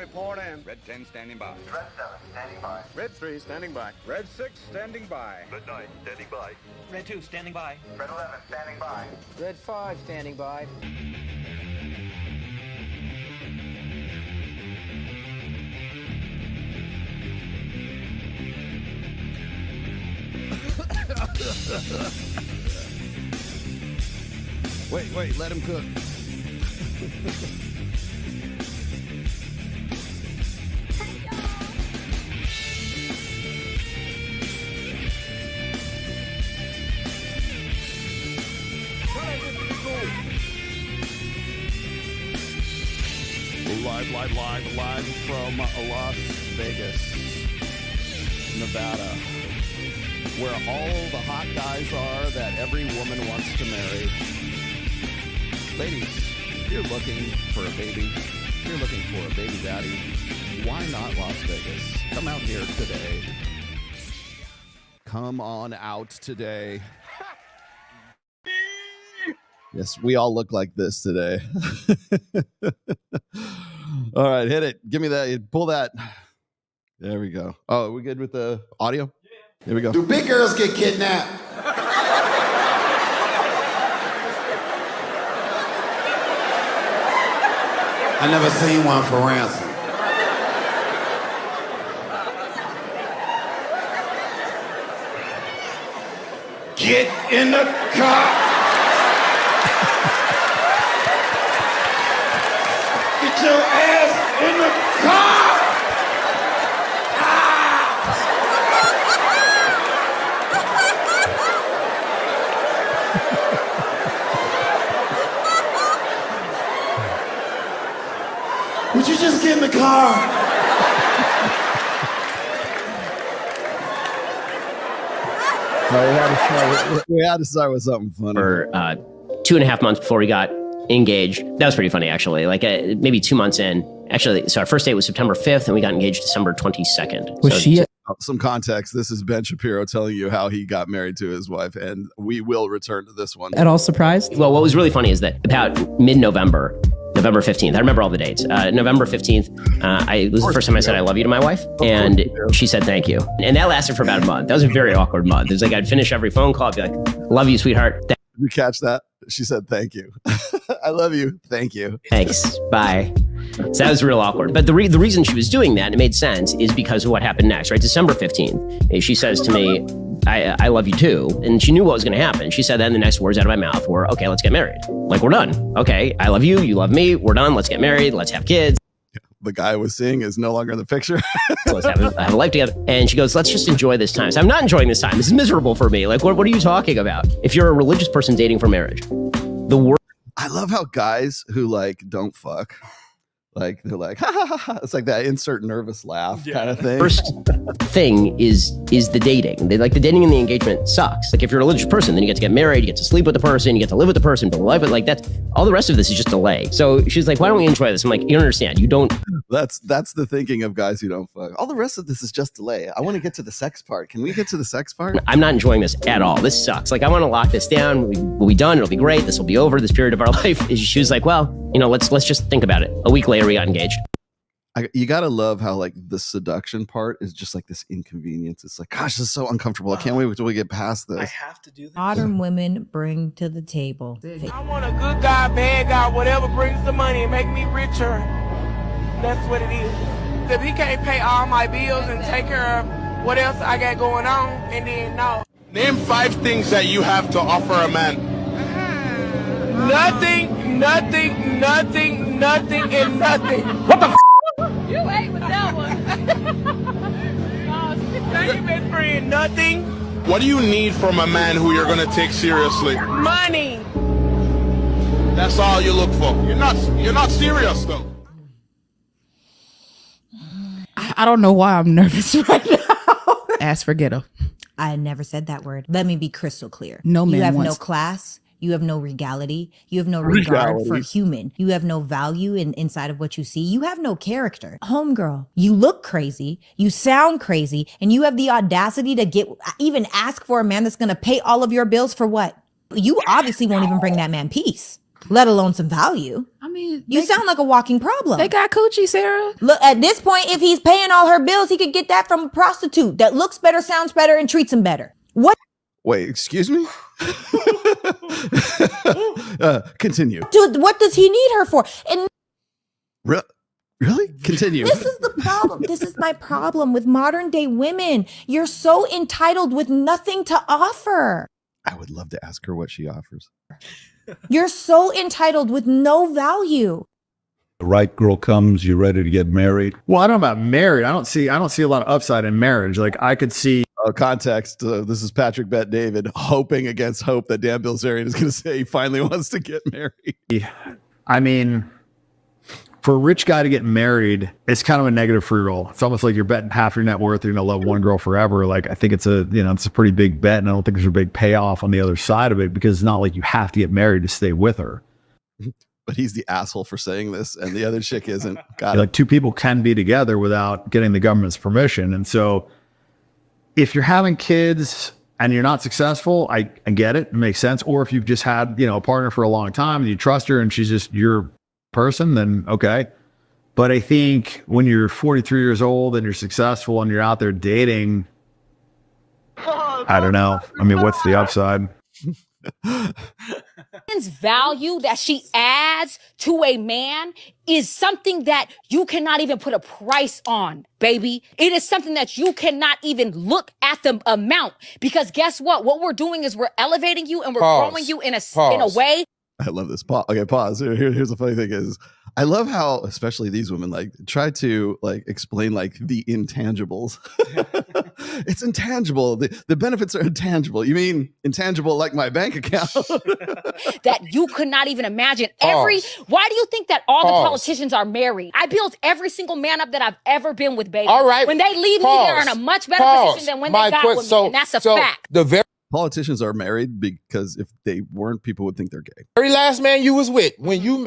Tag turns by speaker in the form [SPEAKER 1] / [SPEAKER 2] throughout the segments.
[SPEAKER 1] report in.
[SPEAKER 2] Red 10 standing by.
[SPEAKER 3] Red 7 standing by.
[SPEAKER 1] Red 3 standing by.
[SPEAKER 2] Red 6 standing by.
[SPEAKER 3] Red 9 standing by.
[SPEAKER 4] Red 2 standing by.
[SPEAKER 3] Red 11 standing by.
[SPEAKER 5] Red 5 standing by.
[SPEAKER 6] Wait, let him cook. Live from Las Vegas, Nevada, where all the hot guys are that every woman wants to marry. Ladies, if you're looking for a baby, if you're looking for a baby daddy, why not Las Vegas? Come out here today. Come on out today. Yes, we all look like this today. All right, hit it. Give me that. Pull that. There we go. Oh, are we good with the audio? Yeah. Here we go.
[SPEAKER 7] Do big girls get kidnapped? I never seen one for ransom. Get in the car. Get your ass in the car. Would you just get in the car?
[SPEAKER 6] We had to start with something funny.
[SPEAKER 8] For 2.5 months before we got engaged. That was pretty funny, actually. Like maybe 2 months in. Actually, so our first date was September 5th, and we got engaged December 22nd.
[SPEAKER 6] Was she? Some context. This is Ben Shapiro telling you how he got married to his wife, and we will return to this one.
[SPEAKER 9] At all surprised?
[SPEAKER 8] Well, what was really funny is that about mid-November, November 15th, I remember all the dates. November 15th, it was the first time I said I love you to my wife, and she said thank you. And that lasted for about a month. That was a very awkward month. It was like I'd finish every phone call, I'd be like, love you, sweetheart.
[SPEAKER 6] Did you catch that? She said thank you. I love you. Thank you.
[SPEAKER 8] Thanks. Bye. So that was real awkward. But the reason she was doing that, and it made sense, is because of what happened next, right? December 15th, she says to me, I love you too. And she knew what was going to happen. She said then the next words out of my mouth were, okay, let's get married. Like, we're done. Okay, I love you. You love me. We're done. Let's get married. Let's have kids.
[SPEAKER 6] The guy I was seeing is no longer in the picture.
[SPEAKER 8] Let's have a life together. And she goes, let's just enjoy this time. So I'm not enjoying this time. This is miserable for me. Like, what are you talking about? If you're a religious person dating for marriage, the word.
[SPEAKER 6] I love how guys who like don't fuck, like they're like, ha ha ha ha. It's like that insert nervous laugh kind of thing.
[SPEAKER 8] First thing is the dating. They like the dating and the engagement sucks. Like if you're a religious person, then you get to get married, you get to sleep with the person, you get to live with the person, build a life. But like that's all the rest of this is just delay. So she's like, why don't we enjoy this? I'm like, you don't understand. You don't.
[SPEAKER 6] That's the thinking of guys who don't fuck. All the rest of this is just delay. I want to get to the sex part. Can we get to the sex part?
[SPEAKER 8] I'm not enjoying this at all. This sucks. Like I want to lock this down. We'll be done. It'll be great. This will be over. This period of our life. She was like, well, let's just think about it. A week later, we got engaged.
[SPEAKER 6] You gotta love how like the seduction part is just like this inconvenience. It's like, gosh, this is so uncomfortable. I can't wait until we get past this.
[SPEAKER 4] I have to do this.
[SPEAKER 10] Modern women bring to the table.
[SPEAKER 11] I want a good guy, bad guy, whatever brings the money and make me richer. That's what it is. If he can't pay all my bills and take care of what else I got going on, and then no.
[SPEAKER 12] Name 5 things that you have to offer a man.
[SPEAKER 11] Nothing, nothing, nothing, nothing, and nothing.
[SPEAKER 12] What the f***?
[SPEAKER 11] You ate with that one. Thank you, best friend. Nothing.
[SPEAKER 12] What do you need from a man who you're gonna take seriously?
[SPEAKER 11] Money.
[SPEAKER 12] That's all you look for. You're not serious though.
[SPEAKER 9] I don't know why I'm nervous right now. Ask for ghetto.
[SPEAKER 10] I never said that word. Let me be crystal clear.
[SPEAKER 9] No man
[SPEAKER 10] You have
[SPEAKER 9] wants-
[SPEAKER 10] no class. You have no regality. You have no regard for human. You have no value inside of what you see. You have no character. Homegirl, you look crazy. You sound crazy. And you have the audacity to even ask for a man that's going to pay all of your bills for what? You obviously won't even bring that man peace, let alone some value.
[SPEAKER 9] I'm mean,
[SPEAKER 10] You sound like a walking problem.
[SPEAKER 9] They got coochie, Sarah.
[SPEAKER 10] Look, at this point, if he's paying all her bills, he could get that from a prostitute that looks better, sounds better, and treats him better. What?
[SPEAKER 6] Wait, excuse me? Continue.
[SPEAKER 10] Dude, what does he need her for? And
[SPEAKER 6] Really? Continue.
[SPEAKER 10] this is the problem. This is my problem with modern day women. You're so entitled with nothing to offer.
[SPEAKER 6] I would love to ask her what she offers.
[SPEAKER 10] You're so entitled with no value.
[SPEAKER 7] The right girl comes, you're ready to get married.
[SPEAKER 1] Well, I don't know about married. I don't see a lot of upside in marriage. Like I could see
[SPEAKER 6] Context. This is Patrick Bet David hoping against hope that Dan Bilzerian is going to say he finally wants to get married.
[SPEAKER 1] I mean, for a rich guy to get married, it's kind of a negative free roll. It's almost like you're betting half your net worth. You're going to love one girl forever. Like I think it's a pretty big bet, and I don't think there's a big payoff on the other side of it because it's not like you have to get married to stay with her.
[SPEAKER 6] But he's the asshole for saying this, and the other chick isn't. Got
[SPEAKER 1] Like two people can be together without getting the government's permission, and so if you're having kids and you're not successful, I get it. It makes sense. Or if you've just had, a partner for a long time and you trust her and she's just your person, then okay. But I think when you're 43 years old and you're successful and you're out there dating, I don't know. I mean, what's the upside?
[SPEAKER 13] Value that she adds to a man is something that you cannot even put a price on, baby. It is something that you cannot even look at the amount, because guess what? What we're doing is we're elevating you and we're growing you in a way.
[SPEAKER 6] I love this. Okay, pause. Here's the funny thing is, I love how, especially these women, like try to like explain like the intangibles. It's intangible. The benefits are intangible. You mean intangible like my bank account?
[SPEAKER 13] That you could not even imagine. Why do you think that all the politicians are married? I built every single man up that I've ever been with, baby.
[SPEAKER 11] All right.
[SPEAKER 13] When they leave me, they're in a much better position than when they got with me, and that's a fact.
[SPEAKER 6] Politicians are married because if they weren't, people would think they're gay.
[SPEAKER 12] Very last man you was with,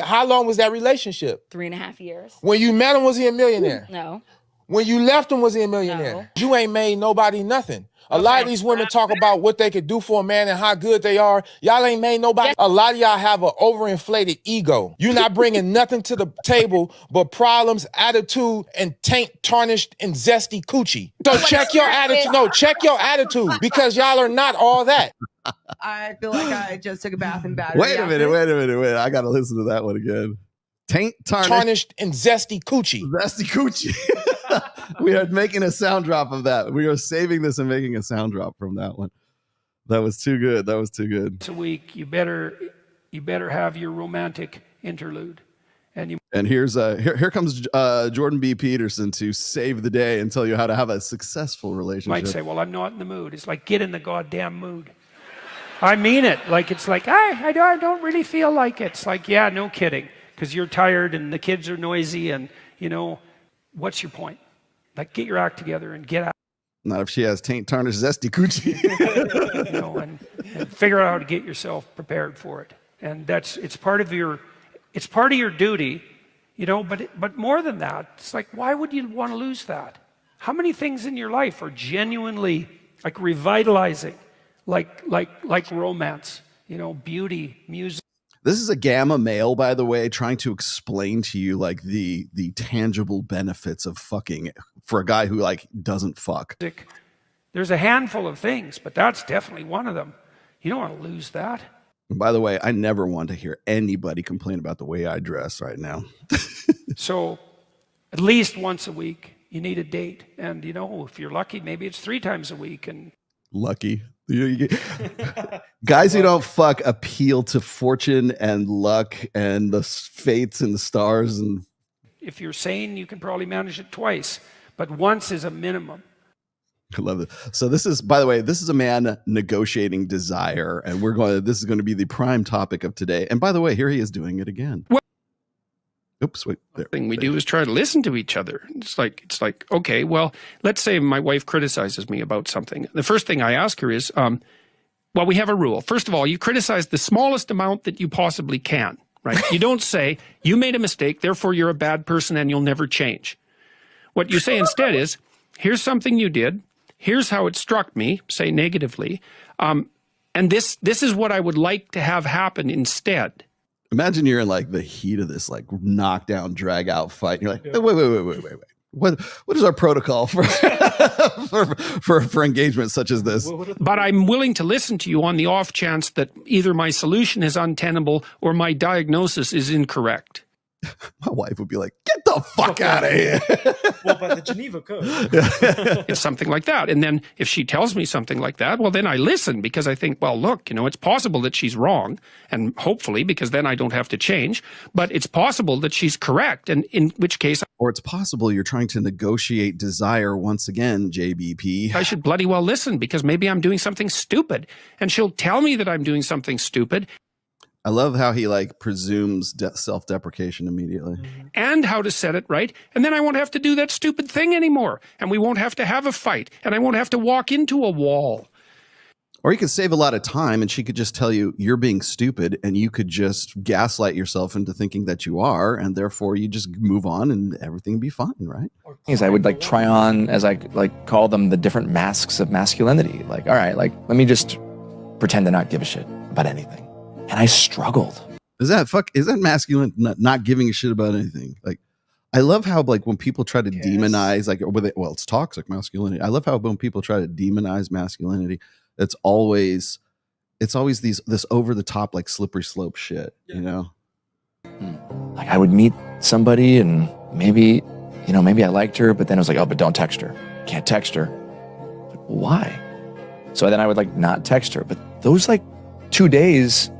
[SPEAKER 12] how long was that relationship?
[SPEAKER 13] 3.5 years.
[SPEAKER 12] When you met him, was he a millionaire?
[SPEAKER 13] No.
[SPEAKER 12] When you left him, was he a millionaire? No. You ain't made nobody nothing. A lot of these women talk about what they could do for a man and how good they are. Y'all ain't made nobody. A lot of y'all have an overinflated ego. You're not bringing nothing to the table but problems, attitude, and taint, tarnished, and zesty coochie. So check your attitude. No, check your attitude, because y'all are not all that.
[SPEAKER 14] I feel like I just took a bath in battery.
[SPEAKER 6] Wait a minute. I got to listen to that one again. Taint, tarnished,
[SPEAKER 12] and zesty coochie.
[SPEAKER 6] Zesty coochie. We are making a sound drop of that. We are saving this and making a sound drop from that one. That was too good.
[SPEAKER 15] It's a week. You better have your romantic interlude. And
[SPEAKER 6] here comes Jordan B. Peterson to save the day and tell you how to have a successful relationship.
[SPEAKER 15] Might say, well, I'm not in the mood. It's like, get in the goddamn mood. I mean it. Like, it's like, I don't really feel like it. It's like, yeah, no kidding. Because you're tired and the kids are noisy and, what's your point? Like, get your act together and get out.
[SPEAKER 6] Not if she has taint, tarnished, zesty coochie.
[SPEAKER 15] and figure out how to get yourself prepared for it. And it's part of your duty, but more than that, it's like, why would you want to lose that? How many things in your life are genuinely like revitalizing, like romance, beauty, music?
[SPEAKER 6] This is a gamma male, by the way, trying to explain to you like the tangible benefits of fucking for a guy who like doesn't fuck.
[SPEAKER 15] There's a handful of things, but that's definitely one of them. You don't want to lose that.
[SPEAKER 6] And by the way, I never want to hear anybody complain about the way I dress right now.
[SPEAKER 15] So at least once a week, you need a date. And, if you're lucky, maybe it's 3 times a week. And
[SPEAKER 6] lucky. Guys who don't fuck appeal to fortune and luck and the fates and the stars. And
[SPEAKER 15] if you're sane, you can probably manage it twice, but once is a minimum.
[SPEAKER 6] I love it. So this is, by the way, this is a man negotiating desire, and this is going to be the prime topic of today. And by the way, here he is doing it again. Oops, wait.
[SPEAKER 16] The thing we do is try to listen to each other. It's like, okay, well, let's say my wife criticizes me about something. The first thing I ask her is, well, we have a rule. First of all, you criticize the smallest amount that you possibly can, right? You don't say, you made a mistake, therefore you're a bad person and you'll never change. What you say instead is, here's something you did. Here's how it struck me, say negatively. And this is what I would like to have happen instead.
[SPEAKER 17] Imagine you're in like the heat of this like knockdown, drag out fight. And you're like, wait. What is our protocol for for engagement such as this?
[SPEAKER 16] But I'm willing to listen to you on the off chance that either my solution is untenable or my diagnosis is incorrect.
[SPEAKER 17] My wife would be like, get the fuck out of here.
[SPEAKER 4] Well, by the Geneva Code.
[SPEAKER 16] It's something like that. And then if she tells me something like that, well, then I listen because I think, well, look, it's possible that she's wrong. And hopefully, because then I don't have to change. But it's possible that she's correct. And in which case...
[SPEAKER 17] Or it's possible you're trying to negotiate desire once again, JBP.
[SPEAKER 16] I should bloody well listen because maybe I'm doing something stupid. And she'll tell me that I'm doing something stupid.
[SPEAKER 17] I love how he like presumes self-deprecation immediately.
[SPEAKER 16] And how to set it right. And then I won't have to do that stupid thing anymore. And we won't have to have a fight. And I won't have to walk into a wall.
[SPEAKER 17] Or you could save a lot of time and she could just tell you you're being stupid and you could just gaslight yourself into thinking that you are. And therefore you just move on and everything would be fine, right?
[SPEAKER 18] I would like try on, as I like call them, the different masks of masculinity. Like, all right, like let me just pretend to not give a shit about anything. And I struggled.
[SPEAKER 17] Is that masculine? Not giving a shit about anything. Like, I love how like when people try to demonize, like, it's toxic masculinity. I love how when people try to demonize masculinity, it's always this over the top, like slippery slope shit,
[SPEAKER 18] Like I would meet somebody and maybe I liked her, but then it was like, oh, but don't text her. Can't text her. But why? So then I would like not text her. But those like 2 days,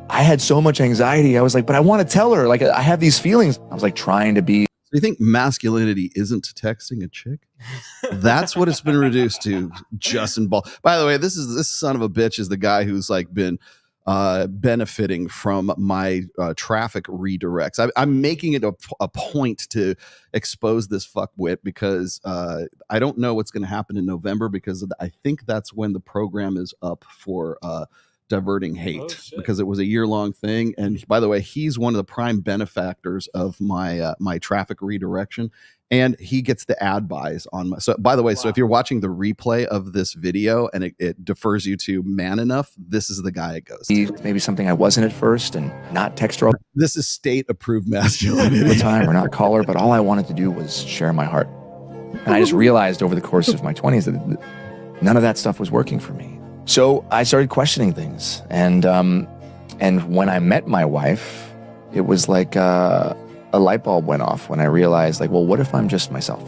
[SPEAKER 18] I had so much anxiety. I was like, but I want to tell her. Like, I have these feelings. I was like trying to be.
[SPEAKER 17] So you think masculinity isn't texting a chick? That's what it's been reduced to. Justin Ball. By the way, this son of a bitch is the guy who's like been benefiting from my traffic redirects. I'm making it a point to expose this fuckwit because I don't know what's going to happen in November because I think that's when the program is up for diverting hate because it was a year-long thing. And by the way, he's one of the prime benefactors of my my traffic redirection, and he gets the ad buys on my. So by the way, so if you're watching the replay of this video and it defers you to Man Enough, this is the guy it goes to.
[SPEAKER 18] Maybe something I wasn't at first and not text her.
[SPEAKER 17] This is state-approved masculinity.
[SPEAKER 18] All the time or not call her, but all I wanted to do was share my heart. And I just realized over the course of my 20s that none of that stuff was working for me. So I started questioning things, and when I met my wife, it was like a light bulb went off when I realized, like, well, what if I'm just myself?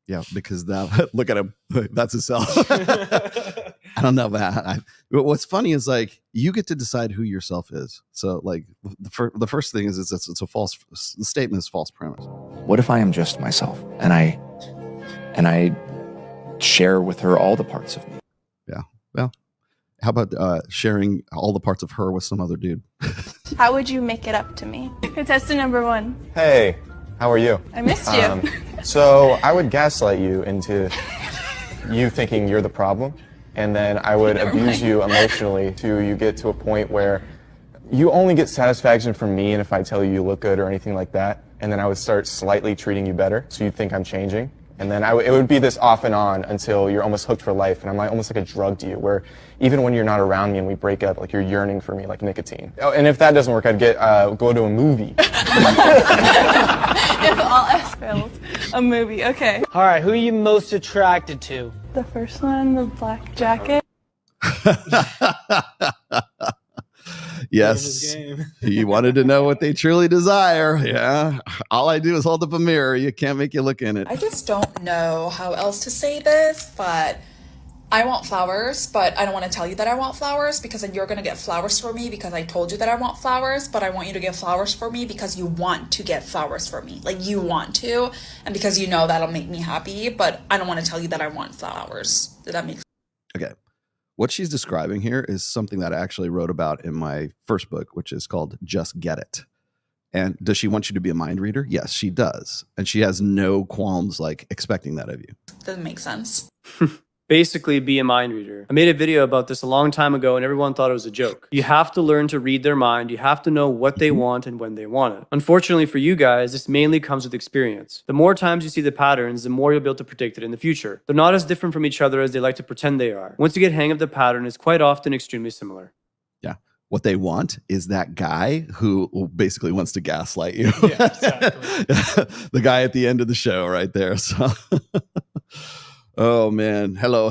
[SPEAKER 17] Yeah, because look at him, that's himself. I don't know that. But what's funny is like you get to decide who yourself is. So like the first thing is it's a false statement, is false premise.
[SPEAKER 18] What if I am just myself, and I share with her all the parts of me?
[SPEAKER 17] Yeah. Well, how about sharing all the parts of her with some other dude?
[SPEAKER 19] How would you make it up to me? Contestant number 1.
[SPEAKER 20] Hey, how are you?
[SPEAKER 19] I missed you.
[SPEAKER 20] So I would gaslight you into you thinking you're the problem, and then I would abuse you emotionally till you get to a point where you only get satisfaction from me and if I tell you you look good or anything like that, and then I would start slightly treating you better so you think I'm changing. And then it would be this off and on until you're almost hooked for life. And I'm like almost like a drug to you, where even when you're not around me and we break up, like you're yearning for me like nicotine. Oh, and if that doesn't work, I'd go to a movie.
[SPEAKER 19] If all else fails, a movie. Okay.
[SPEAKER 4] All right, who are you most attracted to?
[SPEAKER 19] The first one, the black jacket.
[SPEAKER 17] Yes, you wanted to know what they truly desire. Yeah, all I do is hold up a mirror. You can't make you look in it.
[SPEAKER 21] I just don't know how else to say this, but I want flowers, but I don't want to tell you that I want flowers because then you're going to get flowers for me because I told you that I want flowers, but I want you to get flowers for me because you want to get flowers for me. Like you want to, and because you know that'll make me happy, but I don't want to tell you that I want flowers. Did that make sense?
[SPEAKER 17] Okay. What she's describing here is something that I actually wrote about in my first book, which is called Just Get It. And does she want you to be a mind reader? Yes, she does. And she has no qualms like expecting that of you.
[SPEAKER 21] Doesn't make sense.
[SPEAKER 22] Basically, be a mind reader. I made a video about this a long time ago and everyone thought it was a joke. You have to learn to read their mind. You have to know what they want and when they want it. Unfortunately for you guys, this mainly comes with experience. The more times you see the patterns, the more you'll be able to predict it in the future. They're not as different from each other as they like to pretend they are. Once you get hang of the pattern, it's quite often extremely similar.
[SPEAKER 17] Yeah. What they want is that guy who basically wants to gaslight you.
[SPEAKER 4] Yeah, exactly.
[SPEAKER 17] The guy at the end of the show right there. So oh man. Hello.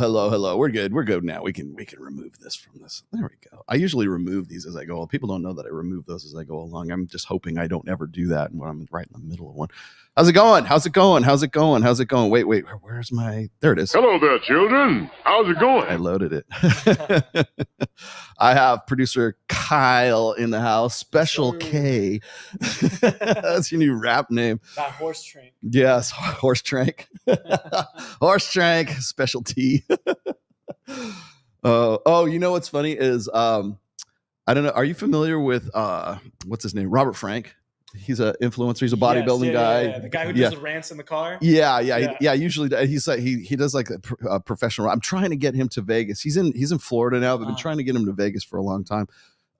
[SPEAKER 17] We're good now. We can remove this from this. There we go. I usually remove these as I go. People don't know that I remove those as I go along. I'm just hoping I don't ever do that when I'm right in the middle of one. How's it going? Wait, where's my, there it is.
[SPEAKER 7] Hello there, children. How's it going?
[SPEAKER 17] I loaded it. I have producer Kyle in the house. Special K. That's your new rap name.
[SPEAKER 4] That horse train.
[SPEAKER 17] Yes, horse trank. Horse trank, special T. Oh, you know what's funny is I don't know. Are you familiar with what's his name? Robert Frank. He's an influencer. He's a bodybuilding guy.
[SPEAKER 4] Yeah. The guy who does the rants in the car.
[SPEAKER 17] Yeah. Usually he's like he does like a professional. I'm trying to get him to Vegas. He's in Florida now. I've been trying to get him to Vegas for a long time.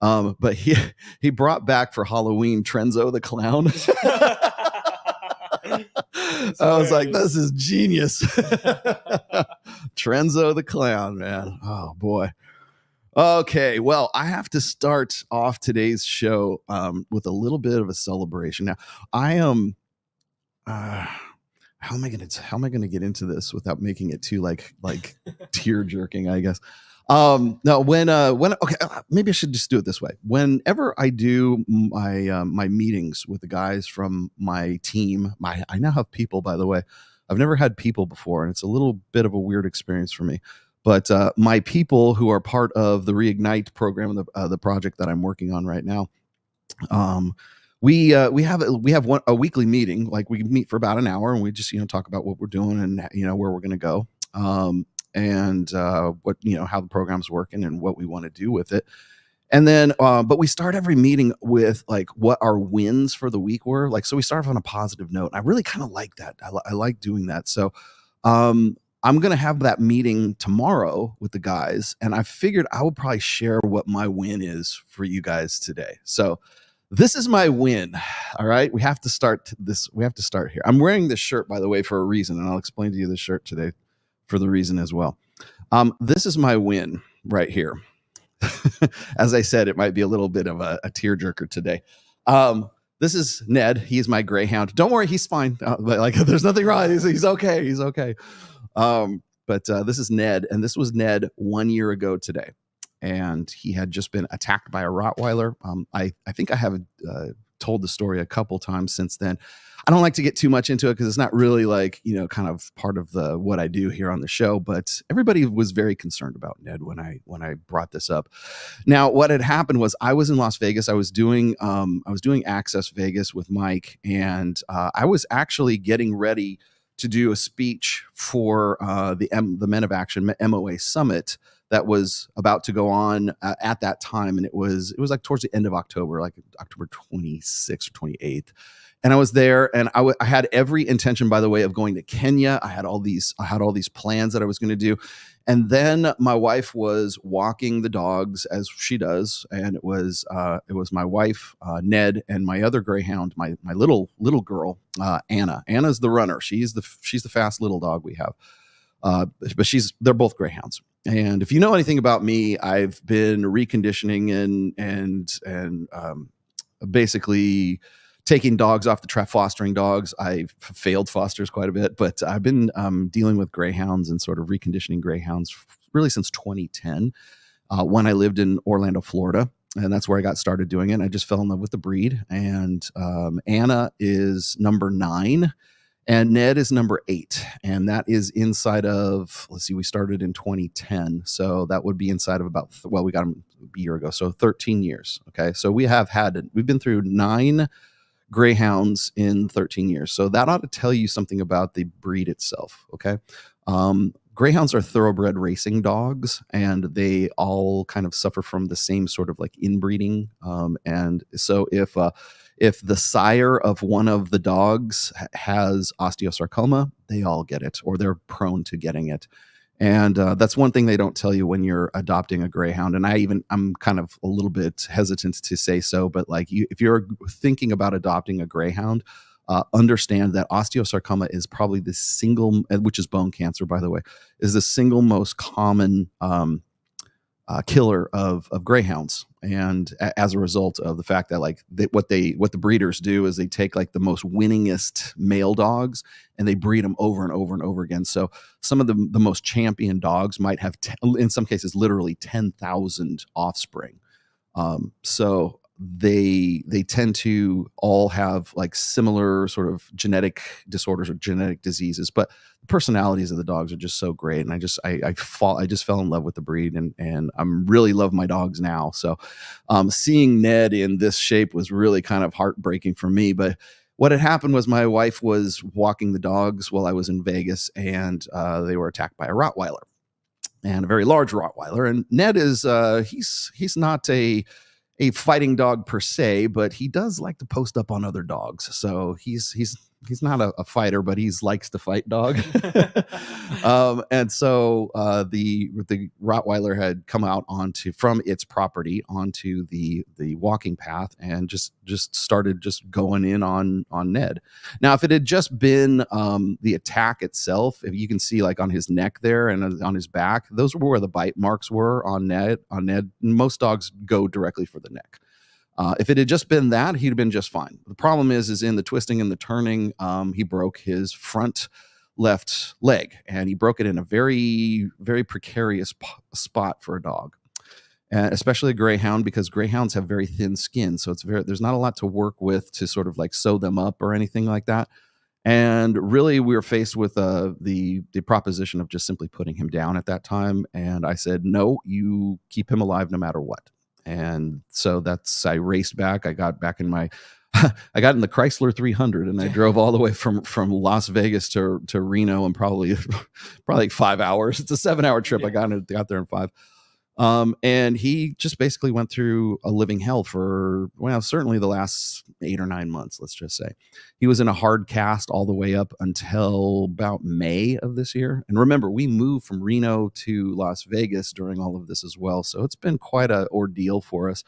[SPEAKER 17] But he brought back for Halloween Trenzo the clown. I was like, this is genius. Trenzo the clown, man. Oh boy. Okay, well, I have to start off today's show with a little bit of a celebration. Now, I am. How am I gonna get into this without making it too like tear jerking? I guess. No, when okay, maybe I should just do it this way. Whenever I do my meetings with the guys from my team, I now have people. By the way, I've never had people before, and it's a little bit of a weird experience for me. But my people who are part of the Reignite program, the project that I'm working on right now, we have a weekly meeting. Like we meet for about an hour, and we just talk about what we're doing and where we're going to go, and what how the program's working and what we want to do with it. And then, but we start every meeting with like what our wins for the week were. Like, so we start off on a positive note. And I really kind of like that. I like doing that. So, I'm going to have that meeting tomorrow with the guys, and I figured I would probably share what my win is for you guys today. So this is my win. All right. We have to start here. I'm wearing this shirt, by the way, for a reason, and I'll explain to you this shirt today for the reason as well. This is my win right here. As I said, it might be a little bit of a tearjerker today. This is Ned. He's my greyhound. Don't worry, he's fine. There's nothing wrong. He's okay. He's okay. But this is Ned, and this was Ned 1 year ago today, and he had just been attacked by a Rottweiler. I think I have told the story a couple times since then. I don't like to get too much into it because it's not really kind of part of what I do here on the show. But everybody was very concerned about Ned when I brought this up. Now, what had happened was I was in Las Vegas. I was doing Access Vegas with Mike, and I was actually getting ready to do a speech for the Men of Action MOA Summit that was about to go on at that time, and it was like towards the end of October, like October 26th or 28th. And I was there, and I had every intention, by the way, of going to Kenya. I had all these plans that I was going to do. And then my wife was walking the dogs as she does, and it was my wife, Ned, and my other greyhound, my little girl, Anna. Anna's the runner. She's the fast little dog we have, but they're both greyhounds. And if you know anything about me, I've been reconditioning and basically taking dogs off the track, fostering dogs. I've failed fosters quite a bit, but I've been dealing with greyhounds and sort of reconditioning greyhounds really since 2010 when I lived in Orlando, Florida. And that's where I got started doing it. I just fell in love with the breed. And Anna is number 9 and Ned is number 8. And that is inside of, we started in 2010. So that would be inside of we got him a year ago. So 13 years. Okay. So we've been through 9 greyhounds in 13 years. So that ought to tell you something about the breed itself. Okay. Greyhounds are thoroughbred racing dogs, and they all kind of suffer from the same sort of like inbreeding. And so if the sire of one of the dogs has osteosarcoma, they all get it, or they're prone to getting it. And that's one thing they don't tell you when you're adopting a greyhound. And I'm kind of a little bit hesitant to say so, but if you're thinking about adopting a greyhound, understand that osteosarcoma is probably the single, which is bone cancer, by the way, is the single most common killer of greyhounds. And as a result of the fact that like what the breeders do is they take like the most winningest male dogs and they breed them over and over and over again. So some of the most champion dogs might have, in some cases, literally 10,000 offspring. So they tend to all have like similar sort of genetic disorders or genetic diseases, but the personalities of the dogs are just so great. And I just fell in love with the breed, and I'm really love my dogs now. So seeing Ned in this shape was really kind of heartbreaking for me. But what had happened was my wife was walking the dogs while I was in Vegas, and they were attacked by a Rottweiler, and a very large Rottweiler. And Ned is he's not a fighting dog per se, but he does like to post up on other dogs. So he's not a fighter, but he likes to fight dog. And so the Rottweiler had come out from its property onto the walking path and just started just going in on Ned. Now, if it had just been the attack itself, if you can see like on his neck there and on his back, those were where the bite marks were on Ned. Most dogs go directly for the neck. If it had just been that, he'd have been just fine. The problem is in the twisting and the turning, he broke his front left leg, and he broke it in a very, very precarious spot for a dog, especially a greyhound, because greyhounds have very thin skin. So there's not a lot to work with to sort of like sew them up or anything like that. And really, we were faced with the proposition of just simply putting him down at that time. And I said, no, you keep him alive no matter what. And so I raced back. I got back in the Chrysler 300, and I drove all the way from Las Vegas to Reno in probably like 5 hours. It's a 7-hour trip. Yeah. I got there in 5. And he just basically went through a living hell for, well, certainly the last 8 or 9 months, let's just say. He was in a hard cast all the way up until about May of this year. And remember, we moved from Reno to Las Vegas during all of this as well. So it's been quite an ordeal for us.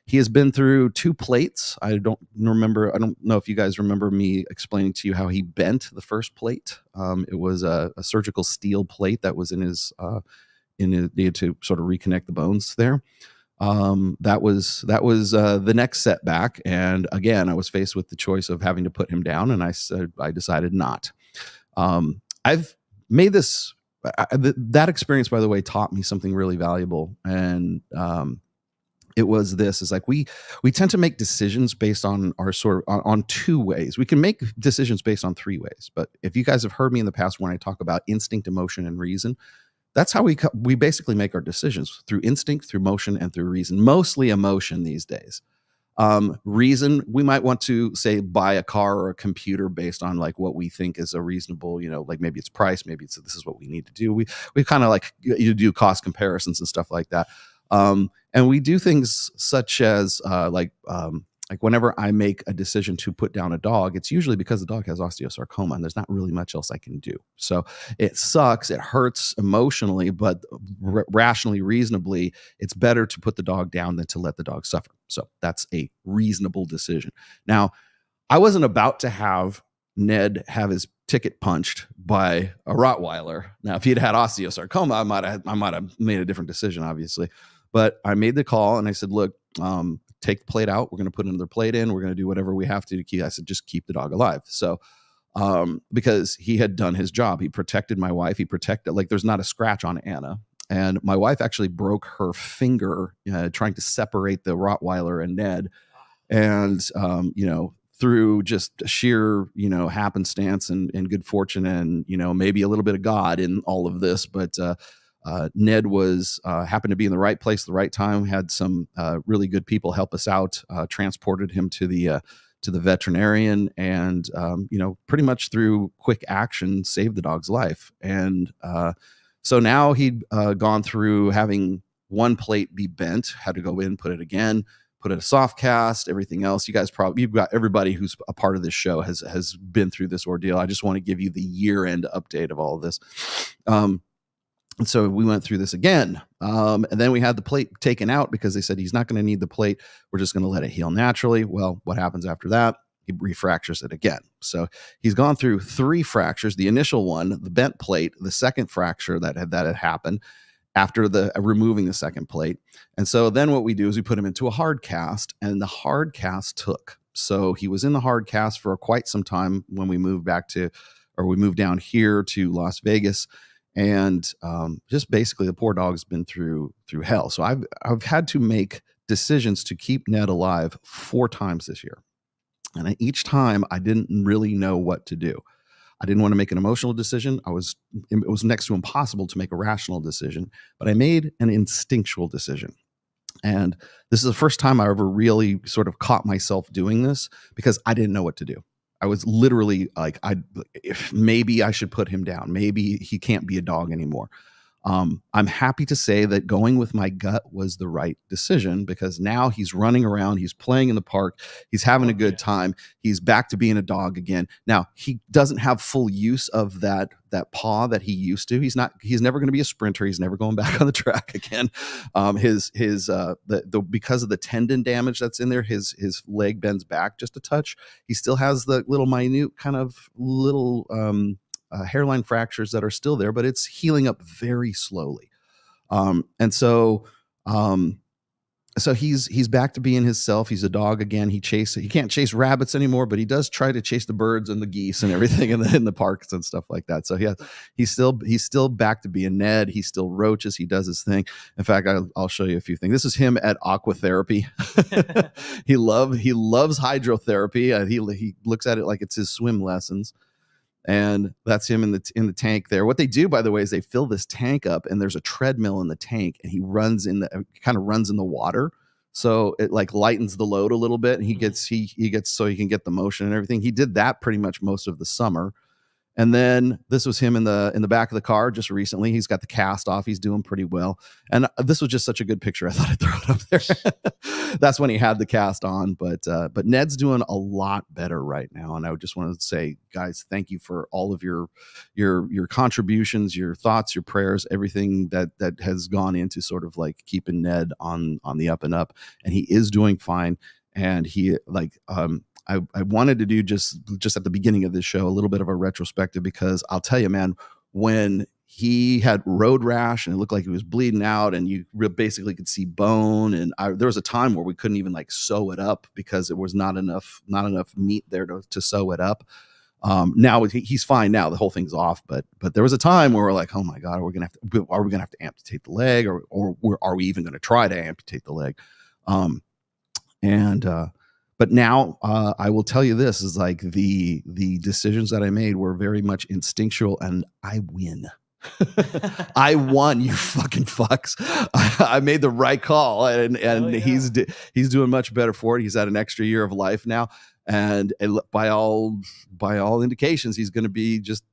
[SPEAKER 17] He has been through 2 plates. I don't know if you guys remember me explaining to you how he bent the first plate. It was a surgical steel plate that was in his, to sort of reconnect the bones there. That was the next setback. And again, I was faced with the choice of having to put him down, and I decided not. I've made this, that experience, by the way, taught me something really valuable. And, it was this, is like, we tend to make decisions based on our on 2 ways. We can make decisions based on 3 ways. But if you guys have heard me in the past, when I talk about instinct, emotion, and reason, that's how we basically make our decisions, through instinct, through motion, and through reason. Mostly emotion these days. Reason, we might want to say buy a car or a computer based on like what we think is a reasonable, like maybe it's price, maybe it's this is what we need to do. We kind of like you do cost comparisons and stuff like that. And we do things such as like whenever I make a decision to put down a dog, it's usually because the dog has osteosarcoma and there's not really much else I can do. So it sucks. It hurts emotionally, but rationally, reasonably, it's better to put the dog down than to let the dog suffer. So that's a reasonable decision. Now, I wasn't about to have Ned have his ticket punched by a Rottweiler. Now, if he'd had osteosarcoma, I might have made a different decision, obviously. But I made the call and I said, look, take the plate out. We're going to put another plate in. We're going to do whatever we have to keep. I said, just keep the dog alive. So, because he had done his job, he protected my wife. He protected, like, there's not a scratch on Anna. And my wife actually broke her finger trying to separate the Rottweiler and Ned. And, through just sheer, happenstance and good fortune and, maybe a little bit of God in all of this. But, Ned was happened to be in the right place at the right time, had some really good people help us out, transported him to the veterinarian, and pretty much through quick action saved the dog's life. And so now he'd gone through having one plate be bent, had to go in, put it again, put it a soft cast, everything else. You guys you've got everybody who's a part of this show has been through this ordeal. I just want to give you the year-end update of all of this. And so we went through this again. And then we had the plate taken out because they said he's not going to need the plate. We're just going to let it heal naturally. Well, what happens after that? He refractures it again. So he's gone through 3 fractures. The initial one, the bent plate, the second fracture that had happened. after removing the second plate. And so then what we do is we put him into a hard cast, and the hard cast took. So he was in the hard cast for quite some time when we moved down here to Las Vegas. And just basically the poor dog's been through hell. So I've had to make decisions to keep Ned alive 4 times this year. And each time I didn't really know what to do. I didn't want to make an emotional decision. It was next to impossible to make a rational decision, but I made an instinctual decision. And this is the first time I ever really sort of caught myself doing this, because I didn't know what to do. I was literally like, maybe I should put him down. Maybe he can't be a dog anymore. I'm happy to say that going with my gut was the right decision, because now he's running around, he's playing in the park, he's having a good time, he's back to being a dog again. Now, he doesn't have full use of that paw that he used to. He's never going to be a sprinter. He's never going back on the track again. Because of the tendon damage that's in there, his leg bends back just a touch. He still has the little minute kind of little hairline fractures that are still there, but it's healing up very slowly. So he's back to being himself. He's a dog again. He can't chase rabbits anymore, but he does try to chase the birds and the geese and everything in the parks and stuff like that. So he's still back to being Ned. He still roaches. He does his thing. In fact, I'll show you a few things. This is him at aquatherapy. He loves hydrotherapy. He looks at it like it's his swim lessons. And that's him in the tank there. What they do, by the way, is they fill this tank up, and there's a treadmill in the tank, and he runs in the water, so it like lightens the load a little bit, and he gets so he can get the motion and everything. He did that pretty much most of the summer. And then this was him in the back of the car just recently. He's got the cast off. He's doing pretty well. And this was just such a good picture. I thought I'd throw it up there. That's when he had the cast on. But Ned's doing a lot better right now. And I just wanted to say, guys, thank you for all of your contributions, your thoughts, your prayers, everything that has gone into sort of like keeping Ned on the up and up. And he is doing fine. And he I wanted to do just at the beginning of this show a little bit of a retrospective, because I'll tell you, man, when he had road rash and it looked like he was bleeding out and you basically could see bone, and there was a time where we couldn't even like sew it up because it was not enough meat there to sew it up. Now he's fine now. The whole thing's off, but there was a time where we're like, oh my God, are we gonna have to amputate the leg, or are we even going to try to amputate the leg? But now I will tell you this is like the decisions that I made were very much instinctual, and I win. I won, you fucking fucks. I made the right call, and he's doing much better for it. He's had an extra year of life now. And by all indications, he's going to be just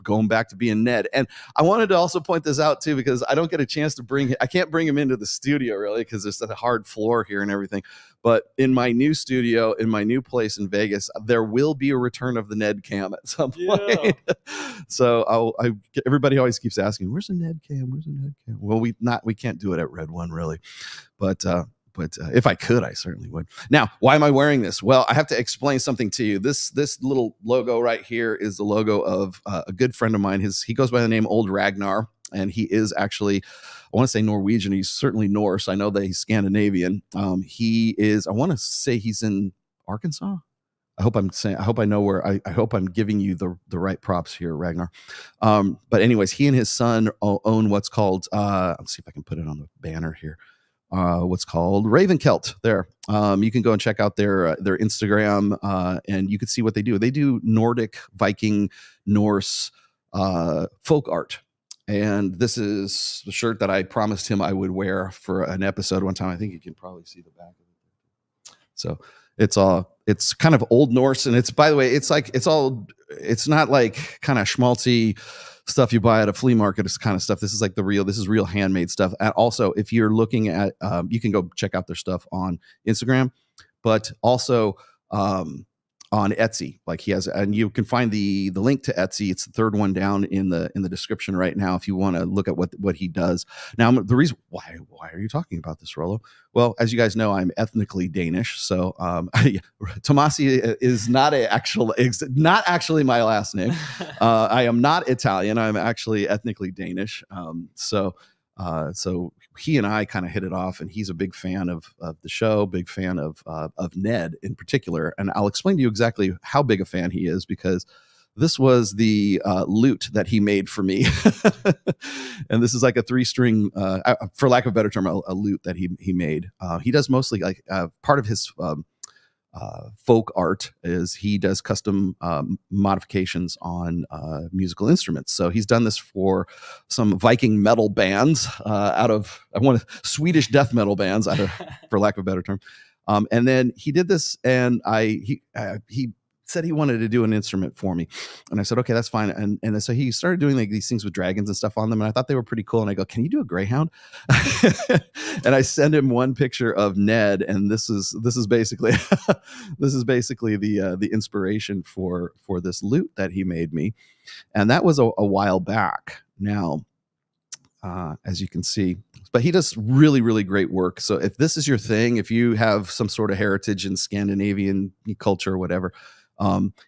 [SPEAKER 17] going back to being Ned. And I wanted to also point this out too, because I don't get a chance to I can't bring him into the studio really, because there's a hard floor here and everything. But in my new studio, in my new place in Vegas, there will be a return of the Ned cam at some point. So everybody always keeps asking, "Where's the Ned cam? Where's the Ned cam?" Well, we can't do it at Red One really, but if I could, I certainly would. Now, why am I wearing this? Well, I have to explain something to you. This little logo right here is the logo of a good friend of mine. He goes by the name Old Ragnar, and he is actually, I want to say Norwegian. He's certainly Norse. I know that he's Scandinavian. I want to say he's in Arkansas. I hope I'm giving you the right props here, Ragnar. But anyways, he and his son own what's called, let's see if I can put it on the banner here. What's called Ravenkelt there. You can go and check out their Instagram, and you can see what they do. They do Nordic, Viking, Norse folk art. And this is the shirt that I promised him I would wear for an episode one time. I think you can probably see the back of it. So it's kind of Old Norse, and it's, by the way, it's not like kind of schmaltzy stuff you buy at a flea market. It's kind of stuff. This is like this is real handmade stuff. And also, if you're looking at, you can go check out their stuff on Instagram, but also on Etsy. Like he has, and you can find the link to Etsy. It's the third one down in the description right now if you want to look at what he does. Now, the reason why are you talking about this, Rollo? Well, as you guys know, I'm ethnically Danish, so Tomasi is not actually my last name. I am not Italian. I'm actually ethnically Danish. So So he and I kind of hit it off, and he's a big fan of the show, big fan of Ned in particular. And I'll explain to you exactly how big a fan he is, because this was the lute that he made for me. And this is like a 3-string, for lack of a better term, a lute that he made. He does mostly like part of his folk art is he does custom modifications on musical instruments. So he's done this for some Viking metal bands Swedish death metal bands, for lack of a better term. And then he did this, and he said he wanted to do an instrument for me, and I said, okay, that's fine. And so he started doing like these things with dragons and stuff on them, and I thought they were pretty cool. And I go, can you do a greyhound? And I send him one picture of Ned, and this is basically the inspiration for this lute that he made me, and that was a while back now, as you can see. But he does really, really great work. So if this is your thing, if you have some sort of heritage in Scandinavian culture or whatever,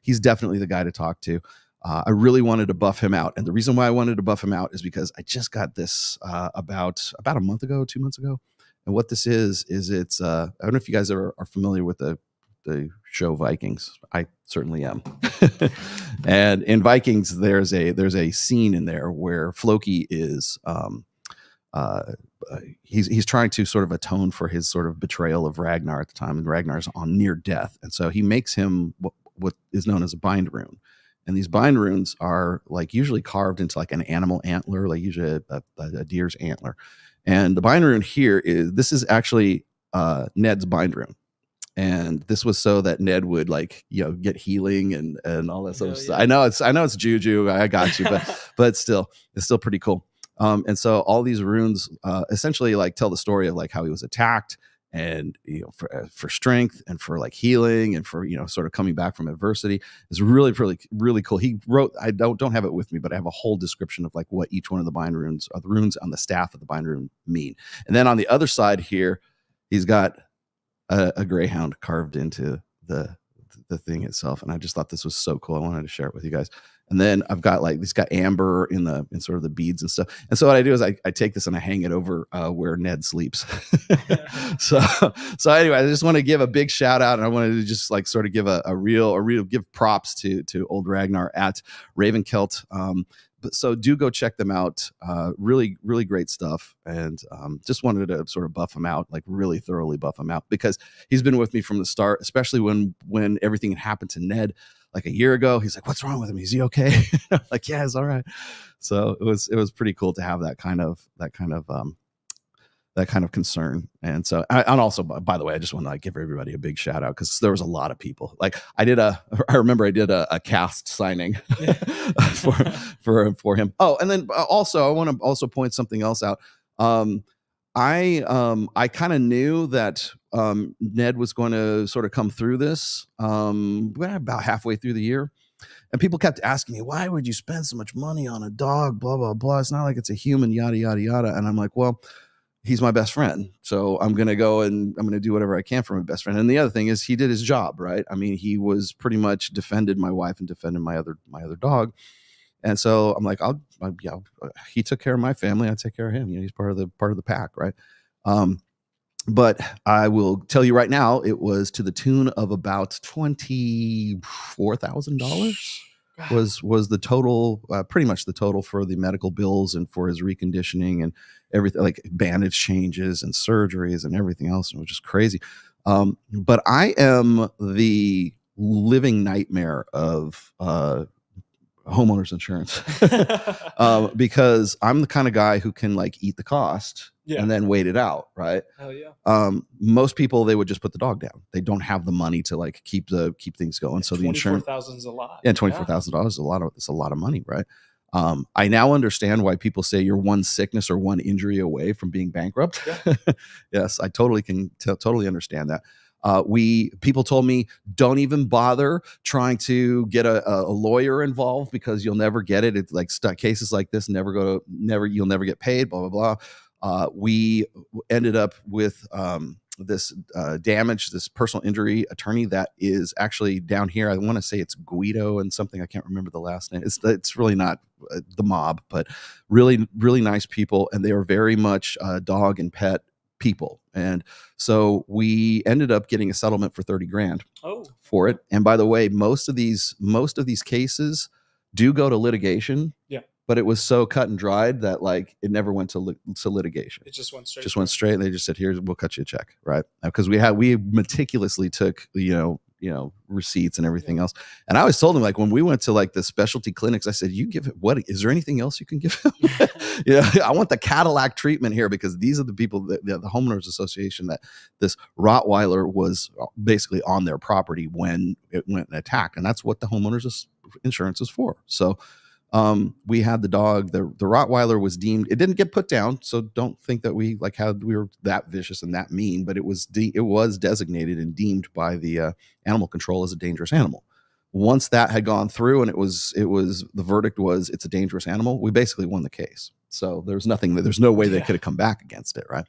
[SPEAKER 17] he's definitely the guy to talk to. I really wanted to buff him out. And the reason why I wanted to buff him out is because I just got this about a month ago, 2 months ago. And what this is it's, I don't know if you guys are familiar with the show Vikings. I certainly am. And in Vikings, there's a scene in there where Floki is, he's trying to sort of atone for his sort of betrayal of Ragnar at the time, and Ragnar's on near death. And so he makes him what is known as a bind rune. And these bind runes are like usually carved into like an animal antler, like usually a deer's antler. And the bind rune here is actually Ned's bind rune. And this was so that Ned would get healing and all that sort of stuff. I know it's juju. I got you, but still, it's still pretty cool. And so all these runes essentially like tell the story of like how he was attacked, and for strength and for like healing and for sort of coming back from adversity. It's really, really, really cool. He wrote, I don't have it with me, but I have a whole description of like what each one of the bind runes, or the runes on the staff of the bind rune, mean. And then on the other side here, he's got a greyhound carved into the thing itself. And I just thought this was so cool. I wanted to share it with you guys. And then I've got it's got amber in sort of the beads and stuff. And so what I do is I take this and I hang it over where Ned sleeps. So anyway, I just want to give a big shout out, and I wanted to just like sort of give a real give props to old Ragnar at Ravenkelt. So do go check them out. Really, really great stuff. And just wanted to sort of buff him out, like really thoroughly buff him out, because he's been with me from the start, especially when everything had happened to Ned like a year ago. He's like, what's wrong with him? Is he okay? I'm like, yeah, it's all right. So it was pretty cool to have that kind of concern. And so, and also, by the way, I just want to give everybody a big shout out, because there was a lot of people. Like I remember I did a cast signing for him. Oh, and then also I want to also point something else out. I kind of knew that Ned was going to sort of come through this about halfway through the year. And people kept asking me, why would you spend so much money on a dog? Blah, blah, blah. It's not like it's a human, yada, yada, yada. And I'm like, well, he's my best friend. So I'm going to go and I'm going to do whatever I can for my best friend. And the other thing is he did his job, right? I mean, he was pretty much defended my wife and defended my other dog. And so I'm like, he took care of my family. I take care of him. He's part of the pack. Right. But I will tell you right now, it was to the tune of about $24,000 was the total, pretty much the total for the medical bills and for his reconditioning and everything, like bandage changes and surgeries and everything else. And it was just crazy. But I am the living nightmare of homeowners insurance because I'm the kind of guy who can like eat the cost and then wait it out. Right.
[SPEAKER 4] Hell yeah.
[SPEAKER 17] Most people, they would just put the dog down. They don't have the money to like keep things going. So the insurance,
[SPEAKER 4] $24,000 is a lot.
[SPEAKER 17] Yeah. $24,000 is a lot of money. Right. I now understand why people say you're one sickness or one injury away from being bankrupt. Yeah. Yes. I totally can totally understand that. People told me, don't even bother trying to get a lawyer involved because you'll never get it. It's like cases like this you'll never get paid, blah, blah, blah. We ended up with this personal injury attorney that is actually down here. I want to say it's Guido and something. I can't remember the last name. It's really not the mob, but really, really nice people. And they are very much dog and pet people. And so we ended up getting a settlement for 30 grand for it. And by the way, most of these cases do go to litigation.
[SPEAKER 4] Yeah.
[SPEAKER 17] But it was so cut and dried that like it never went to litigation.
[SPEAKER 4] It just went straight.
[SPEAKER 17] Just went straight. And they just said, "Here, we'll cut you a check," right? Because we meticulously took receipts and everything else. And I always told them, like when we went to like the specialty clinics, I said, "You give it what? Is there anything else you can give him?" I want the Cadillac treatment here because these are the people that the homeowners association that this Rottweiler was basically on their property when it went and attacked, and that's what the homeowners insurance is for. So. We had the dog, the Rottweiler was deemed, it didn't get put down. So don't think that we were that vicious and that mean, but it was designated and deemed by the animal control as a dangerous animal. Once that had gone through and it was the verdict was it's a dangerous animal, we basically won the case. So there's no way they could have come back against it. Right.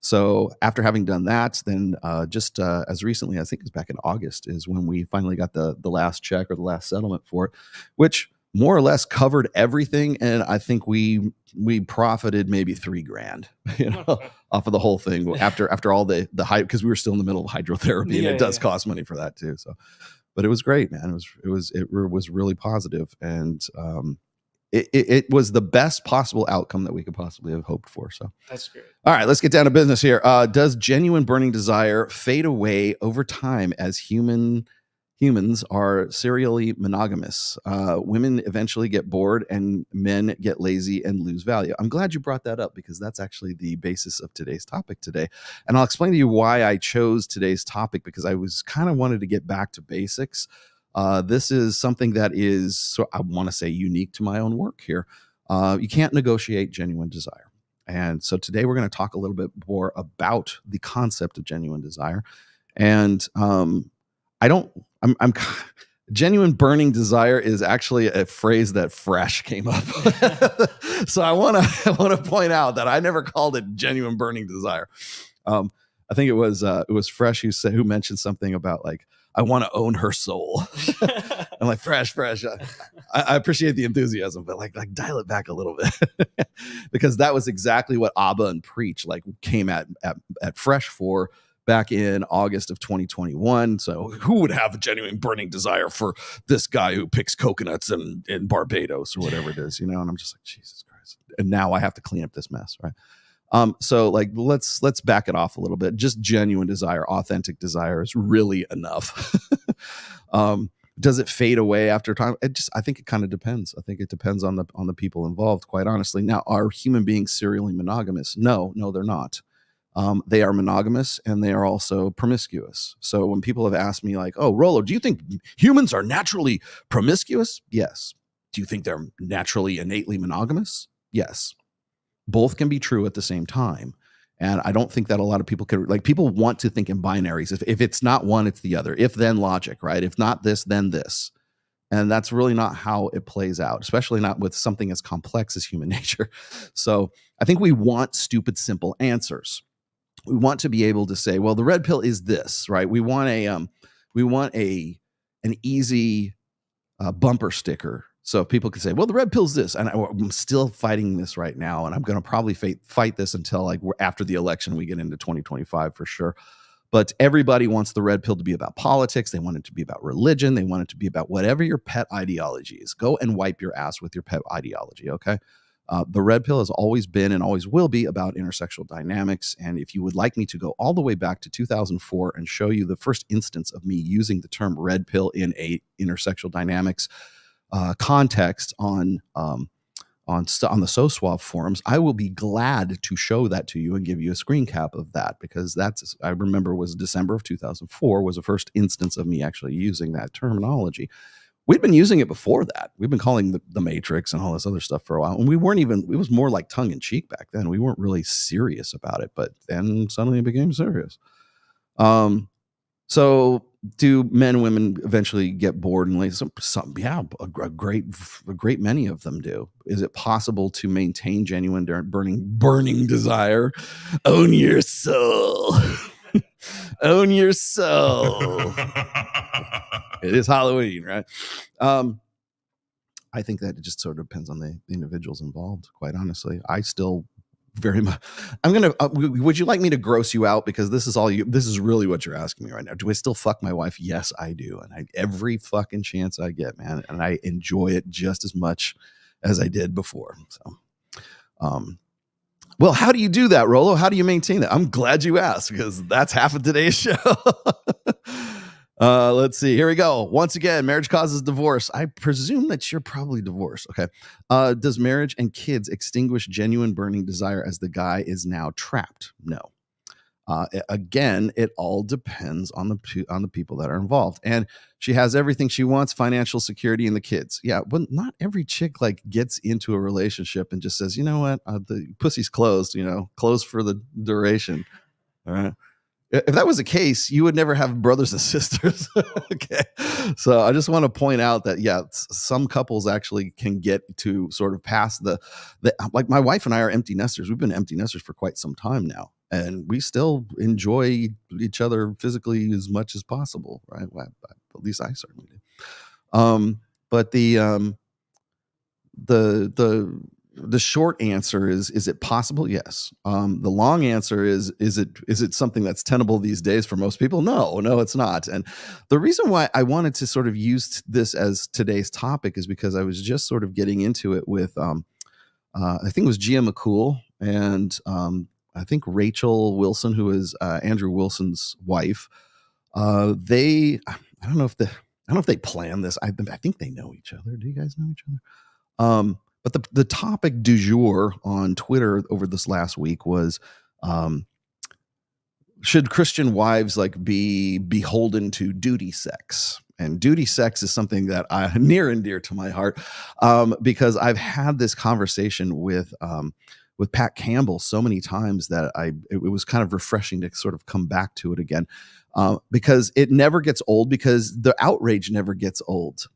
[SPEAKER 17] So after having done that, then just as recently, I think it was back in August is when we finally got the last check or the last settlement for it, which more or less covered everything. And I think we profited maybe $3 grand, off of the whole thing after all the hype, because we were still in the middle of hydrotherapy and it does cost money for that too. So, but it was great, man. It was really positive, and it was the best possible outcome that we could possibly have hoped for. So
[SPEAKER 4] that's great. All
[SPEAKER 17] right, let's get down to business here. Does genuine burning desire fade away over time as humans are serially monogamous? Women eventually get bored and men get lazy and lose value. I'm glad you brought that up because that's actually the basis of today's topic today. And I'll explain to you why I chose today's topic, because I was kind of wanted to get back to basics. This is something that is, so I want to say, unique to my own work here. You can't negotiate genuine desire. And so today we're going to talk a little bit more about the concept of genuine desire. And genuine burning desire is actually a phrase that Fresh came up. So I want to point out that I never called it genuine burning desire. I think it was Fresh who mentioned something about like, I want to own her soul. I'm like, Fresh. I appreciate the enthusiasm, but like dial it back a little bit, because that was exactly what Abba and Preach came at Fresh for. Back in August of 2021. So who would have a genuine burning desire for this guy who picks coconuts in Barbados or whatever it is, And I'm just like, Jesus Christ. And now I have to clean up this mess, right? So like, let's back it off a little bit. Just genuine desire, authentic desire is really enough. Does it fade away after time? I think it kind of depends. I think it depends on the people involved, quite honestly. Now, are human beings serially monogamous? No, they're not. They are monogamous and they are also promiscuous. So when people have asked me like, "Oh, Rollo, do you think humans are naturally promiscuous?" Yes. Do you think they're naturally innately monogamous? Yes. Both can be true at the same time. And I don't think that a lot of people people want to think in binaries. If it's not one, it's the other. If then logic, right? If not this, then this. And that's really not how it plays out, especially not with something as complex as human nature. So I think we want stupid, simple answers. We want to be able to say, well, the red pill is this, right? We want an easy bumper sticker. So if people can say, well, the red pill's this, and I'm still fighting this right now. And I'm going to probably fight this until like after the election, we get into 2025 for sure. But everybody wants the red pill to be about politics. They want it to be about religion. They want it to be about whatever your pet ideology is. Go and wipe your ass with your pet ideology. Okay. The red pill has always been and always will be about intersexual dynamics. And if you would like me to go all the way back to 2004 and show you the first instance of me using the term red pill in a intersexual dynamics context on the SoSwap forums, I will be glad to show that to you and give you a screen cap of that, because I remember was December of 2004 was the first instance of me actually using that terminology. We'd been using it before that. We've been calling the Matrix and all this other stuff for a while. And it was more like tongue in cheek back then. We weren't really serious about it, but then suddenly it became serious. So do men and women eventually get bored and lazy? Some, yeah, a great many of them do. Is it possible to maintain genuine burning desire? Own your soul. Own your soul. It is Halloween, right? I think that it just sort of depends on the individuals involved, quite honestly. I still very much, would you like me to gross you out? Because this is really what you're asking me right now. Do I still fuck my wife? Yes, I do. And every fucking chance I get, man. And I enjoy it just as much as I did before. So, well, how do you do that, Rolo? How do you maintain that? I'm glad you asked, because that's half of today's show. Let's see. Here we go. Once again, marriage causes divorce. I presume that you're probably divorced. Okay. Does marriage and kids extinguish genuine burning desire as the guy is now trapped? No. Again, it all depends on the people that are involved. And she has everything she wants, financial security and the kids. Yeah, but not every chick like gets into a relationship and just says, you know what, the pussy's closed, closed for the duration. All right. If that was the case, you would never have brothers and sisters. Okay. So I just want to point out that, yeah, some couples actually can get to sort of past the like my wife and I are empty nesters. We've been empty nesters for quite some time now, and we still enjoy each other physically as much as possible. Right. Well, at least I certainly do. But the short answer is it possible? Yes. The long answer is it something that's tenable these days for most people? No, it's not. And the reason why I wanted to sort of use this as today's topic is because I was just sort of getting into it with, I think it was Gia McCool and I think Rachel Wilson, who is Andrew Wilson's wife. I don't know if they planned this. I think they know each other. Do you guys know each other? But the topic du jour on Twitter over this last week was, should Christian wives like be beholden to duty sex? And duty sex is something that I near and dear to my heart, because I've had this conversation with Pat Campbell so many times that it was kind of refreshing to sort of come back to it again, because it never gets old, because the outrage never gets old.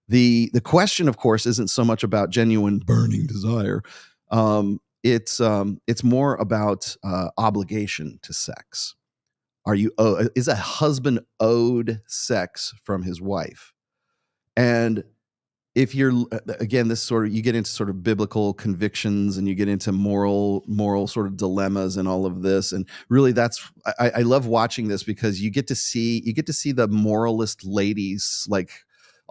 [SPEAKER 17] The question, of course, isn't so much about genuine burning desire. It's more about obligation to sex. Is a husband owed sex from his wife? And if you're, again, this sort of, you get into sort of biblical convictions and you get into moral sort of dilemmas and all of this. And really I love watching this, because you get to see the moralist ladies like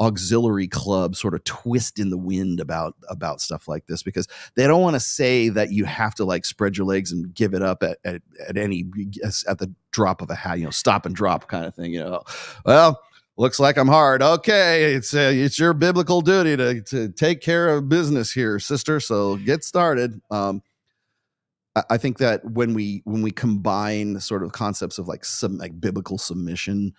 [SPEAKER 17] auxiliary club sort of twist in the wind about stuff like this, because they don't want to say that you have to like spread your legs and give it up at the drop of a hat, stop and drop kind of thing. Well, looks like I'm hard. Okay, it's your biblical duty to take care of business here, sister. So get started. I think that when we combine the sort of concepts of like biblical submission,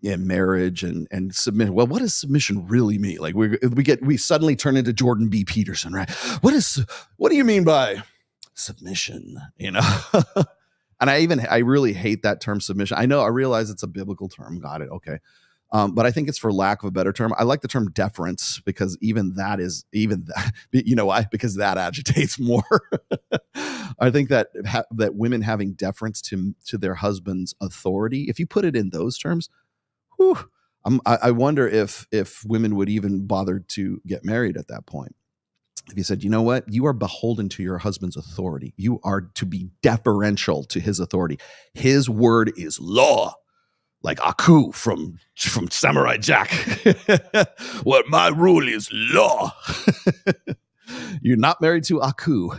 [SPEAKER 17] in marriage and submit. Well, what does submission really mean? Like we suddenly turn into Jordan B. Peterson, right? What do you mean by submission? And I really hate that term submission. I realize it's a biblical term. Got it. Okay. But I think it's for lack of a better term. I like the term deference, because even that, you know why? Because that agitates more. I think that women having deference to their husband's authority, if you put it in those terms, I wonder if women would even bother to get married at that point. If you said, you know what, you are beholden to your husband's authority. You are to be deferential to his authority. His word is law. Like Aku from Samurai Jack. Well, my rule is law. You're not married to Aku.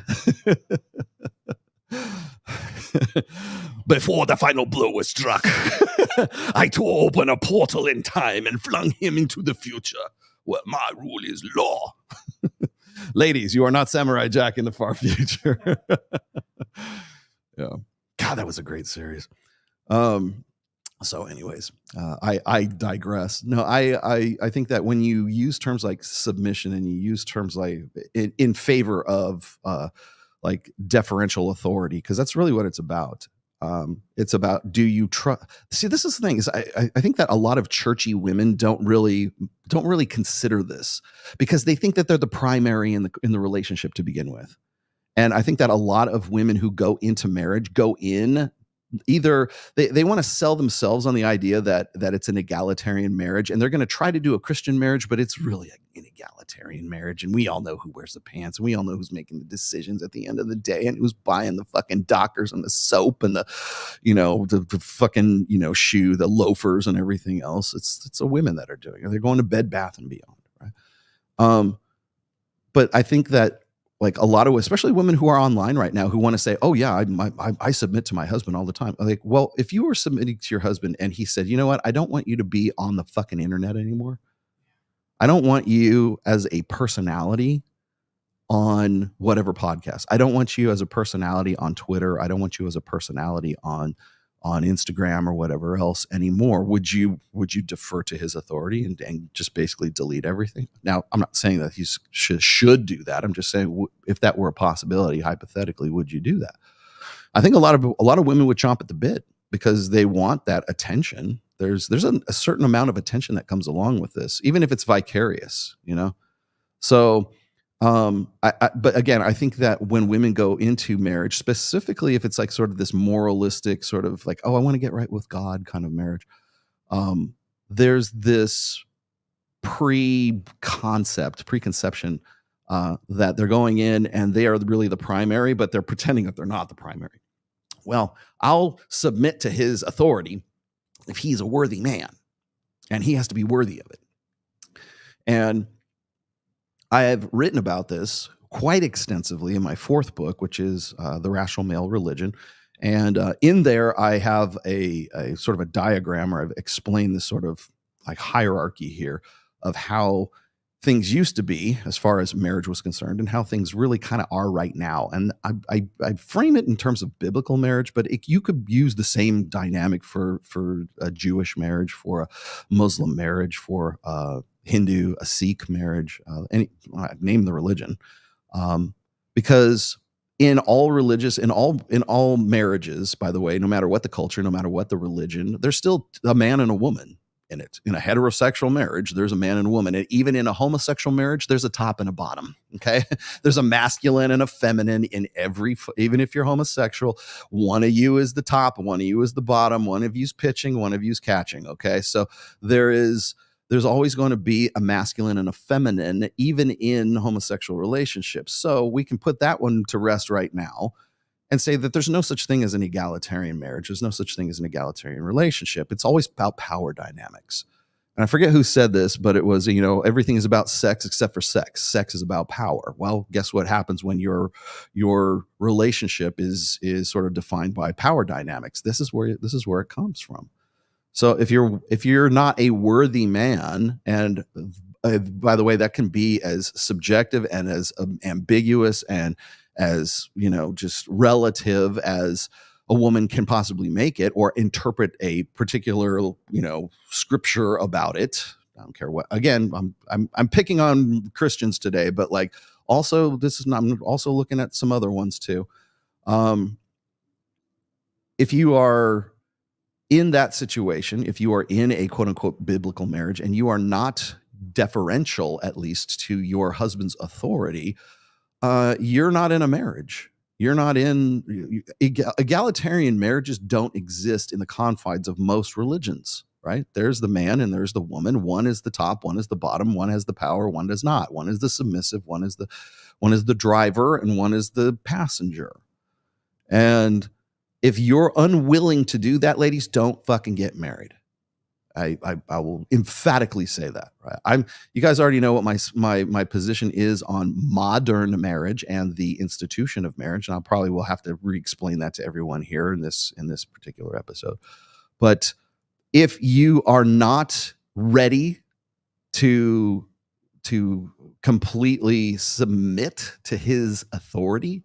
[SPEAKER 17] Before the final blow was struck, I tore open a portal in time and flung him into the future. Well, my rule is law. Ladies, you are not Samurai Jack in the far future. Yeah. God, that was a great series. So anyways, I digress. No, I think that when you use terms like submission and you use terms like in favor of like deferential authority, because that's really what it's about. It's about, do you trust? See, this is the thing, is I think that a lot of churchy women don't really consider this, because they think that they're the primary in the relationship to begin with. And I think that a lot of women who go into marriage go in either they want to sell themselves on the idea that it's an egalitarian marriage, and they're going to try to do a Christian marriage, but it's really an egalitarian marriage, and we all know who wears the pants, and we all know who's making the decisions at the end of the day, and who's buying the fucking Dockers and the soap and the fucking shoe, the loafers and everything else. It's the women that are doing it. They're going to Bed Bath and Beyond, right? But I think that, like, a lot of, especially women who are online right now, who want to say, oh yeah, I submit to my husband all the time. I'm like, well, if you were submitting to your husband and he said, you know what, I don't want you to be on the fucking internet anymore. I don't want you as a personality on whatever podcast. I don't want you as a personality on Twitter. I don't want you as a personality on Instagram or whatever else anymore. Would you defer to his authority and just basically delete everything? Now, I'm not saying that he should do that. I'm just saying, if that were a possibility, hypothetically, would you do that? I think a lot of women would chomp at the bit because they want that attention. There's a certain amount of attention that comes along with this, even if it's vicarious, So, but again, I think that when women go into marriage, specifically if it's like sort of this moralistic sort of like, oh, I want to get right with God kind of marriage, there's this preconception that they're going in and they are really the primary, but they're pretending that they're not the primary. Well, I'll submit to his authority if he's a worthy man, and he has to be worthy of it. And I have written about this quite extensively in my fourth book, which is The Rational Male Religion. And in there, I have a sort of a diagram where I've explained this sort of like hierarchy here of how things used to be as far as marriage was concerned and how things really kind of are right now. And I frame it in terms of biblical marriage, but you could use the same dynamic for a Jewish marriage, for a Muslim marriage, for Hindu, a Sikh marriage, name the religion, because in all marriages, by the way, no matter what the culture, no matter what the religion, there's still a man and a woman in it. In a heterosexual marriage, there's a man and a woman. And even in a homosexual marriage, there's a top and a bottom. Okay, there's a masculine and a feminine in every. Even if you're homosexual, one of you is the top, one of you is the bottom, one of you's pitching, one of you's catching. Okay, so there's always going to be a masculine and a feminine, even in homosexual relationships. So we can put that one to rest right now and say that there's no such thing as an egalitarian marriage. There's no such thing as an egalitarian relationship. It's always about power dynamics. And I forget who said this, but it was, everything is about sex except for sex. Sex is about power. Well, guess what happens when your relationship is sort of defined by power dynamics? This is where it comes from. So if you're not a worthy man, and by the way, that can be as subjective and as ambiguous and as just relative as a woman can possibly make it, or interpret a particular scripture about it. I don't care what. Again, I'm picking on Christians today, but like also I'm also looking at some other ones too. If you are in that situation, if you are in a quote unquote biblical marriage and you are not deferential, at least to your husband's authority, you're not in a marriage. You're not in egalitarian marriages. Don't exist in the confines of most religions, right? There's the man and there's the woman. One is the top, one is the bottom, one has the power, one does not. One is the submissive, one is the driver, and one is the passenger. And if you're unwilling to do that, ladies, don't fucking get married. I will emphatically say that. Right? You guys already know what my position is on modern marriage and the institution of marriage, and I probably will have to re-explain that to everyone here in this particular episode. But if you are not ready to completely submit to his authority,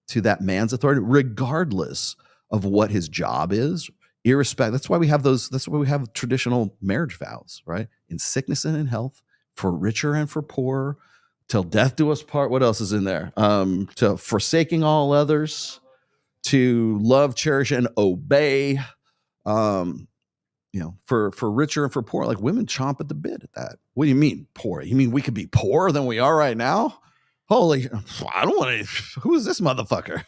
[SPEAKER 17] to that man's authority, regardless of what his job is, irrespective. That's why we have traditional marriage vows, right? In sickness and in health, for richer and for poorer, till death do us part. What else is in there? To forsaking all others, to love, cherish, and obey. For richer and for poor, like women chomp at the bit at that. What do you mean poor? You mean we could be poorer than we are right now? Holy, I don't want to. Who is this motherfucker?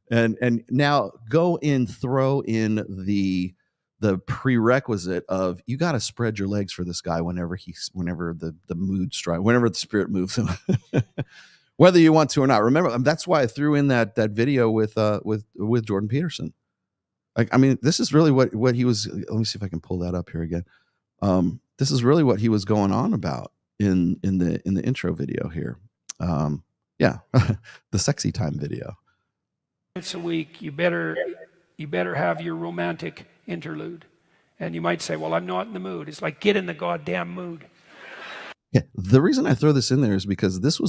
[SPEAKER 17] And now go and throw in the prerequisite of you got to spread your legs for this guy whenever the mood strikes, whenever the spirit moves him, whether you want to or not. Remember, that's why I threw in that video with Jordan Peterson. Like, I mean, this is really what he was. Let me see if I can pull that up here again. This is really what he was going on about in the intro video here. Yeah, the sexy time video.
[SPEAKER 15] Once a week, you better have your romantic interlude. And you might say, well, I'm not in the mood. It's like, get in the goddamn mood.
[SPEAKER 17] Yeah, the reason I throw this in there is because this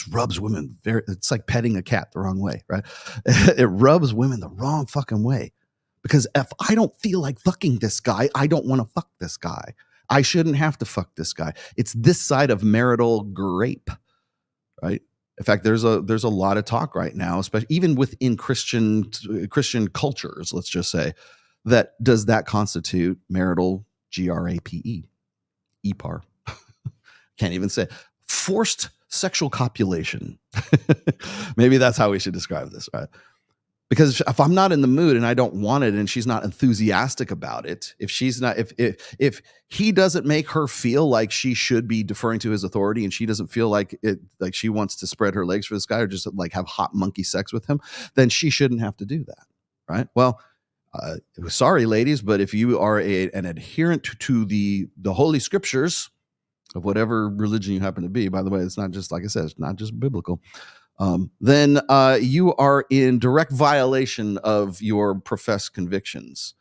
[SPEAKER 17] rubs women it's like petting a cat the wrong way, right? It rubs women the wrong fucking way. Because if I don't feel like fucking this guy, I don't want to fuck this guy. I shouldn't have to fuck this guy. It's this side of marital grape, right? In fact, there's a lot of talk right now, especially even within Christian cultures, let's just say, that does that constitute marital GRAPE, EPAR? Can't even say it. Forced sexual copulation. Maybe that's how we should describe this, right? Because if I'm not in the mood and I don't want it and she's not enthusiastic about it, if he doesn't make her feel like she should be deferring to his authority and she doesn't feel like she wants to spread her legs for this guy or just like have hot monkey sex with him, then she shouldn't have to do that, right? Well, sorry, ladies, but if you are an adherent to the holy scriptures of whatever religion you happen to be, by the way, it's not just, like I said, it's not just biblical. Then you are in direct violation of your professed convictions.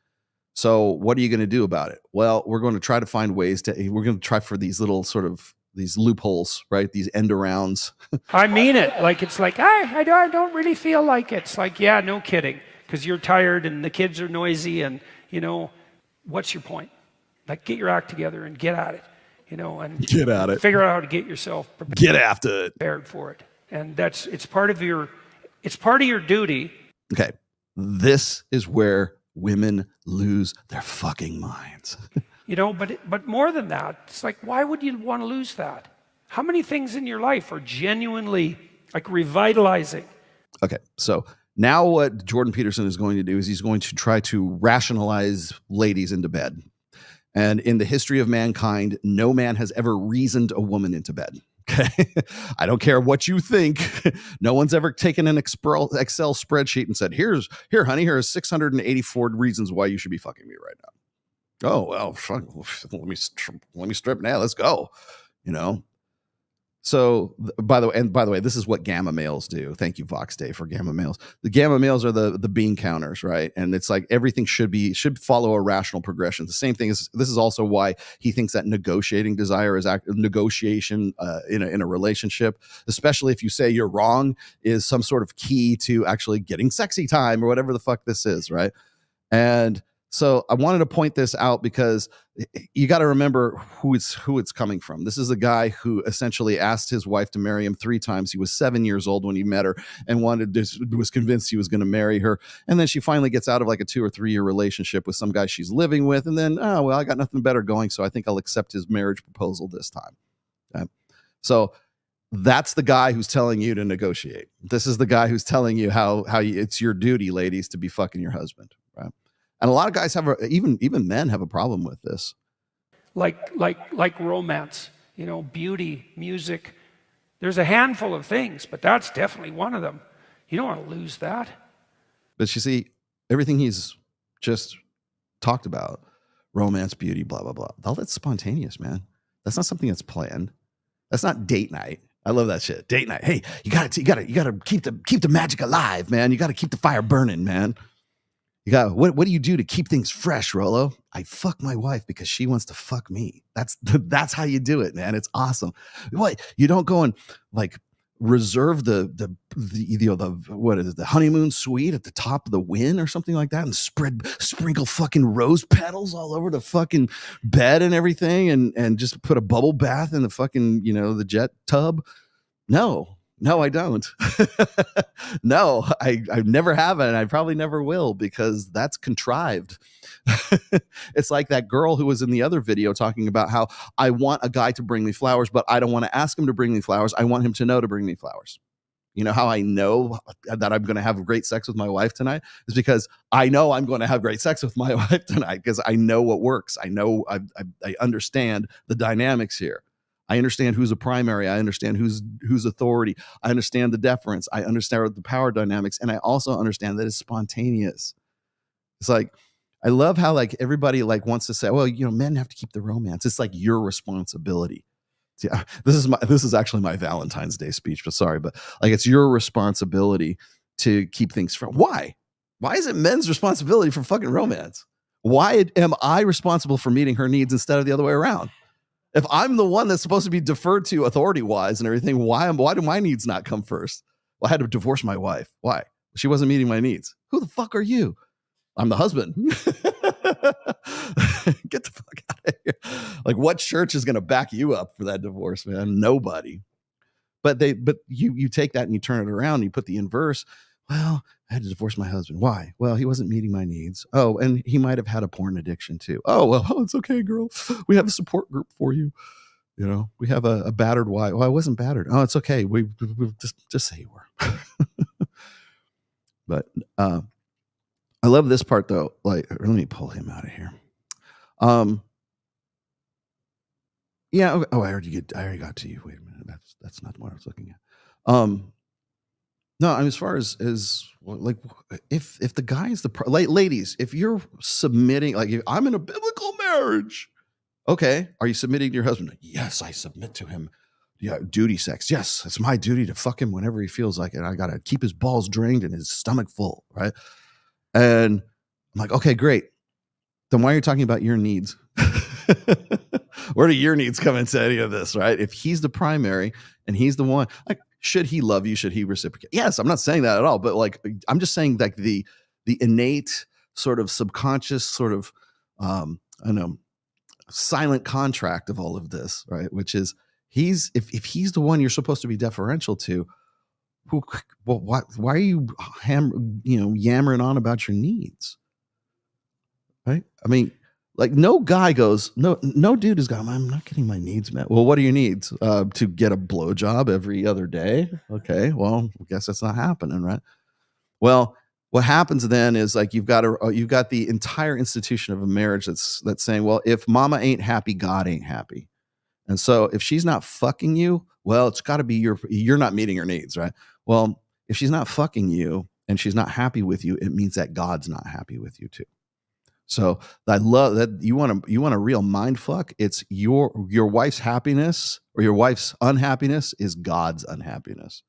[SPEAKER 17] So what are you going to do about it? Well, we're going to try to find ways we're going to try for these little sort of these loopholes, right? These end arounds.
[SPEAKER 15] I mean it. Like, it's like, I don't really feel like it. It's like, yeah, no kidding. Because you're tired and the kids are noisy and, what's your point? Like, get your act together and get at it, and
[SPEAKER 17] get at it.
[SPEAKER 15] Figure out how to get yourself prepared.
[SPEAKER 17] Get after it.
[SPEAKER 15] Prepared for it. And it's part of your duty.
[SPEAKER 17] Okay. This is where women lose their fucking minds.
[SPEAKER 15] But more than that, it's like, why would you want to lose that? How many things in your life are genuinely like revitalizing?
[SPEAKER 17] Okay. So now what Jordan Peterson is going to do is he's going to try to rationalize ladies into bed. And in the history of mankind, no man has ever reasoned a woman into bed. Okay. I don't care what you think. No one's ever taken an Excel spreadsheet and said, here, honey, here are 684 reasons why you should be fucking me right now. Oh, well, fuck, let me strip now. Let's go. So by the way, this is what gamma males do. Thank you, Vox Day, for gamma males. The gamma males are the bean counters, right? And it's like everything should follow a rational progression. The same thing is, this is also why he thinks that negotiating desire is negotiation in a relationship, especially if you say you're wrong, is some sort of key to actually getting sexy time or whatever the fuck this is, right? And so I wanted to point this out because you got to remember who it's coming from. This is a guy who essentially asked his wife to marry him 3 times. He was 7 years old when he met her and was convinced he was going to marry her. And then she finally gets out of like a 2 or 3 year relationship with some guy she's living with. And then, oh, well, I got nothing better going, so I think I'll accept his marriage proposal this time. Okay? So that's the guy who's telling you to negotiate. This is the guy who's telling you how it's your duty, ladies, to be fucking your husband, right? And a lot of guys even men have a problem with this.
[SPEAKER 15] Like romance, beauty, music. There's a handful of things, but that's definitely one of them. You don't want to lose that.
[SPEAKER 17] But you see, everything he's just talked about, romance, beauty, blah, blah, blah, all that's spontaneous, man. That's not something that's planned. That's not date night. I love that shit. Date night. Hey, you gotta keep the magic alive, man. You gotta keep the fire burning, man. What do you do to keep things fresh, Rolo? I fuck my wife because she wants to fuck me. That's how you do it, man. It's awesome. What, you don't go and like reserve the what is it, the honeymoon suite at the top of the Wynn or something like that, and sprinkle fucking rose petals all over the fucking bed and everything, and just put a bubble bath in the fucking the jet tub. No, I don't. No, I never have, and I probably never will, because that's contrived. It's like that girl who was in the other video talking about how I want a guy to bring me flowers, but I don't want to ask him to bring me flowers. I want him to know to bring me flowers. You know how I know that I'm going to have great sex with my wife tonight is because I know I'm going to have great sex with my wife tonight because I know what works. I know I understand the dynamics here. I understand who's a primary. I understand who's authority. I understand the deference. I understand the power dynamics. And I also understand that it's spontaneous. It's like, I love how like everybody like wants to say, well, you know, men have to keep the romance. It's like your responsibility. Yeah, this is actually my Valentine's Day speech, but sorry, but like it's your responsibility to keep things from. Why is it men's responsibility for fucking romance? Why am I responsible for meeting her needs instead of the other way around? If I'm the one that's supposed to be deferred to authority wise and everything, why do my needs not come first? Well, I had to divorce my wife. Why? She wasn't meeting my needs. Who the fuck are you? I'm the husband. Get the fuck out of here. Like, what church is going to back you up for that divorce, man? Nobody. But you take that and you turn it around and you put the inverse. Well, I had to divorce my husband. Why? Well, he wasn't meeting my needs. Oh, and he might have had a porn addiction too. Oh, well, it's okay, girl. We have a support group for you. You know, we have a battered wife. Well, I wasn't battered. Oh, it's okay. We just say you were. But I love this part though. Like, let me pull him out of here. Yeah. Oh, I already got to you. Wait a minute. That's not what I was looking at. No, I mean, as far as like, if the guy is ladies, if you're submitting, like, if I'm in a biblical marriage, okay, are you submitting to your husband? Yes, I submit to him. Yeah, duty sex. Yes, it's my duty to fuck him whenever he feels like it. I gotta keep his balls drained and his stomach full, right? And I'm like, okay, great. Then why are you talking about your needs? Where do your needs come into any of this, right? If he's the primary and he's the one, like, should he love you? Should he reciprocate? Yes, I'm not saying that at all, but like, I'm just saying like the innate sort of subconscious sort of, I don't know, silent contract of all of this, right? Which is if he's the one you're supposed to be deferential to, why are you yammering on about your needs? Right? I mean, like, no guy goes, no dude is going, I'm not getting my needs met. Well, what are your needs? To get a blowjob every other day? Okay, well, I guess that's not happening, right? Well, what happens then is like you've got the entire institution of a marriage that's saying, well, if mama ain't happy, God ain't happy. And so if she's not fucking you, well, it's got to be you're not meeting her needs, right? Well, if she's not fucking you and she's not happy with you, it means that God's not happy with you too. So I love that you want a real mind fuck. It's your wife's happiness or your wife's unhappiness is God's unhappiness.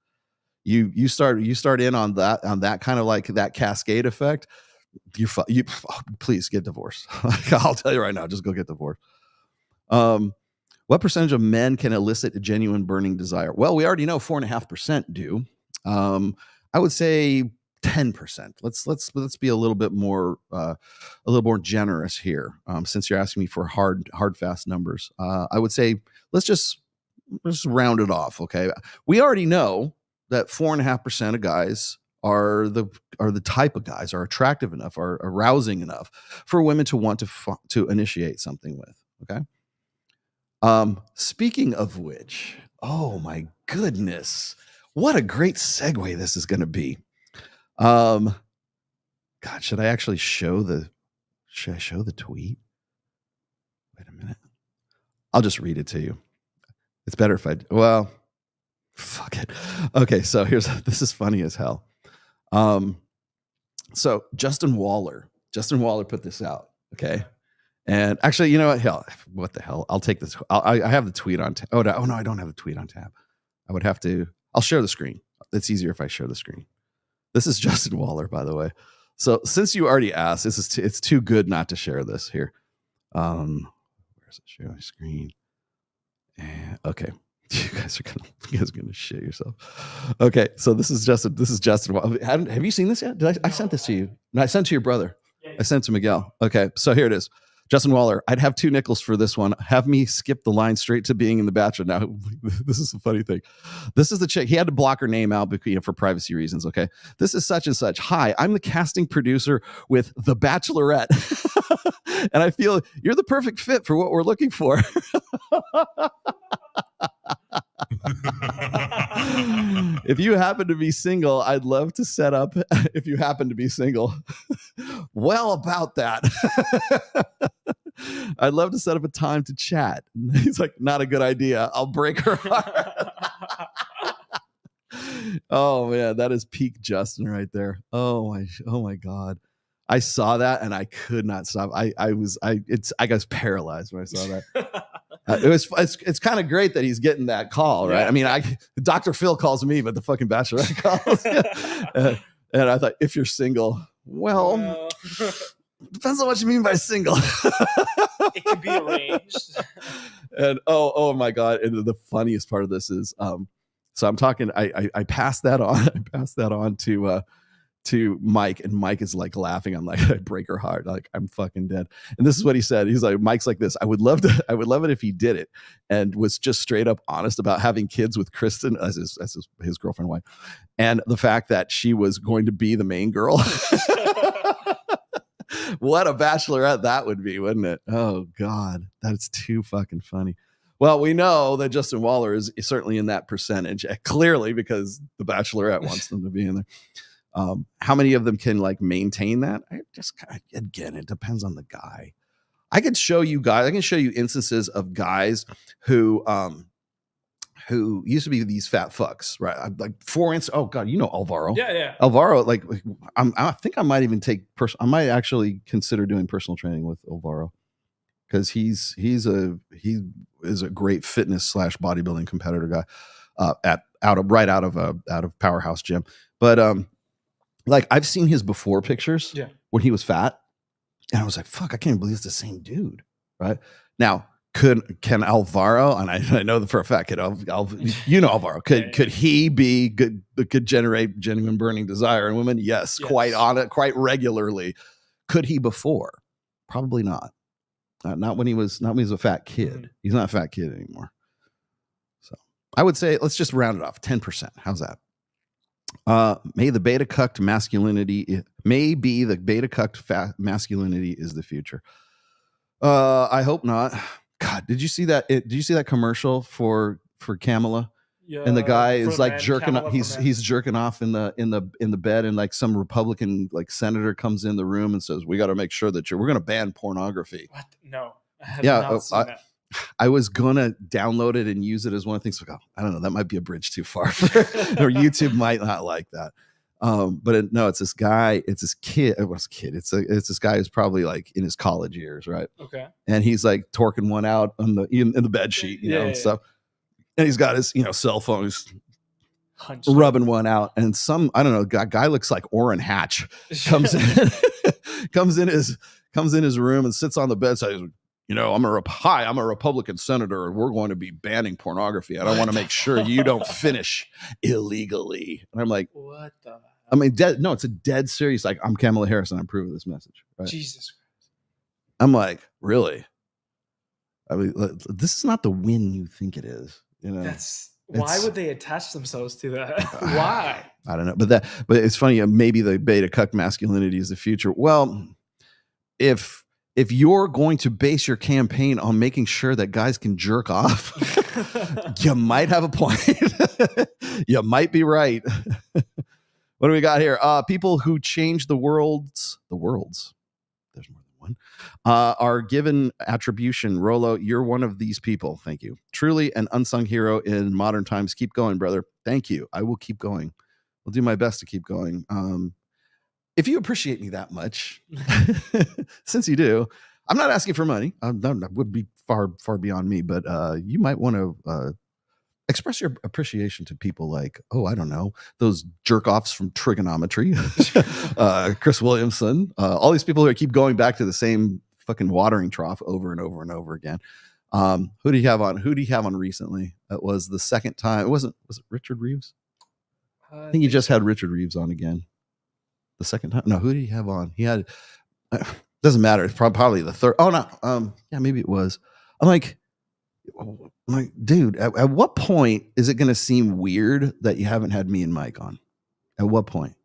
[SPEAKER 17] You start in on that kind of like that cascade effect. You please get divorced. I'll tell you right now, just go get divorced. What percentage of men can elicit a genuine burning desire? Well, we already know 4.5% do. I would say 10%. Let's be a little bit more generous here. Since you're asking me for hard fast numbers, I would say let's just round it off. Okay, we already know that 4.5% of guys are the type of guys are attractive enough, are arousing enough for women to want to initiate something with. Okay. Speaking of which, oh my goodness, what a great segue this is going to be. God, should I actually show the tweet? Wait a minute. I'll just read it to you. It's better if well, fuck it. Okay. So this is funny as hell. So Justin Waller put this out. Okay. And actually, you know what? Hell, what the hell? I'll take this. I have the tweet on tab. Oh no, I don't have the tweet on tab. I'll share the screen. It's easier if I share the screen. This is Justin Waller, by the way. So since you already asked, it's too good not to share this here. Where's it? Share my screen. And, okay. You guys are gonna shit yourself. Okay, so this is Justin Waller. Have you seen this yet? I sent this to you? No, I sent it to your brother. I sent it to Miguel. Okay, so here it is. Justin Waller, I'd have 2 nickels for this one. Have me skip the line straight to being in The Bachelor. Now, this is a funny thing. This is the chick. He had to block her name out because, for privacy reasons, okay? This is such and such. Hi, I'm the casting producer with The Bachelorette. And I feel you're the perfect fit for what we're looking for. If you happen to be single, I'd love to set up. If you happen to be single, well, about that. I'd love to set up a time to chat. He's like, not a good idea. I'll break her heart. Oh man, that is peak Justin right there. Oh my God. I saw that and I could not stop. I got paralyzed when I saw that. It's kind of great that he's getting that call, right?
[SPEAKER 4] Yeah.
[SPEAKER 17] I mean, Dr. Phil calls me, but the fucking Bachelorette calls. And I thought, if you're single, well, depends on what you mean by single.
[SPEAKER 4] It can be arranged.
[SPEAKER 17] And oh my God. And the funniest part of this is, so I'm talking, I passed that on. I passed that on to Mike, and Mike is like laughing. I'm like, I break her heart. Like, I'm fucking dead. And this is what he said. He's like, Mike's like this. I would love it if he did it and was just straight up honest about having kids with Kristen as his girlfriend wife, and the fact that she was going to be the main girl. What a bachelorette that would be, wouldn't it? Oh God, that's too fucking funny. Well, we know that Justin Waller is certainly in that percentage, clearly, because the Bachelorette wants them to be in there. How many of them can like maintain that? Again, it depends on the guy. I can show you instances of guys who used to be these fat fucks, right? Like, for instance, oh God, you know Alvaro.
[SPEAKER 4] Yeah.
[SPEAKER 17] Alvaro, like, I think I might even I might actually consider doing personal training with Alvaro, because he is a great fitness / bodybuilding competitor guy, out of Powerhouse Gym. But like, I've seen his before pictures when he was fat, and I was like, fuck, I can't believe it's the same dude, right? Now, can Alvaro, and I know that for a fact, you know Alvaro, could he be good, could generate genuine burning desire in women? Yes. Quite regularly. Could he before? Probably not. Not when he was a fat kid. He's not a fat kid anymore. So I would say, let's just round it off. 10%. How's that? May the beta cucked masculinity, masculinity is the future. I hope not. God, did you see that? Did you see that commercial for Kamala? Yeah, and the guy is like jerking off. He's jerking off in the bed, and like some Republican like senator comes in the room and says, "We got to make sure that we're going to ban pornography."
[SPEAKER 4] What? No. I have not seen that.
[SPEAKER 17] I was gonna download it and use it as one of the things. Like, I don't know, that might be a bridge too far, or YouTube might not like that. But no, it's this guy. It's this kid. It was a kid. It's this guy who's probably like in his college years, right? Okay. And he's like torquing one out on in the bed sheet, and stuff. And he's got his cell phone. He's rubbing one out, and I don't know, guy looks like Orrin Hatch comes in, comes in his room and sits on the bed. Says, I'm a Republican senator, and we're going to be banning pornography. And I want to make sure you don't finish illegally. And I'm like, what the hell? I mean, no, it's a dead serious. Like, I'm Kamala Harris, and I approve of this message. Right? Jesus Christ. I'm like, really? I mean, this is not the win you think it is.
[SPEAKER 4] Why would they attach themselves to that? Why?
[SPEAKER 17] I don't know. But it's funny. Maybe the beta cuck masculinity is the future. Well, if you're going to base your campaign on making sure that guys can jerk off, you might have a point. You might be right. What do we got here? People who change the worlds, there's more than one, are given attribution. Rolo, you're one of these people. Thank you. Truly an unsung hero in modern times. Keep going, brother. Thank you. I will keep going. I'll do my best to keep going. If you appreciate me that much, since you do, I'm not asking for money. That would be far, far beyond me, but you might want to express your appreciation to people like, I don't know, those jerk offs from trigonometry, Chris Williamson, all these people who keep going back to the same fucking watering trough over and over and over again. Who do you have on? Who do you have on recently? That was the second time. Was it Richard Reeves? I think you just had Richard Reeves on again. The second time? No, who did he have on? He had, doesn't matter. It's probably the third. Oh, no. Yeah, maybe it was. I'm like, dude, at what point is it going to seem weird that you haven't had me and Mike on? At what point?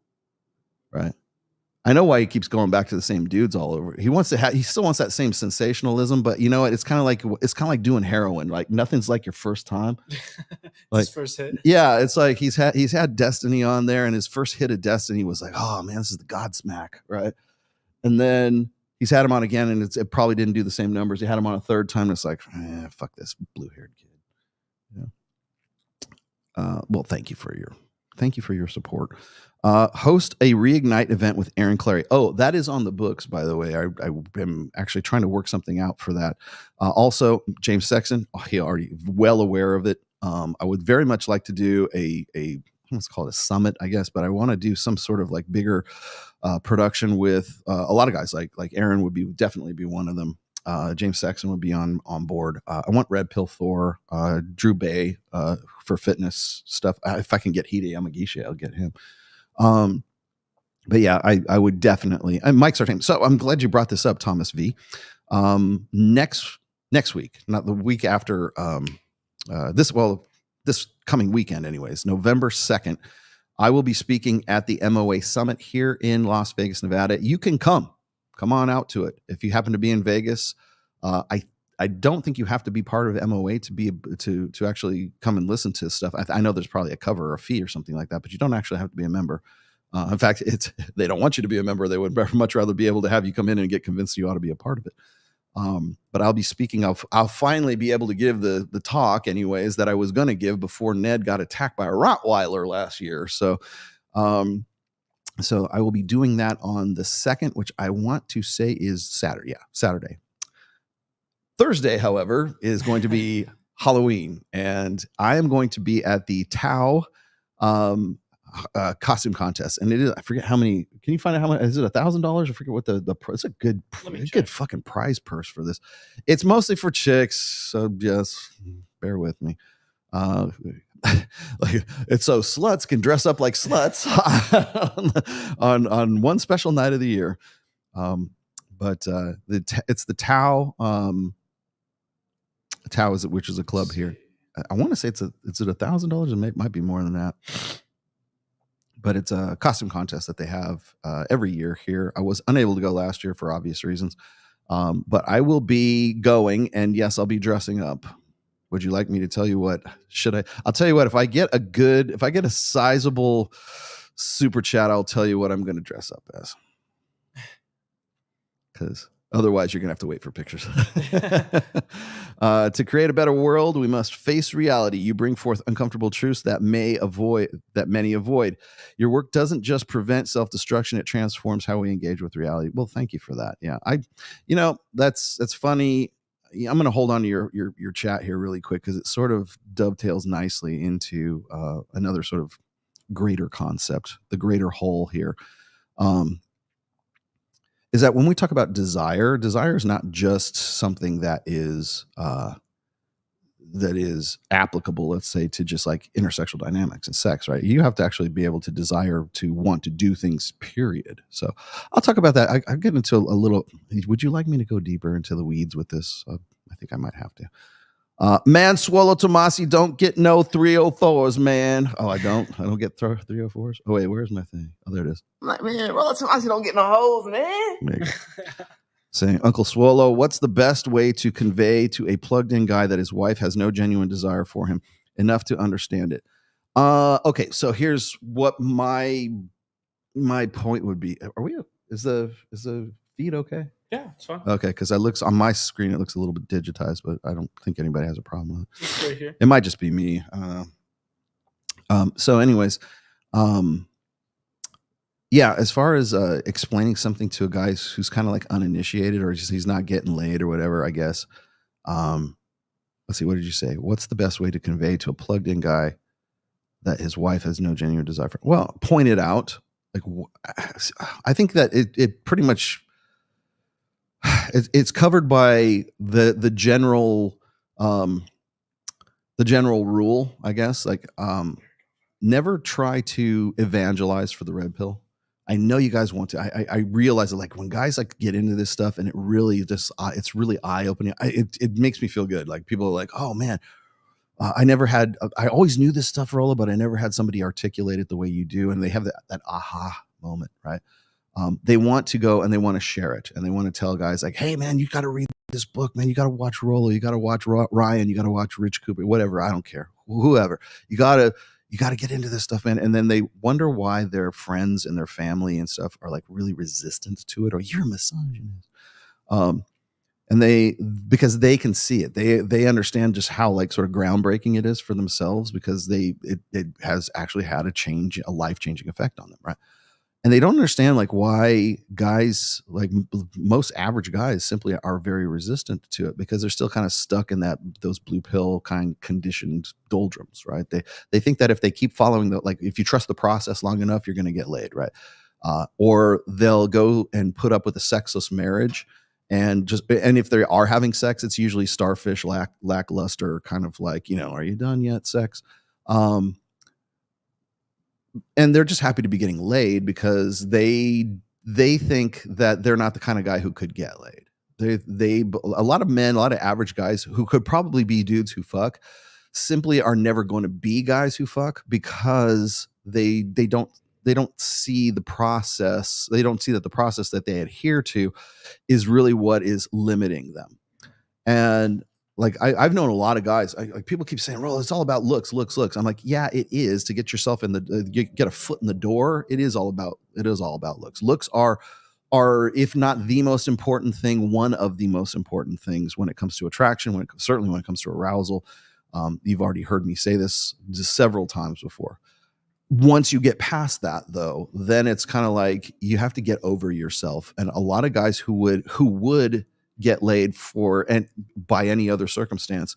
[SPEAKER 17] Right? I know why he keeps going back to the same dudes all over. He still wants that same sensationalism, but you know what? It's kind of like doing heroin. Like, nothing's like your first time.
[SPEAKER 1] Like,
[SPEAKER 4] his first hit.
[SPEAKER 1] Yeah, it's like he's had Destiny on there, and his first hit of Destiny was like, oh man, this is the Godsmack, right? And then he's had him on again, and it probably didn't do the same numbers. He had him on a third time, and it's like, fuck this blue-haired kid. Yeah. Well, thank you for your support. Host a reignite event with Aaron Clary. Oh, that is on the books, by the way. I am actually trying to work something out for that. Also, James Sexton, he already well aware of it. I would very much like to do a let's call it a summit, I guess, but I want to do some sort of like bigger production with a lot of guys. Like Aaron would definitely be one of them. James Sexton would be on board. I want Red Pill Thor, Drew Bay for fitness stuff. If I can get Hide Yamagishi, I'll get him. But yeah, I would definitely. And Mike's our team. So I'm glad you brought this up, Thomas V. Next week, not the week after. This coming weekend, anyways, November 2nd, I will be speaking at the MOA Summit here in Las Vegas, Nevada. You can come on out to it if you happen to be in Vegas. I don't think you have to be part of MOA to be to actually come and listen to stuff. I know there's probably a cover or a fee or something like that, but you don't actually have to be a member. In fact, they don't want you to be a member. They would much rather be able to have you come in and get convinced you ought to be a part of it. But I'll be speaking. I'll finally be able to give the talk, anyways, that I was going to give before Ned got attacked by a Rottweiler last year. So I will be doing that on the 2nd, which I want to say is Saturday. Yeah, Saturday. Thursday, however, is going to be Halloween, and I am going to be at the Tau costume contest, and it is, I forget how many. Can you find out how much? Is it $1,000? I forget what it's a good fucking prize purse for this. It's mostly for chicks, so just bear with me. Like it's so sluts can dress up like sluts on one special night of the year. But it's the Tau. Tau which is a club here. I want to say it's $1,000. It might be more than that. But it's a costume contest that they have every year here. I was unable to go last year for obvious reasons, but I will be going, and yes, I'll be dressing up. Would you like me to tell you what? Should I? I'll tell you what. If I get a sizable super chat, I'll tell you what I'm going to dress up as. Because otherwise, you're going to have to wait for pictures. To create a better world, we must face reality. You bring forth uncomfortable truths that many avoid. Your work doesn't just prevent self-destruction; it transforms how we engage with reality. Well, thank you for that. Yeah, that's funny. I'm going to hold on to your chat here really quick because it sort of dovetails nicely into another sort of greater concept, the greater whole here. Is that when we talk about desire is not just something that is applicable, let's say, to just like intersexual dynamics and sex, right? You have to actually be able to desire to want to do things, period. So I'll talk about that. I'll get into a little. Would you like me to go deeper into the weeds with this? I think I might have to. Man, Swallow Tomasi, don't get no 304s, man. Oh, I don't get 304s. Oh, wait, where's my thing? Oh, there it is.
[SPEAKER 2] I'm like, man, Swallow Tomasi don't get no hoes, man.
[SPEAKER 1] Saying, Uncle Swallow, what's the best way to convey to a plugged-in guy that his wife has no genuine desire for him enough to understand it? Okay, so here's what my point would be. Is the feed okay?
[SPEAKER 4] Yeah, it's fine.
[SPEAKER 1] Okay, because on my screen, it looks a little bit digitized, but I don't think anybody has a problem with it.
[SPEAKER 4] It's right here.
[SPEAKER 1] It might just be me. So anyways, yeah, as far as explaining something to a guy who's kind of like uninitiated or just he's not getting laid or whatever, I guess. Let's see, what did you say? What's the best way to convey to a plugged-in guy that his wife has no genuine desire for? Well, point it out. Like, I think that it pretty much it's covered by the general rule, I guess. Like, never try to evangelize for the red pill. I know you guys want to. I realize that, like, when guys like get into this stuff and it really just it's really eye opening. It makes me feel good. Like, people are like, oh man, I always knew this stuff, Rolla, but I never had somebody articulate it the way you do. And they have that aha moment, right? They want to go and they want to share it, and they want to tell guys like, hey man, you got to read this book, man. You got to watch Rollo. You got to watch Ryan. You got to watch Rich Cooper, whatever. I don't care.
[SPEAKER 17] whoever. You gotta get into this stuff, man. And then they wonder why their friends and their family and stuff are like really resistant to it, or you're a misogynist. And because they can see it, they understand just how like sort of groundbreaking it is for themselves, because it has actually had a life-changing effect on them, right? And they don't understand like why guys, like most average guys, simply are very resistant to it, because they're still kind of stuck in those blue pill kind conditioned doldrums, right? They think that if they keep following if you trust the process long enough, you're going to get laid, right? Or they'll go and put up with a sexless marriage, and if they are having sex, it's usually starfish, lackluster, kind of like, are you done yet sex? And they're just happy to be getting laid because they think that they're not the kind of guy who could get laid. A lot of men, a lot of average guys who could probably be dudes who fuck, simply are never going to be guys who fuck, because they don't see the process. They don't see that the process that they adhere to is really what is limiting them. And like I've known a lot of guys. Like people keep saying, "Well, it's all about looks." I'm like, yeah, it is, to get yourself get a foot in the door. It is all about looks. Looks are if not the most important thing, one of the most important things when it comes to attraction. Certainly when it comes to arousal. You've already heard me say this just several times before. Once you get past that, though, then it's kind of like you have to get over yourself. And a lot of guys who would get laid and by any other circumstance,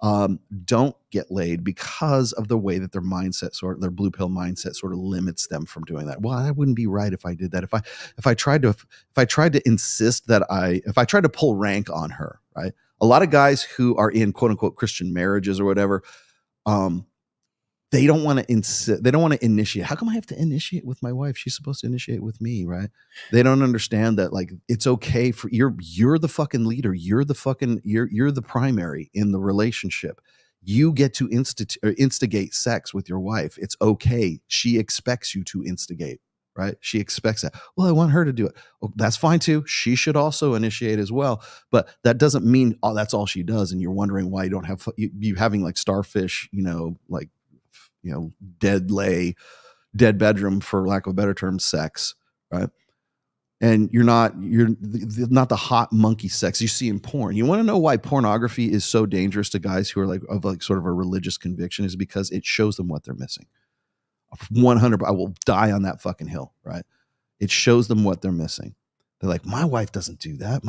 [SPEAKER 17] don't get laid because of the way that their mindset, their blue pill mindset, sort of limits them from doing that. Well, that wouldn't be right if I did that. If I tried to insist that if I tried to pull rank on her, right? A lot of guys who are in quote unquote Christian marriages or whatever, they don't want to they don't want to initiate. How come I have to initiate with my wife? She's supposed to initiate with me, right? They don't understand that like it's okay for you're the fucking leader. You're the primary in the relationship. You get to instigate sex with your wife. It's okay. She expects you to instigate, right? She expects that. Well, I want her to do it. Well, that's fine too. She should also initiate as well. But that doesn't mean that's all she does. And you're wondering why you don't have you having like starfish, dead bedroom, for lack of a better term, sex, right? And you're not the hot monkey sex you see in porn. You want to know why pornography is so dangerous to guys who are like of like sort of a religious conviction, is because it shows them what they're missing. 100, I will die on that fucking hill, right? It shows them what they're missing. They're like, my wife doesn't do that.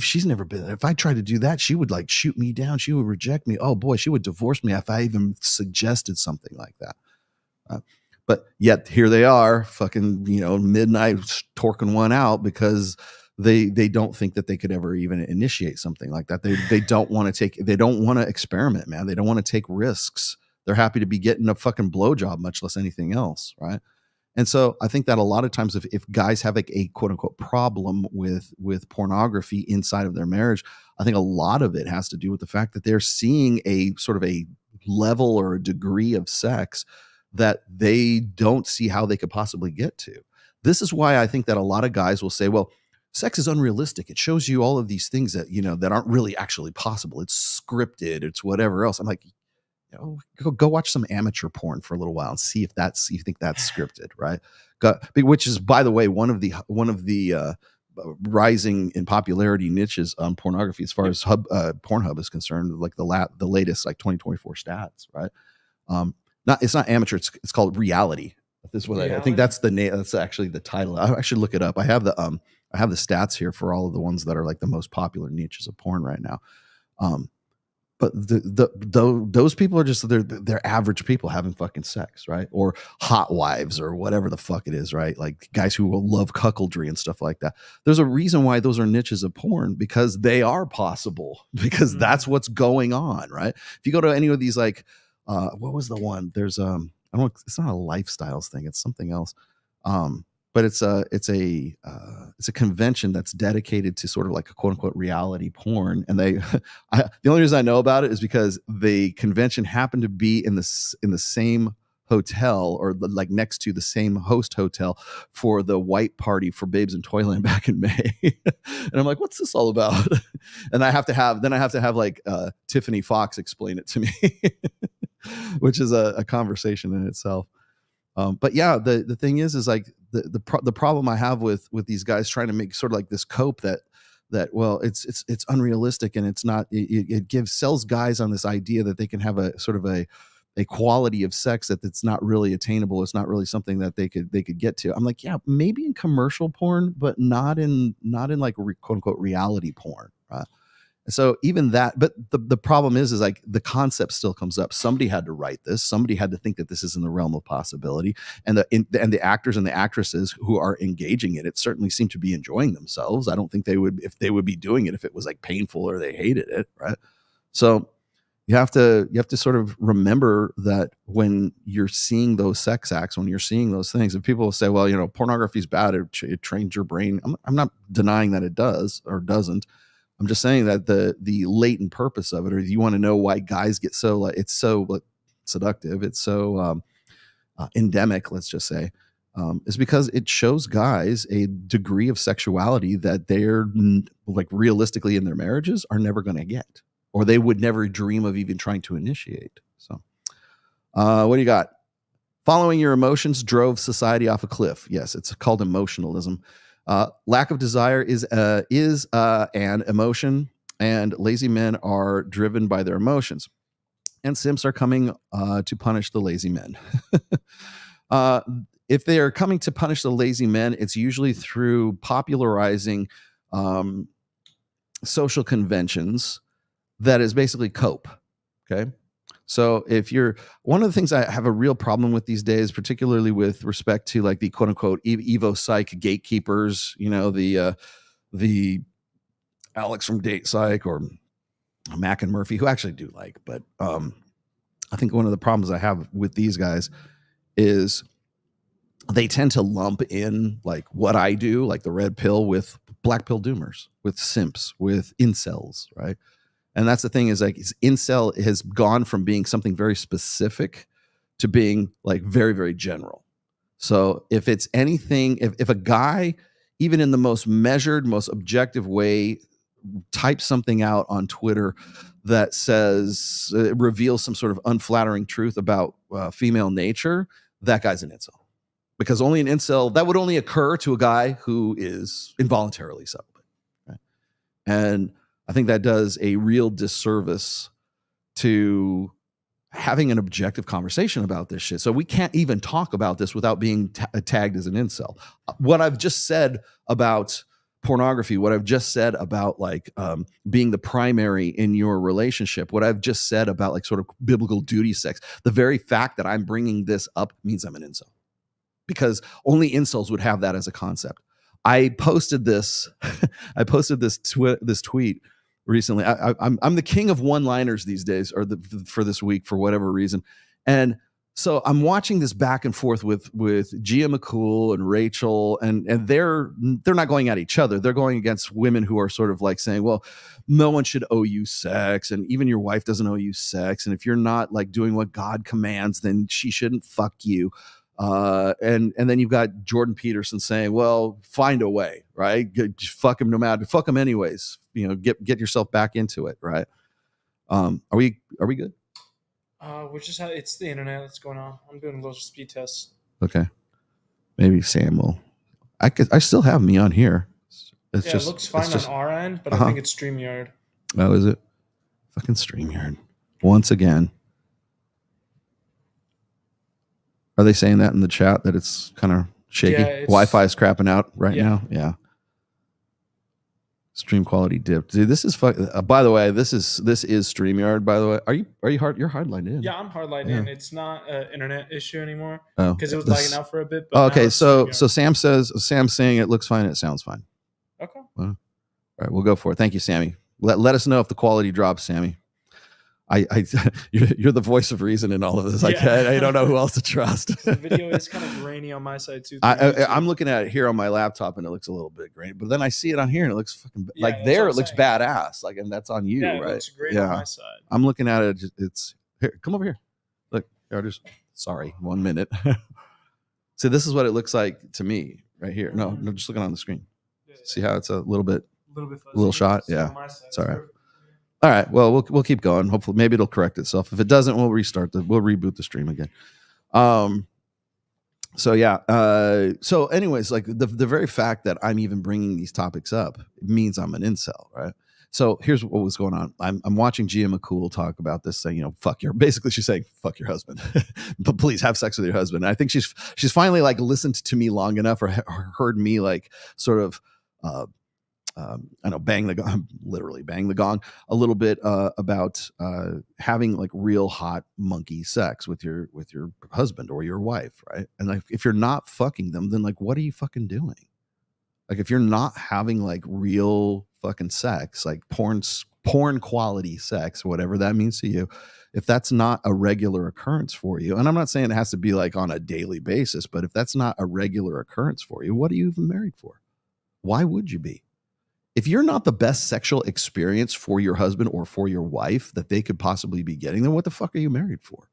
[SPEAKER 17] She's never been. If I tried to do that, she would like shoot me down. She would reject me. Oh boy, she would divorce me if I even suggested something like that. But yet here they are, fucking midnight torquing one out because they don't think that they could ever even initiate something like that. They don't want to experiment, man. They don't want to take risks. They're happy to be getting a fucking blowjob, much less anything else, right? And so I think that a lot of times if guys have like a quote unquote problem with pornography inside of their marriage, I think a lot of it has to do with the fact that they're seeing a sort of a level or a degree of sex that they don't see how they could possibly get to. This is why I think that a lot of guys will say, well, sex is unrealistic. It shows you all of these things that, that aren't really actually possible. It's scripted. It's whatever else. I'm like, go watch some amateur porn for a little while and see if you think that's scripted, right? Which is, by the way, one of the rising in popularity niches on pornography as far as Pornhub is concerned, like the latest like 2024 stats, right? It's not amateur. It's called reality. This is what I think that's the name. That's actually the title. I should look it up. I have the stats here for all of the ones that are like the most popular niches of porn right now. But those people are just they're average people having fucking sex, right? Or hot wives or whatever the fuck it is, right? Like guys who will love cuckoldry and stuff like that. There's a reason why those are niches of porn, because they are possible, because that's what's going on, right? If you go to any of these like what was the one? There's it's not a lifestyles thing, it's something else. But it's a convention that's dedicated to sort of like a quote unquote reality porn. And the only reason I know about it is because the convention happened to be in the same hotel, or like next to the same host hotel for the white party for Babes in Toyland back in May. And I'm like, what's this all about? And I have to have like Tiffany Fox explain it to me, which is a conversation in itself. But yeah, the thing is like the problem I have with these guys trying to make sort of like this cope that well, it's unrealistic, and it's not, it sells guys on this idea that they can have a sort of a quality of sex that's not really attainable. It's not really something that they could get to. I'm like, yeah, maybe in commercial porn, but not in like quote unquote reality porn, right? So even that, but the problem is like the concept still comes up. Somebody had to write this. Somebody had to think that this is in the realm of possibility. And the actors and the actresses who are engaging in it certainly seem to be enjoying themselves. I don't think they would be doing it if it was like painful or they hated it, right? So you have to sort of remember that when you're seeing those sex acts, when you're seeing those things, and people will say, well, pornography is bad. It trains your brain. I'm not denying that it does or doesn't. I'm just saying that the latent purpose of it, or you want to know why guys get so it's so seductive, it's so endemic, let's just say, is because it shows guys a degree of sexuality that they're like realistically in their marriages are never going to get, or they would never dream of even trying to initiate. So what do you got? Following your emotions drove society off a cliff. Yes, it's called emotionalism. Lack of desire is an emotion, and lazy men are driven by their emotions. And simps are coming to punish the lazy men. If they are coming to punish the lazy men, it's usually through popularizing social conventions that is basically cope. Okay. So if one of the things I have a real problem with these days, particularly with respect to like the quote unquote Evo Psych gatekeepers, the Alex from Date Psych or Mac and Murphy, who I actually do like, but I think one of the problems I have with these guys is they tend to lump in like what I do, like the red pill, with black pill doomers, with simps, with incels, right? And that's the thing, is like incel has gone from being something very specific to being like very, very general. So if it's anything, if a guy, even in the most measured, most objective way, types something out on Twitter that says, reveals some sort of unflattering truth about female nature, that guy's an incel. Because only an incel, that would only occur to a guy who is involuntarily celibate, right? And I think that does a real disservice to having an objective conversation about this shit. So we can't even talk about this without being tagged as an incel. What I've just said about pornography, what I've just said about like being the primary in your relationship, what I've just said about like sort of biblical duty sex, the very fact that I'm bringing this up means I'm an incel, because only incels would have that as a concept. I posted this this tweet recently. I'm the king of one-liners these days, or for this week, for whatever reason. And so I'm watching this back and forth with Gia McCool and Rachel, and they're not going at each other. They're going against women who are sort of like saying, well, no one should owe you sex, and even your wife doesn't owe you sex, and if you're not like doing what God commands, then she shouldn't fuck you. And then you've got Jordan Peterson saying, well, find a way, right? Fuck him no matter, fuck him anyways, get yourself back into it. Right. Are we good?
[SPEAKER 4] We're just, it's the internet that's going on. I'm doing a little speed test.
[SPEAKER 17] Okay. Maybe Sam will, I still have me on here. It
[SPEAKER 4] looks fine on our end, but I think it's StreamYard.
[SPEAKER 17] Oh, is it? Fucking StreamYard. Once again. Are they saying that in the chat, that it's kind of shaky?
[SPEAKER 4] Yeah,
[SPEAKER 17] Wi-Fi is crapping out right now. Yeah. Stream quality dipped. Dude, this is by the way, this is StreamYard, by the way. You're hardlined in?
[SPEAKER 4] Yeah, I'm hardlined in. It's not an internet issue anymore,
[SPEAKER 17] Oh,
[SPEAKER 4] because it was lagging out for a bit. But
[SPEAKER 17] okay, so Sam's saying it looks fine, it sounds fine.
[SPEAKER 4] Okay.
[SPEAKER 17] Well, all right, we'll go for it. Thank you, Sammy. Let us know if the quality drops, Sammy. You're the voice of reason in all of this. I don't know who else to trust.
[SPEAKER 4] The video is kind of grainy on my side too.
[SPEAKER 17] I'm looking at it here on my laptop and it looks a little bit grainy, but then I see it on here and it looks fucking like there. It looks badass. Like, and that's on you,
[SPEAKER 4] yeah,
[SPEAKER 17] right?
[SPEAKER 4] It looks great on my side.
[SPEAKER 17] I'm looking at it. It's here. Come over here. Look, here, I'll just Sorry, 1 minute. So this is what it looks like to me right here. No, just looking on the screen. See how it's a little shot? Yeah, it's all right. All right. Well, we'll keep going. Hopefully, maybe it'll correct itself. If it doesn't, we'll reboot the stream again. So yeah. So anyways, like the very fact that I'm even bringing these topics up means I'm an incel, right? So here's what was going on. I'm watching Gia McCool talk about this thing. Basically she's saying, fuck your husband, but please have sex with your husband. And I think she's finally like listened to me long enough or heard me like sort of, I know, literally bang the gong a little bit about having like real hot monkey sex with your husband or your wife, right? And like if you're not fucking them, then like what are you fucking doing? Like if you're not having like real fucking sex, like porn quality sex, whatever that means to you, if that's not a regular occurrence for you, and I'm not saying it has to be like on a daily basis, but if that's not a regular occurrence for you, what are you even married for? Why would you be? If you're not the best sexual experience for your husband or for your wife that they could possibly be getting, then what the fuck are you married for?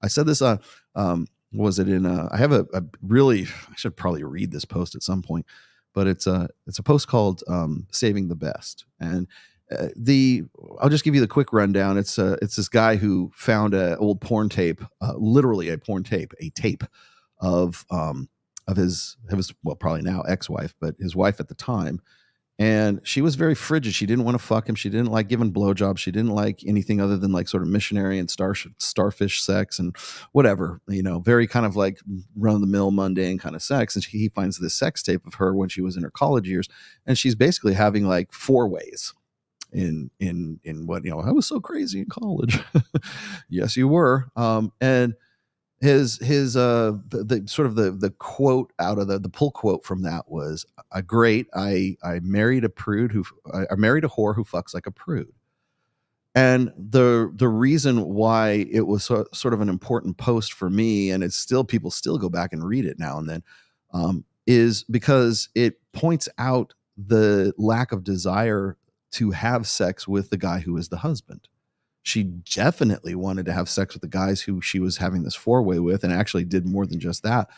[SPEAKER 17] I said this I have a really, I should probably read this post at some point, but it's a post called Saving the Best. And I'll just give you the quick rundown. It's this guy who found an old porn tape, literally a porn tape, a tape of his well, probably now ex-wife, but his wife at the time. And she was very frigid. She didn't want to fuck him. She didn't like giving blowjobs. She didn't like anything other than like sort of missionary and starfish sex and whatever, very kind of like run of the mill, mundane kind of sex. And he finds this sex tape of her when she was in her college years. And she's basically having like 4 ways in what, I was so crazy in college. Yes, you were. And the sort of the quote out of the pull quote from that was I married a prude I married a whore who fucks like a prude. And the reason why it was sort of an important post for me, and it's still, people still go back and read it now and then, is because it points out the lack of desire to have sex with the guy who is the husband. She definitely wanted to have sex with the guys who she was having this 4-way with, and actually did more than just that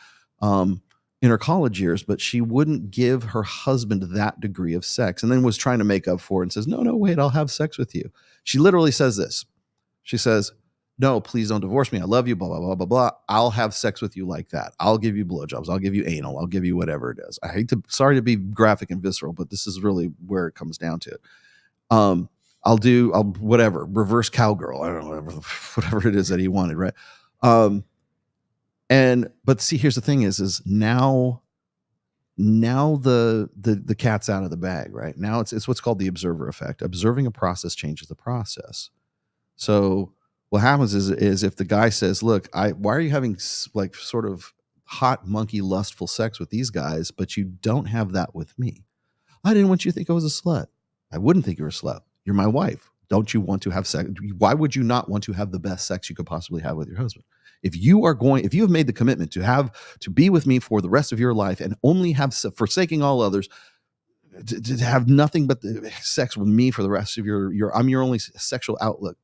[SPEAKER 17] in her college years, but she wouldn't give her husband that degree of sex, and then was trying to make up for it and says, no, wait, I'll have sex with you. She literally says this. She says, no, please don't divorce me. I love you, blah, blah, blah, blah, blah. I'll have sex with you like that. I'll give you blowjobs. I'll give you anal. I'll give you whatever it is. Sorry to be graphic and visceral, but this is really where it comes down to it. I'll whatever, reverse cowgirl. I don't know, whatever it is that he wanted. Right. But see, here's the thing is now the cat's out of the bag, right? Now it's what's called the observer effect. Observing a process changes the process. So what happens is if the guy says, look, why are you having like sort of hot monkey lustful sex with these guys, but you don't have that with me? I didn't want you to think I was a slut. I wouldn't think you're a slut. You're my wife. Don't you want to have sex? Why would you not want to have the best sex you could possibly have with your husband? If you have made the commitment to be with me for the rest of your life and only have, forsaking all others, to have nothing but the sex with me for the rest of I'm your only sexual outlet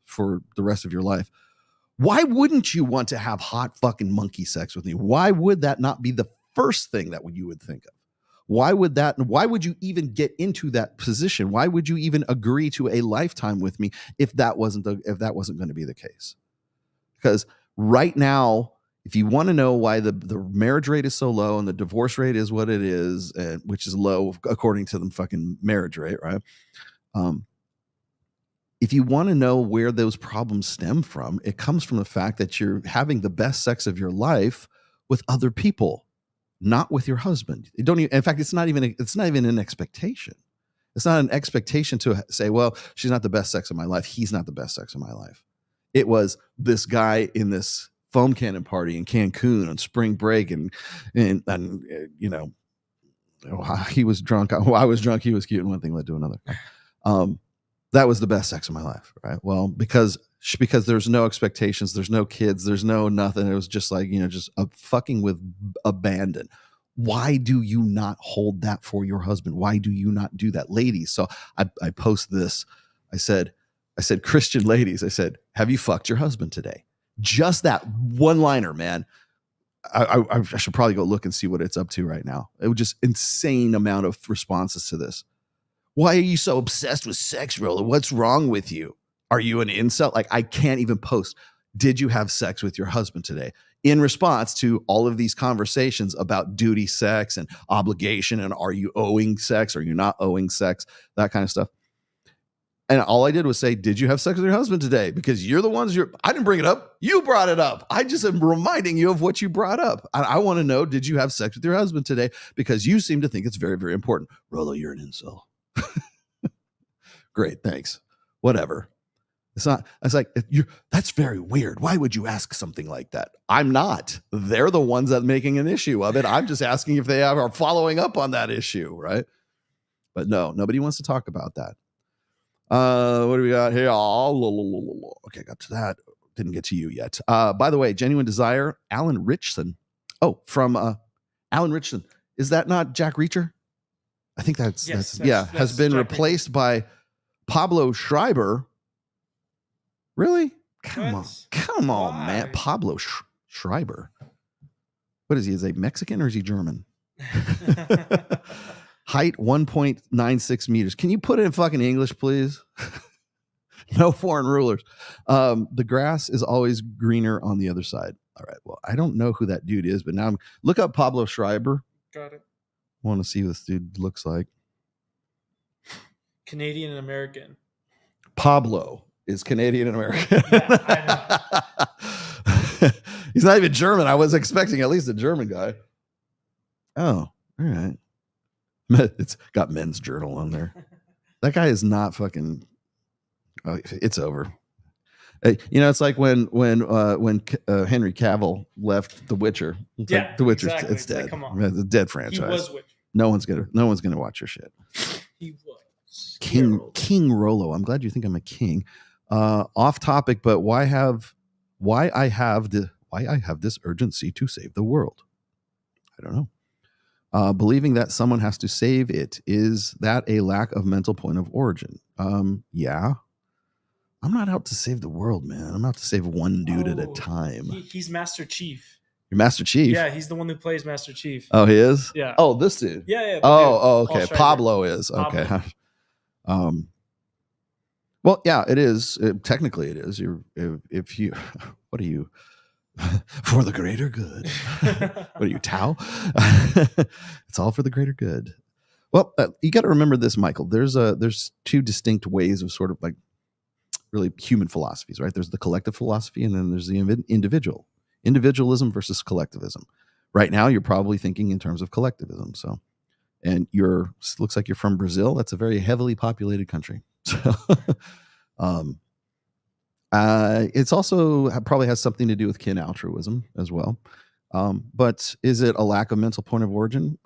[SPEAKER 17] for the rest of your life. Why wouldn't you want to have hot fucking monkey sex with me? Why would that not be the first thing that you would think of? Why would you even get into that position? Why would you even agree to a lifetime with me if that wasn't going to be the case? Because right now, if you want to know why the marriage rate is so low and the divorce rate is what it is, which is low according to the fucking marriage rate, right? If you want to know where those problems stem from, it comes from the fact that you're having the best sex of your life with other people, not with your husband. In fact, it's not even an expectation. It's not an expectation to say, well, she's not the best sex of my life. He's not the best sex of my life. It was this guy in this foam cannon party in Cancun on spring break, and he was drunk. I was drunk. He was cute, and one thing led to another. That was the best sex of my life, right? Well, because there's no expectations, there's no kids, there's no nothing. It was just like, just a fucking with abandon. Why do you not hold that for your husband? Why do you not do that, ladies? So I post this. I said, I said, Christian ladies, I said, have you fucked your husband today? Just that one-liner, man. I should probably go look and see what it's up to right now. It was just insane amount of responses to this. Why are you so obsessed with sex, Roller? What's wrong with you? Are you an incel? Like, I can't even post. Did you have sex with your husband today? In response to all of these conversations about duty sex and obligation and are you owing sex? Are you not owing sex? That kind of stuff. And all I did was say, did you have sex with your husband today? Because you're the ones I didn't bring it up. You brought it up. I just am reminding you of what you brought up. I want to know, did you have sex with your husband today? Because you seem to think it's very, very important. Rolo, you're an incel. Great. Thanks. Whatever. It's not, it's like, that's very weird. Why would you ask something like that? I'm not. They're the ones that are making an issue of it. I'm just asking if they are following up on that issue. Right. But no, nobody wants to talk about that. What do we got here? Okay, got to that. Didn't get to you yet. By the way, Genuine Desire, Alan Richson. Oh, from Alan Richson. Is that not Jack Reacher? I think that's has been
[SPEAKER 4] Jack
[SPEAKER 17] replaced by Pablo Schreiber. Really? Come on, man. Pablo Schreiber. What is he? Is he Mexican or is he German? Height 1.96 meters. Can you put it in fucking English, please? No foreign rulers. The grass is always greener on the other side. All right. Well, I don't know who that dude is, but now look up Pablo Schreiber.
[SPEAKER 4] Got it.
[SPEAKER 17] I want to see what this dude looks like.
[SPEAKER 4] Canadian and American.
[SPEAKER 17] Pablo is Canadian and American. Yeah, I know. He's not even German. I was expecting at least a German guy. Oh, all right. It's got Men's Journal on there. That guy is not fucking. Oh, it's over. It's like when Henry Cavill left The Witcher. It's like The Witcher. Exactly. It's dead. Like, come on. It's a dead franchise. He was Witcher. No one's gonna watch your shit.
[SPEAKER 4] He was
[SPEAKER 17] King Rolo. I'm glad you think I'm a king. Off topic, but why I have this urgency to save the world? I don't know. Believing that someone has to save it, is that a lack of mental point of origin? Yeah. I'm not out to save the world, man. I'm out to save one dude at a time.
[SPEAKER 4] He's Master Chief.
[SPEAKER 17] You're Master Chief?
[SPEAKER 4] Yeah, he's the one who plays Master Chief.
[SPEAKER 17] Oh, he is?
[SPEAKER 4] Yeah.
[SPEAKER 17] Oh, this dude?
[SPEAKER 4] Yeah.
[SPEAKER 17] Okay. Pablo is. Okay.
[SPEAKER 4] Pablo.
[SPEAKER 17] Well, yeah, it is. Technically, it is. If you, what are you? For the greater good. What are you, Tao? It's all for the greater good. Well, you got to remember this, Michael. There's two distinct ways of sort of like really human philosophies, right? There's the collective philosophy, and then there's the individualism versus collectivism. Right now, you're probably thinking in terms of collectivism. So, and looks like you're from Brazil. That's a very heavily populated country. So, it's also probably has something to do with kin altruism as well. But is it a lack of mental point of origin?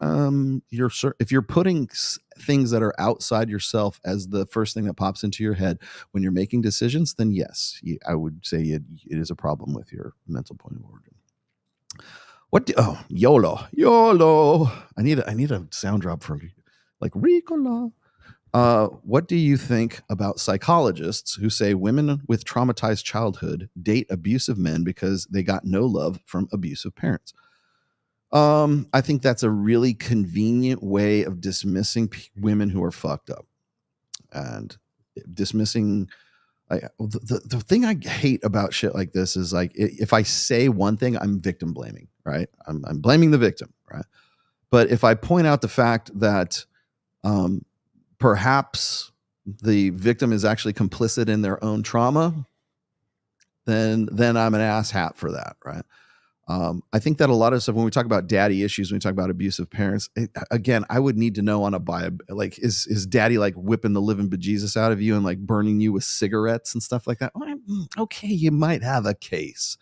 [SPEAKER 17] If you're putting things that are outside yourself as the first thing that pops into your head when you're making decisions, then yes, I would say it is a problem with your mental point of origin. YOLO. I need a sound drop from you, like Ricola. What do you think about psychologists who say women with traumatized childhood date abusive men because they got no love from abusive parents? I think that's a really convenient way of dismissing women who are fucked up and dismissing. The thing I hate about shit like this is like, if I say one thing, I'm victim blaming, right? I'm blaming the victim, right? But if I point out the fact that, perhaps the victim is actually complicit in their own trauma, then I'm an asshat for that, right? I think that a lot of stuff, when we talk about daddy issues, when we talk about abusive parents, again, I would need to know on a bio, like, is daddy like whipping the living bejesus out of you and like burning you with cigarettes and stuff like that? Okay, you might have a case.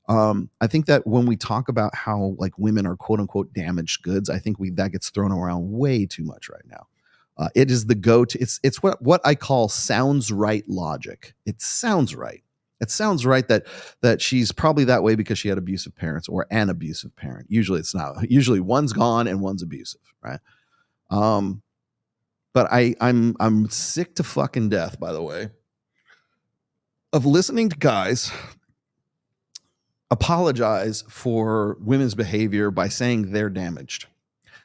[SPEAKER 17] I think that when we talk about how like women are quote unquote damaged goods, I think that gets thrown around way too much right now. It is the go-to. It's what I call sounds right logic. It sounds right. It sounds right that she's probably that way because she had abusive parents or an abusive parent. Usually it's not. Usually one's gone and one's abusive, right? But I'm sick to fucking death, by the way, of listening to guys apologize for women's behavior by saying they're damaged.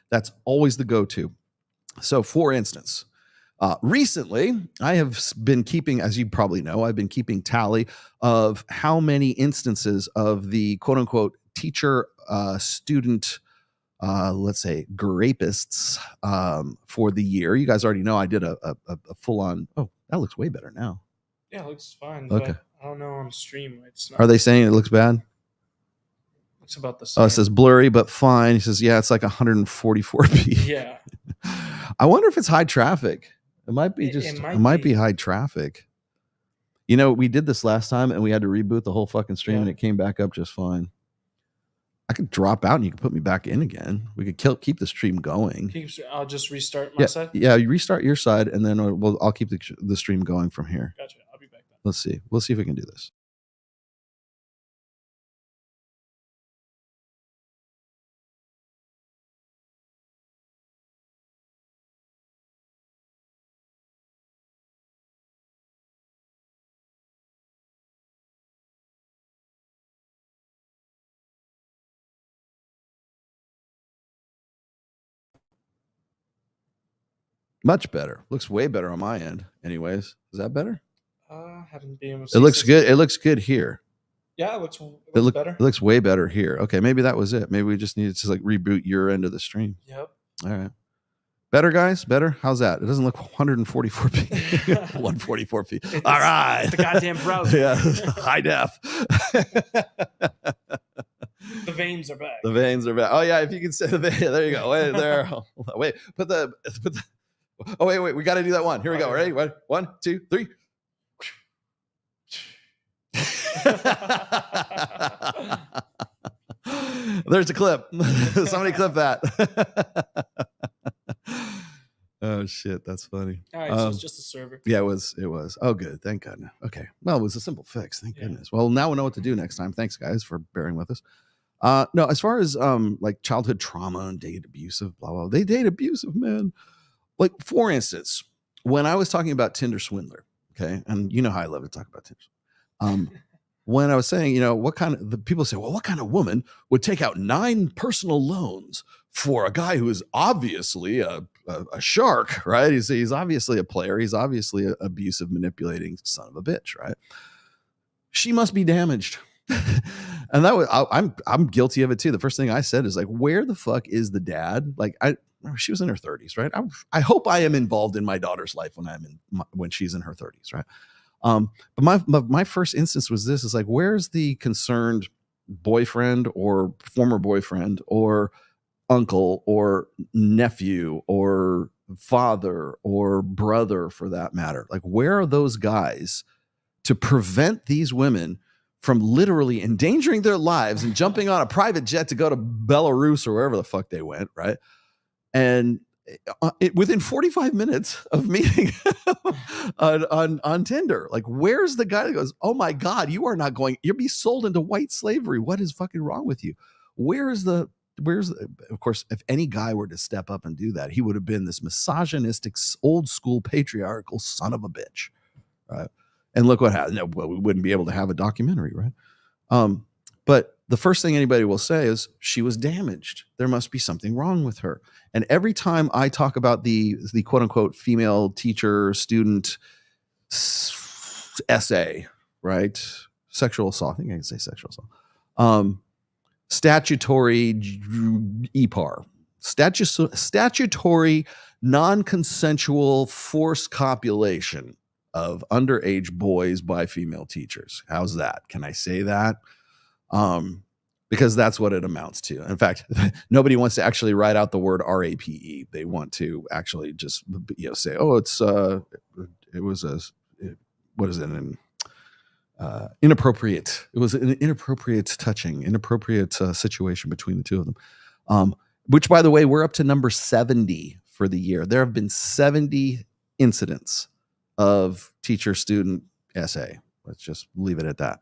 [SPEAKER 17] That's always the go-to. So, for instance, recently, I have been keeping, as you probably know, I've been keeping tally of how many instances of the quote-unquote teacher student, let's say, rapists for the year. You guys already know I did a full-on, oh, that looks way better now.
[SPEAKER 4] Yeah, it looks fine.
[SPEAKER 17] Okay.
[SPEAKER 4] But I don't know on stream. It's not.
[SPEAKER 17] Are they saying it looks bad?
[SPEAKER 4] It's about the same.
[SPEAKER 17] Oh, it says blurry, but fine. He says, yeah, it's like 144p.
[SPEAKER 4] Yeah.
[SPEAKER 17] I wonder if it's high traffic. It might be it might be high traffic. You know, we did this last time and we had to reboot the whole fucking stream and it came back up just fine. I could drop out and you can put me back in again. We could keep the stream going.
[SPEAKER 4] I'll just restart my side.
[SPEAKER 17] Yeah, you restart your side and then I'll keep the stream going from here.
[SPEAKER 4] Gotcha. I'll be back then.
[SPEAKER 17] Let's see. We'll see if we can do this. Much better. Looks way better on my end. Anyways, is that better?
[SPEAKER 4] Haven't been able to see
[SPEAKER 17] It looks
[SPEAKER 4] since-
[SPEAKER 17] good. It looks good here.
[SPEAKER 4] Yeah, it looks better.
[SPEAKER 17] It looks way better here. Okay, maybe that was it. Maybe we just needed to like reboot your end of the stream.
[SPEAKER 4] Yep.
[SPEAKER 17] All right. Better, guys? Better? How's that? It doesn't look 144p. 144p. All right.
[SPEAKER 4] It's the goddamn browser.
[SPEAKER 17] Yeah. High def.
[SPEAKER 4] The veins are back.
[SPEAKER 17] The veins are back. Oh, yeah. If you can say the vein. There you go. Wait, there. Wait. Put the. Oh, wait. We got to do that one. Here we go. Ready? 1, 2, 3. There's a clip. Somebody clip that. Oh shit, that's funny.
[SPEAKER 4] All right, so it's just a server.
[SPEAKER 17] Yeah, it was. Oh, good. Thank God. Okay. Well, it was a simple fix. Thank goodness. Well, now we know what to do next time. Thanks, guys, for bearing with us. No, as far as like childhood trauma and date abusive, blah blah. They date abusive, man. Like, for instance, when I was talking about Tinder swindler, okay, and you know how I love to talk about Tinder. When I was saying, you know, the people say, well, what kind of woman would take out 9 personal loans for a guy who is obviously a shark, right? He's obviously a player. He's obviously an abusive, manipulating son of a bitch, right? She must be damaged. And that was, I'm guilty of it too. The first thing I said is like, where the fuck is the dad? Like she was in her 30s, right? I hope I am involved in my daughter's life when she's in her 30s, right? But my first instance was this: is like, where's the concerned boyfriend or former boyfriend or uncle or nephew or father or brother, for that matter? Like, where are those guys to prevent these women from literally endangering their lives and jumping on a private jet to go to Belarus or wherever the fuck they went, right? And within 45 minutes of meeting on Tinder, like, where's the guy that goes, oh my God, you'll be sold into white slavery. What is fucking wrong with you? Where's the, of course, if any guy were to step up and do that, he would have been this misogynistic, old school, patriarchal son of a bitch. Right. And look what happened. Well, we wouldn't be able to have a documentary. Right. But the first thing anybody will say is she was damaged. There must be something wrong with her. And every time I talk about the quote unquote female teacher student essay, right? Sexual assault. I think I can say sexual assault. Statutory EPAR. Statutory non-consensual forced copulation of underage boys by female teachers. How's that? Can I say that? Because that's what it amounts to. In fact, nobody wants to actually write out the word RAPE. They want to actually just, say, oh, inappropriate. It was an inappropriate touching, inappropriate situation between the two of them. Which, by the way, we're up to number 70 for the year. There have been 70 incidents of teacher-student essay. Let's just leave it at that.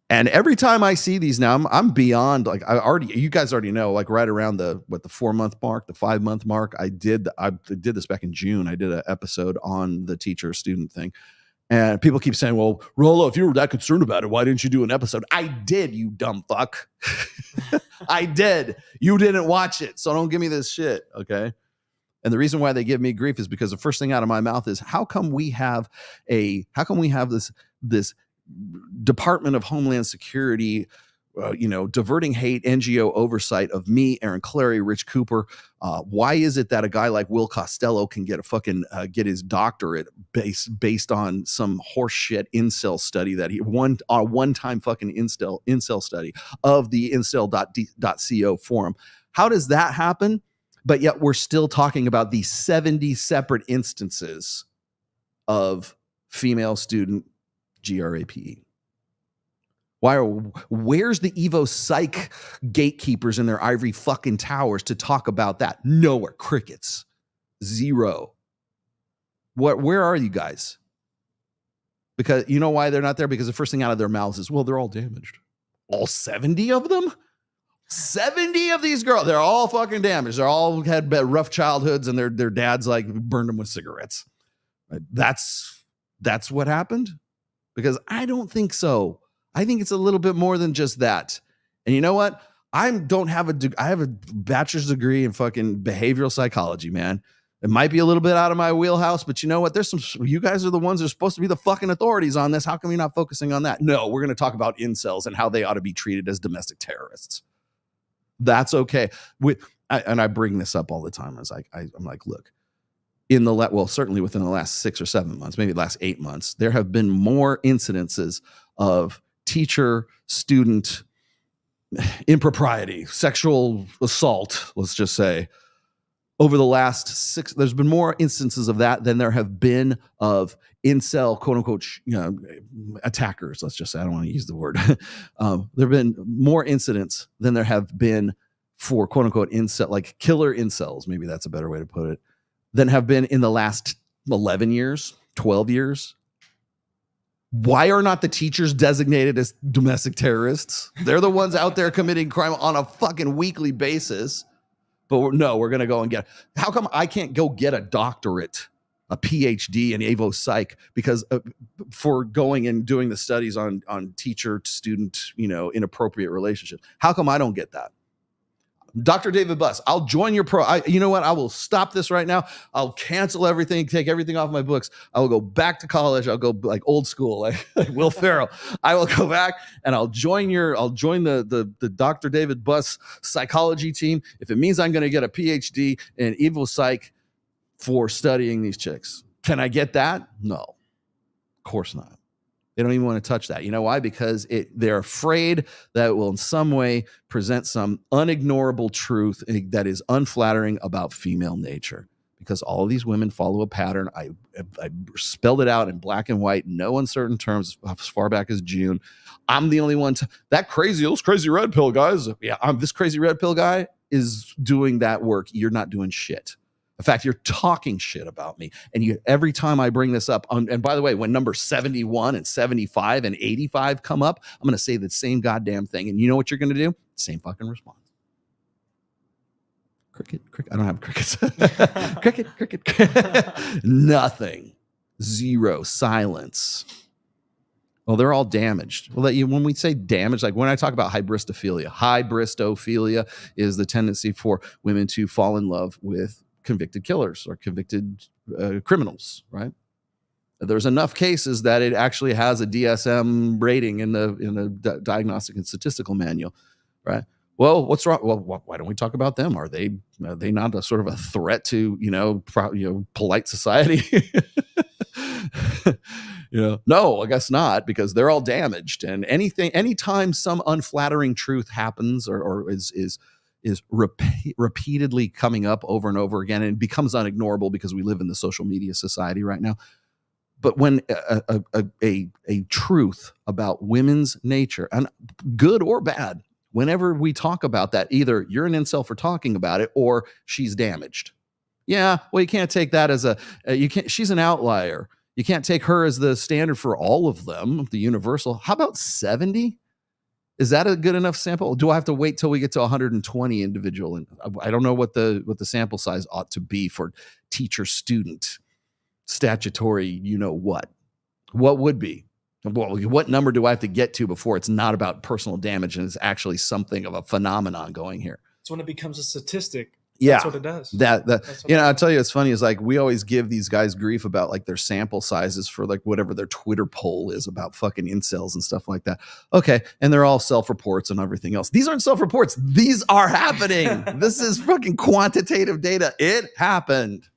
[SPEAKER 17] And every time I see these now, I'm beyond, like, you guys already know, like, right around the 4-month mark, the 5-month mark, I did this back in June. I did an episode on the teacher student thing. And people keep saying, well, Rollo, if you were that concerned about it, why didn't you do an episode? I did, you dumb fuck. I did. You didn't watch it. So don't give me this shit. Okay. And the reason why they give me grief is because the first thing out of my mouth is, how come we have this Department of Homeland Security, diverting hate NGO oversight of me, Aaron Clary, Rich Cooper? Why is it that a guy like Will Costello can get get his doctorate based on some horseshit incel study that he one-time fucking incel study of the incel.co forum? How does that happen? But yet we're still talking about the 70 separate instances of female student GRAPE. Where's the Evo Psych gatekeepers in their ivory fucking towers to talk about that? Nowhere. Crickets. Zero. Where are you guys? Because you know why they're not there? Because the first thing out of their mouths is, well, they're all damaged. All 70 of them? 70 of these girls, they're all fucking damaged. They're all had rough childhoods and their dads like burned them with cigarettes. That's what happened? Because I don't think so. I think it's a little bit more than just that. And you know what? I have a bachelor's degree in fucking behavioral psychology, man. It might be a little bit out of my wheelhouse, but you know what? You guys are the ones that are supposed to be the fucking authorities on this. How come you're not focusing on that? No, we're going to talk about incels and how they ought to be treated as domestic terrorists. That's okay. And I bring this up all the time. I'm like, look, certainly within the last 6 or 7 months, maybe the last 8 months, there have been more incidences of teacher-student impropriety, sexual assault, let's just say, over the last 6. There's been more instances of that than there have been of incel, quote unquote, attackers. Let's just say, I don't want to use the word. There have been more incidents than there have been for quote unquote incel, like killer incels. Maybe that's a better way to put it, than have been in the last 11 years, 12 years. Why are not the teachers designated as domestic terrorists? They're the ones out there committing crime on a fucking weekly basis. But we're going to go and how come I can't go get a doctorate, a PhD in Evo Psych because for going and doing the studies on teacher to student, inappropriate relationships? How come I don't get that? Dr. David Buss, I'll join your you know what? I will stop this right now. I'll cancel everything, take everything off my books. I will go back to college. I'll go like old school, like Will Ferrell. I will go back and I'll join the Dr. David Buss psychology team if it means I'm going to get a PhD in Evo Psych for studying these chicks. Can I get that? No, of course not. They don't even want to touch that. You know why? Because they're afraid that it will in some way present some unignorable truth that is unflattering about female nature. Because all of these women follow a pattern. I spelled it out in black and white, no uncertain terms, as far back as June. I'm the only one. Those crazy red pill guys. Yeah, this crazy red pill guy is doing that work. You're not doing shit. In fact, you're talking shit about me. And every time I bring this up, and by the way, when number 71 and 75 and 85 come up, I'm going to say the same goddamn thing. And you know what you're going to do? Same fucking response. Cricket. I don't have crickets. cricket. Nothing. Zero. Silence. Well, they're all damaged. Well, when we say damaged, like when I talk about hybristophilia is the tendency for women to fall in love with convicted killers or convicted criminals, right? There's enough cases that it actually has a DSM rating in the Diagnostic and Statistical Manual, right? Well, what's wrong? Well, why don't we talk about them? Are they not a sort of a threat to polite society? No, I guess not, because they're all damaged. And anytime some unflattering truth happens or is repeatedly coming up over and over again, and it becomes unignorable because we live in the social media society right now. But when a truth about women's nature, and good or bad, whenever we talk about that, either you're an incel for talking about it or she's damaged. Yeah, well, you can't take that as she's an outlier. You can't take her as the standard for all of them, the universal. How about 70? Is that a good enough sample? Do I have to wait till we get to 120 individual? And I don't know what the sample size ought to be for teacher student statutory, what. What would be? Well, what number do I have to get to before it's not about personal damage and it's actually something of a phenomenon going here?
[SPEAKER 4] It's when it becomes a statistic.
[SPEAKER 17] Yeah,
[SPEAKER 4] That's what it does.
[SPEAKER 17] I'll tell you, it's funny is like we always give these guys grief about like their sample sizes for like whatever their Twitter poll is about fucking incels and stuff like that. Okay, and they're all self-reports and everything else. These aren't self-reports. These are happening. This is fucking quantitative data. It happened.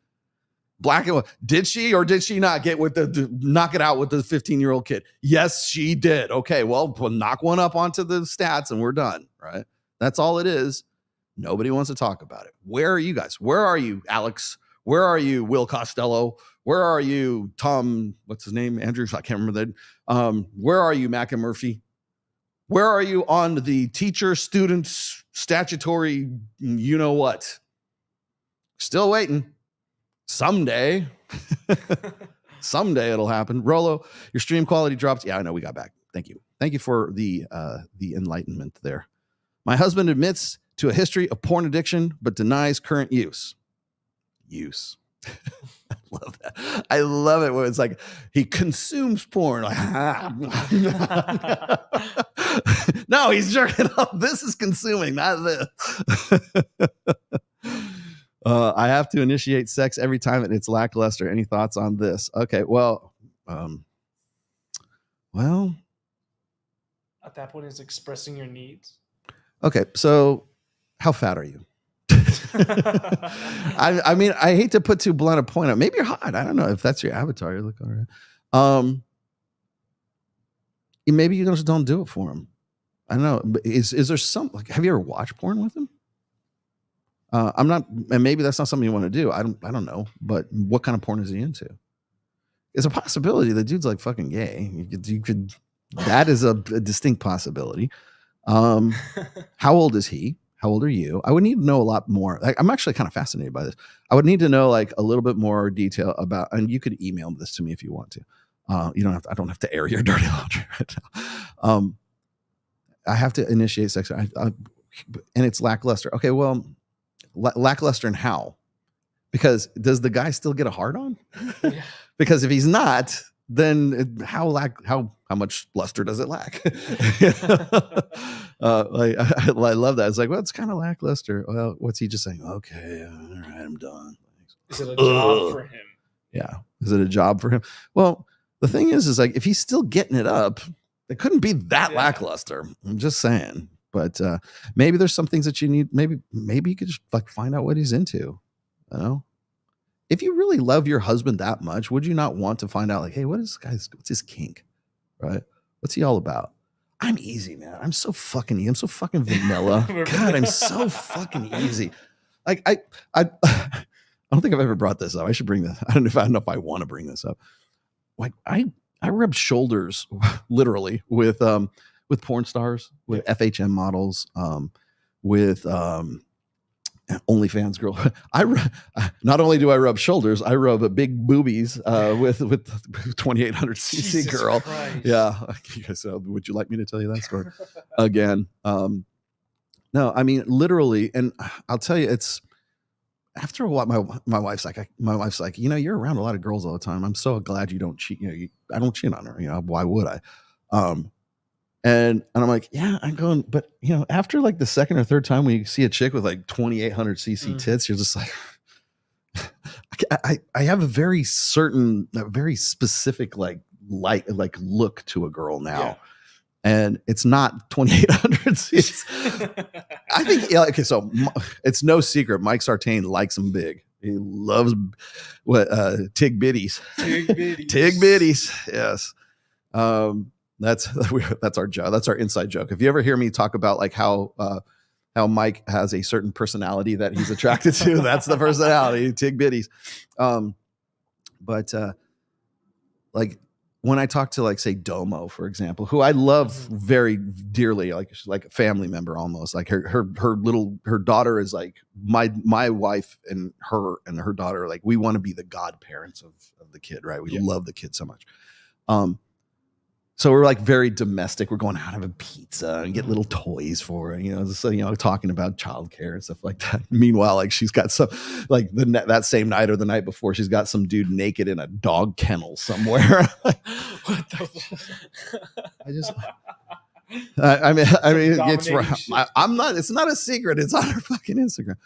[SPEAKER 17] Black and white. Did she or did she not get with knock it out with the 15-year-old kid? Yes, she did. Okay, well, we'll knock one up onto the stats and we're done, right? That's all it is. Nobody wants to talk about it. Where are you guys? Where are you, Alex? Where are you, Will Costello? Where are you, Tom? What's his name? Andrew? I can't remember that. Where are you, McMurphy? Where are you on the teacher, students, statutory, you know what? Still waiting. Someday. Someday it'll happen. Rolo, your stream quality dropped. Yeah, I know we got back. Thank you. Thank you for the enlightenment there. My husband admits to a history of porn addiction, but denies current use. I love that. I love it when it's like he consumes porn. Like, no, he's jerking off. This is consuming, not this. I have to initiate sex every time and it's lackluster. Any thoughts on this? Okay, well,
[SPEAKER 4] At that point, it's expressing your needs.
[SPEAKER 17] Okay, so how fat are you? I mean, I hate to put too blunt a point out. Maybe you're hot. I don't know if that's your avatar. You look all right. Maybe you just don't do it for him. I don't know. Is there some like? Have you ever watched porn with him? I'm not, and maybe that's not something you want to do. I don't know. But what kind of porn is he into? It's a possibility. The dude's like fucking gay. You could. That is a distinct possibility. How old is he? How old are you? I would need to know a lot more. Like, I'm actually kind of fascinated by this. I would need to know like a little bit more detail about, and you could email this to me if you want to. You don't have to, I don't have to air your dirty laundry right now. I have to initiate sex, and it's lackluster. Okay, well, lackluster in how? Because does the guy still get a hard on? Yeah. Because if he's not, then how much luster does it lack? I love that. It's like, well, it's kind of lackluster. Well, what's he just saying? Okay, all right, I'm done.
[SPEAKER 4] Is it a job for him?
[SPEAKER 17] Yeah. Is it a job for him? Well, the thing is like, if he's still getting it up, it couldn't be that lackluster. I'm just saying. But maybe there's some things that you need. Maybe you could just like find out what he's into. You know? If you really love your husband that much, would you not want to find out like, hey, what's his kink? Right? What's he all about? I'm easy, man. I'm so fucking easy. I'm so fucking vanilla. God, I'm so fucking easy. Like I don't think I've ever brought this up. I should bring this. I don't know if I want to bring this up. Like I rubbed shoulders literally with porn stars, with FHM models, with OnlyFans girl. Not only do I rub shoulders, I rub big boobies with 2800 cc girl. Christ. Yeah. So would you like me to tell you that story again? No, I mean literally, and I'll tell you, it's after a while. My wife's like, you know, you're around a lot of girls all the time. I'm so glad you don't cheat. You know, I don't cheat on her. You know, why would I? And I'm like, yeah, I'm going, but you know, after like the second or third time when you see a chick with like 2800 cc tits, you're just like, I have a very specific like look to a girl now. Yeah. And it's not 2800 cc. I think, yeah, okay, so it's no secret. Mike Sartain likes them big. He loves tig bitties. Tig bitties. Yes. That's our job. That's our inside joke. If you ever hear me talk about like how Mike has a certain personality that he's attracted to, that's the personality, tig bitties. But like when I talk to like say Domo, for example, who I love very dearly, like a family member almost. Like her daughter is like my wife, and her daughter, like we want to be the godparents of the kid, right? We love the kid so much. So we're like very domestic. We're going out having pizza and get little toys for her, so, talking about childcare and stuff like that. Meanwhile, like she's got some, like that same night or the night before, she's got some dude naked in a dog kennel somewhere.
[SPEAKER 4] What the?
[SPEAKER 17] I mean, it's not a secret. It's on her fucking Instagram.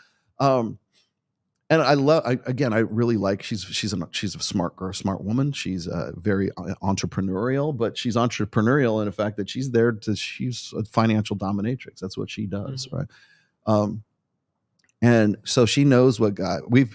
[SPEAKER 17] And I really like, she's a smart girl, smart woman. She's very entrepreneurial, but she's entrepreneurial in the fact that she's a financial dominatrix. That's what she does. Right. And so she knows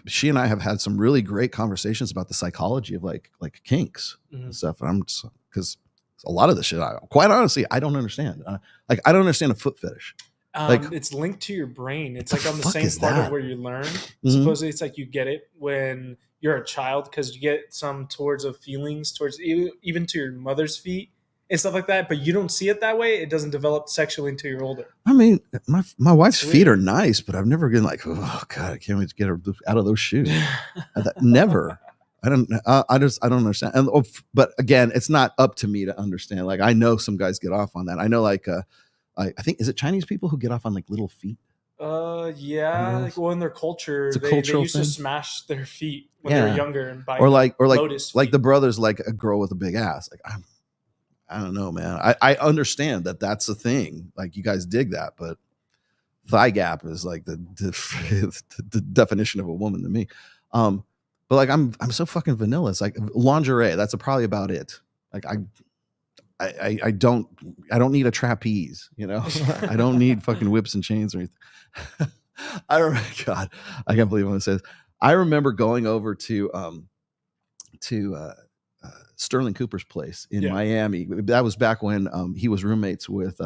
[SPEAKER 17] she and I have had some really great conversations about the psychology of like kinks and stuff. And because a lot of the shit, quite honestly, I don't understand. I don't understand a foot fetish.
[SPEAKER 4] It's linked to your brain. It's like on the same part of where you learn. Supposedly, it's like you get it when you're a child because you get some towards of feelings towards even to your mother's feet and stuff like that. But you don't see it that way. It doesn't develop sexually until you're older.
[SPEAKER 17] I mean, my wife's feet are nice, but I've never been like, oh God, I can't wait to get her out of those shoes. Never. I don't understand. But again, it's not up to me to understand. Like I know some guys get off on that. I know I think, is it Chinese people who get off on like little feet?
[SPEAKER 4] Yeah. Like in their culture, they used to smash their feet when they were younger and buy lotus
[SPEAKER 17] like the brothers like a girl with a big ass. Like I don't know, man. I understand that that's a thing. Like you guys dig that, but thigh gap is like the definition of a woman to me. But like I'm so fucking vanilla. It's like lingerie. That's probably about it. Like I don't need a trapeze, I don't need fucking whips and chains or anything. God, I can't believe I'm gonna say this. I remember going over to Sterling Cooper's place in Miami. That was back when he was roommates with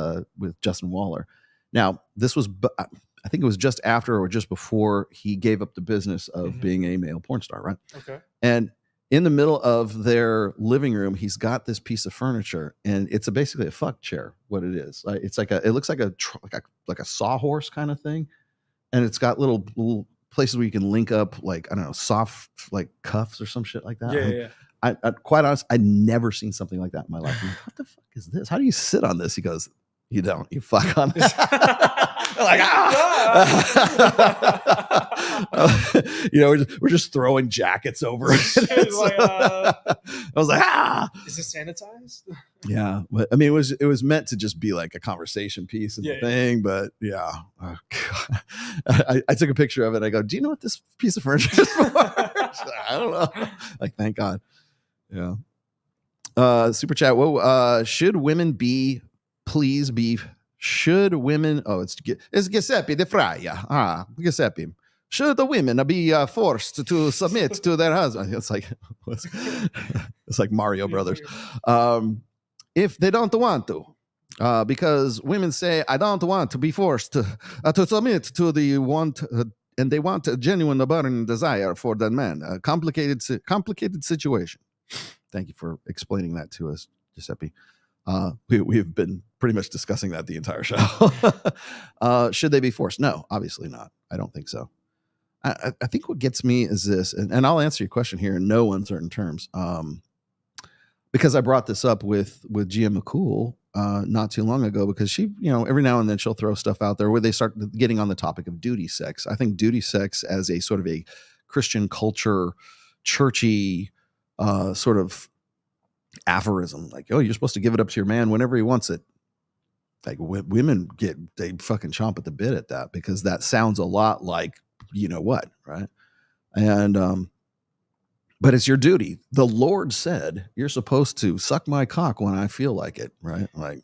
[SPEAKER 17] Justin Waller. Now this was, I think it was just after or just before he gave up the business of being a male porn star, right? Okay. And in the middle of their living room, he's got this piece of furniture, and it's basically a fuck chair. What it is, it's like it looks like a sawhorse kind of thing, and it's got little places where you can link up, like I don't know, soft like cuffs or some shit like that.
[SPEAKER 4] Yeah.
[SPEAKER 17] I quite honest, I'd never seen something like that in my life. I'm like, what the fuck is this? How do you sit on this? He goes, you don't. You fuck on this. Like, we're just throwing jackets over it. I was like,
[SPEAKER 4] is it sanitized?
[SPEAKER 17] Yeah, but I mean, it was meant to just be like a conversation piece and thing. But yeah, oh, God. I took a picture of it. I go, do you know what this piece of furniture is for? I don't know. Like, thank God. Yeah. Super chat. Whoa. Should women please be? Should women? Oh, it's Giuseppe De Fraia. Giuseppe. Should the women be forced to submit to their husband? It's like Mario Brothers. If they don't want to, because women say, "I don't want to be forced to submit to the want," and they want a genuine, burning desire for that man. A complicated situation. Thank you for explaining that to us, Giuseppe. We've been pretty much discussing that the entire show. Should they be forced? No, obviously not. I don't think so. I think what gets me is this, and I'll answer your question here in no uncertain terms, because I brought this up with Gia McCool not too long ago, because she, every now and then she'll throw stuff out there where they start getting on the topic of duty sex. I think duty sex as a sort of a Christian culture, churchy sort of aphorism, like, oh, you're supposed to give it up to your man whenever he wants it. Like women they fucking chomp at the bit at that, because that sounds a lot like, you know what, right? And but it's your duty. The Lord said you're supposed to suck my cock when I feel like it, right? Like,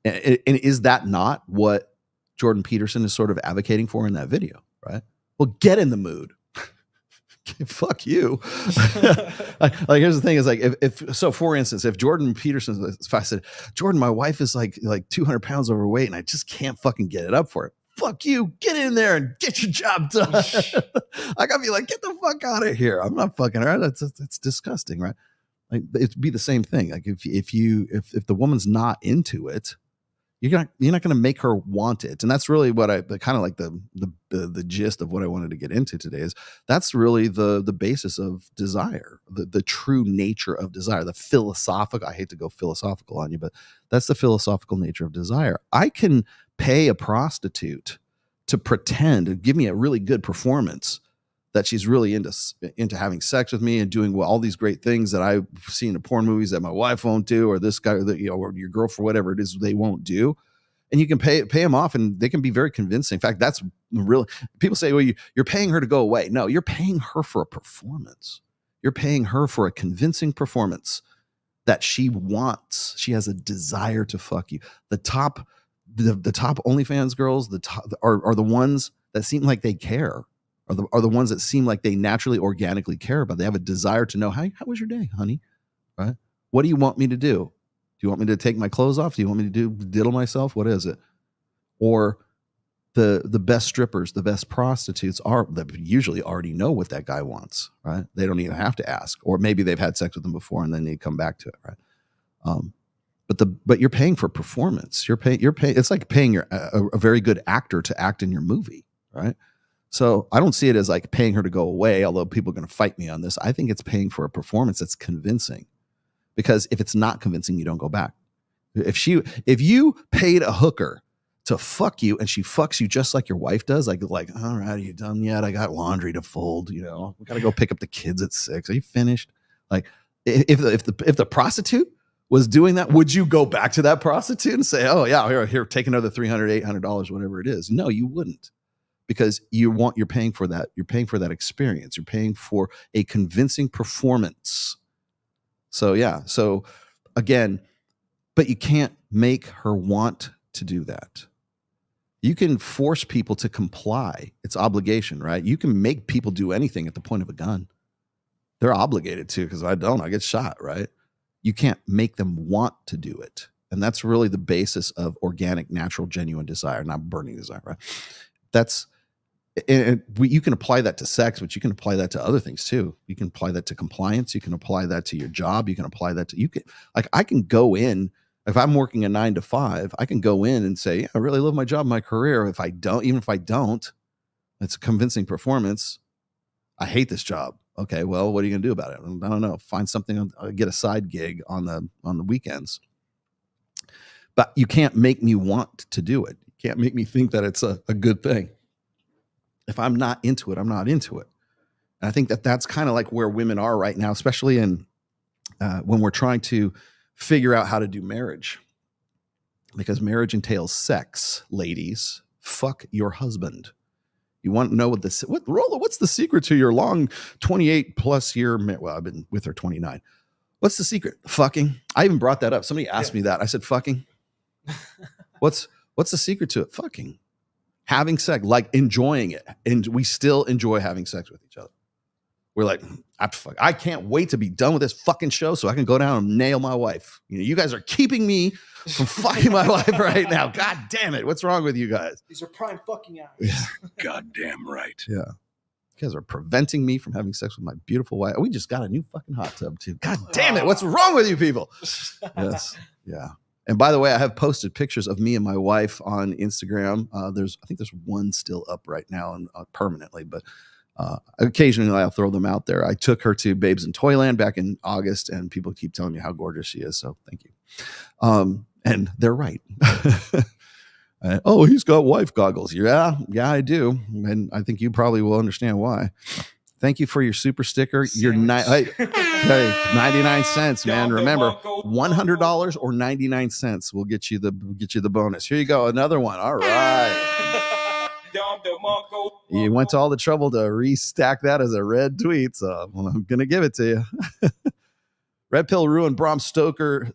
[SPEAKER 17] and is that not what Jordan Peterson is sort of advocating for in that video, right? Well, get in the mood. Fuck you. like here's the thing is like, if so, for instance, if Jordan Peterson, if I said, Jordan, my wife is like 200 pounds overweight and I just can't fucking get it up for it. Fuck you. Get in there and get your job done. I gotta be like, get the fuck out of here. I'm not fucking her. That's disgusting, right? Like, it'd be the same thing. Like if the woman's not into it, You're not going to make her want it. And that's really what I kind of like the gist of what I wanted to get into today is that's really the basis of desire, the true nature of desire, the philosophical. I hate to go philosophical on you, but that's the philosophical nature of desire. I can pay a prostitute to pretend and give me a really good performance that she's really into having sex with me and doing all these great things that I've seen in porn movies that my wife won't do, or this guy, or your girlfriend, whatever it is, they won't do. And you can pay them off, and they can be very convincing. In fact, that's really, people say, well, you're paying her to go away. No, you're paying her for a performance. You're paying her for a convincing performance that she wants. She has a desire to fuck you. The top OnlyFans girls, are the ones that seem like they care. Are the ones that seem like they naturally, organically care about. They have a desire to know, how was your day, honey? Right? What do you want me to do? Do you want me to take my clothes off? Do you want me to diddle myself? What is it? Or the best strippers, the best prostitutes that usually already know what that guy wants, right? They don't even have to ask. Or maybe they've had sex with them before and then they come back to it, right? But you're paying for performance. You're paying. It's like paying a very good actor to act in your movie, right? So I don't see it as like paying her to go away, although people are going to fight me on this. I think it's paying for a performance that's convincing, because if it's not convincing, you don't go back. If you paid a hooker to fuck you and she fucks you just like your wife does, like, all right, are you done yet? I got laundry to fold. We got to go pick up the kids at 6. Are you finished? Like, if the prostitute was doing that, would you go back to that prostitute and say, oh yeah, here, take another $300, $800, whatever it is? No, you wouldn't. Because you're paying for that. You're paying for that experience. You're paying for a convincing performance. So yeah. So again, but you can't make her want to do that. You can force people to comply. It's obligation, right? You can make people do anything at the point of a gun. They're obligated to, because if I don't, I get shot, right? You can't make them want to do it. And that's really the basis of organic, natural, genuine desire, not burning desire, right? You can apply that to sex, but you can apply that to other things too. You can apply that to compliance. You can apply that to your job. You can apply that to, I can go in, if I'm working a 9 to 5, I can go in and say, yeah, I really love my job, my career. Even if I don't, it's a convincing performance. I hate this job. Okay, well, what are you going to do about it? I don't know. Find something, get a side gig on the weekends. But you can't make me want to do it. You can't make me think that it's a good thing. If I'm not into it, I'm not into it. And I think that's kind of like where women are right now, especially when we're trying to figure out how to do marriage. Because marriage entails sex, ladies. Fuck your husband. You want to know what's the secret to your long 28 plus year? Well, I've been with her 29. What's the secret? Fucking. I even brought that up. Somebody asked me that. I said, fucking. What's the secret to it? Fucking. Having sex, like enjoying it. And we still enjoy having sex with each other. We're like, I can't wait to be done with this fucking show so I can go down and nail my wife. You guys are keeping me from fucking my wife right now. God damn it. What's wrong with you guys?
[SPEAKER 4] These are prime fucking hours.
[SPEAKER 17] Yeah.
[SPEAKER 6] Goddamn right.
[SPEAKER 17] Yeah. You guys are preventing me from having sex with my beautiful wife. We just got a new fucking hot tub too. God damn it. What's wrong with you people? Yes. Yeah. And by the way, I have posted pictures of me and my wife on Instagram. I think there's one still up right now and permanently, but occasionally I'll throw them out there. I took her to Babes in Toyland back in August, and people keep telling me how gorgeous she is. So thank you. And they're right. Oh, he's got wife goggles. Yeah, I do. And I think you probably will understand why. Thank you for your super sticker. Your 99 cents, man. Remember, $100 or 99 cents will get you the bonus. Here you go, another one. All right. You went to all the trouble to restack that as a red tweet, so I'm gonna give it to you. Red pill ruined Bram Stoker's.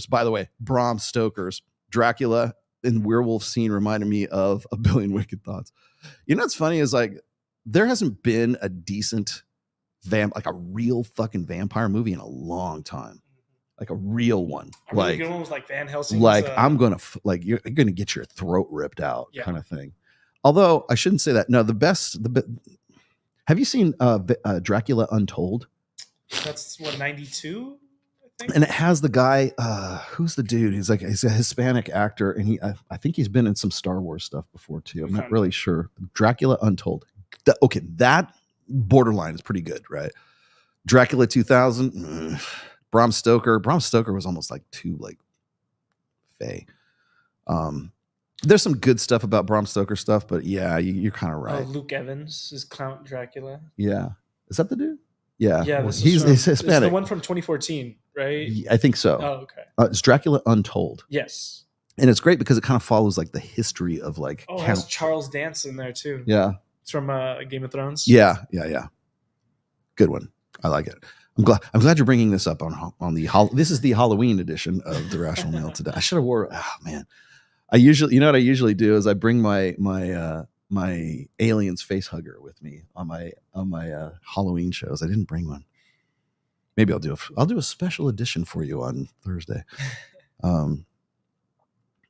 [SPEAKER 17] By the way, Bram Stoker's Dracula and werewolf scene reminded me of A Billion Wicked Thoughts. You know what's funny is like there hasn't been a decent like a real fucking vampire movie in a long time. Like a real one.
[SPEAKER 4] A really good one was like Van Helsing.
[SPEAKER 17] Like I'm gonna you're gonna get your throat ripped out, kind of thing. Although I shouldn't say that. No, have you seen Dracula Untold?
[SPEAKER 4] That's what, 92? think.
[SPEAKER 17] And it has the guy, who's the dude? He's a Hispanic actor, and I think he's been in some Star Wars stuff before too. I'm not really sure. Dracula Untold. Okay, that borderline is pretty good, right? Dracula 2000. Bram Stoker. Bram Stoker was almost like too like fey. There's some good stuff about Bram Stoker stuff, but yeah, you're kind of right.
[SPEAKER 4] Luke Evans is Count Dracula.
[SPEAKER 17] Yeah, is that the dude? Yeah,
[SPEAKER 4] Yeah,
[SPEAKER 17] well, he's Hispanic.
[SPEAKER 4] It's the one from 2014, right?
[SPEAKER 17] I think so.
[SPEAKER 4] Oh, okay.
[SPEAKER 17] It's Dracula Untold.
[SPEAKER 4] Yes.
[SPEAKER 17] And it's great because it kind of follows like the history of like.
[SPEAKER 4] Oh, it has Charles Dance in there too.
[SPEAKER 17] Yeah.
[SPEAKER 4] It's from Game of Thrones.
[SPEAKER 17] Yeah. Good one. I like it. I'm glad you're bringing this up on the this is the Halloween edition of the Rational Male today. I should have wore. Oh man. I usually, what I usually do is I bring my aliens face hugger with me on my Halloween shows. I didn't bring one. Maybe I'll do a special edition for you on Thursday. And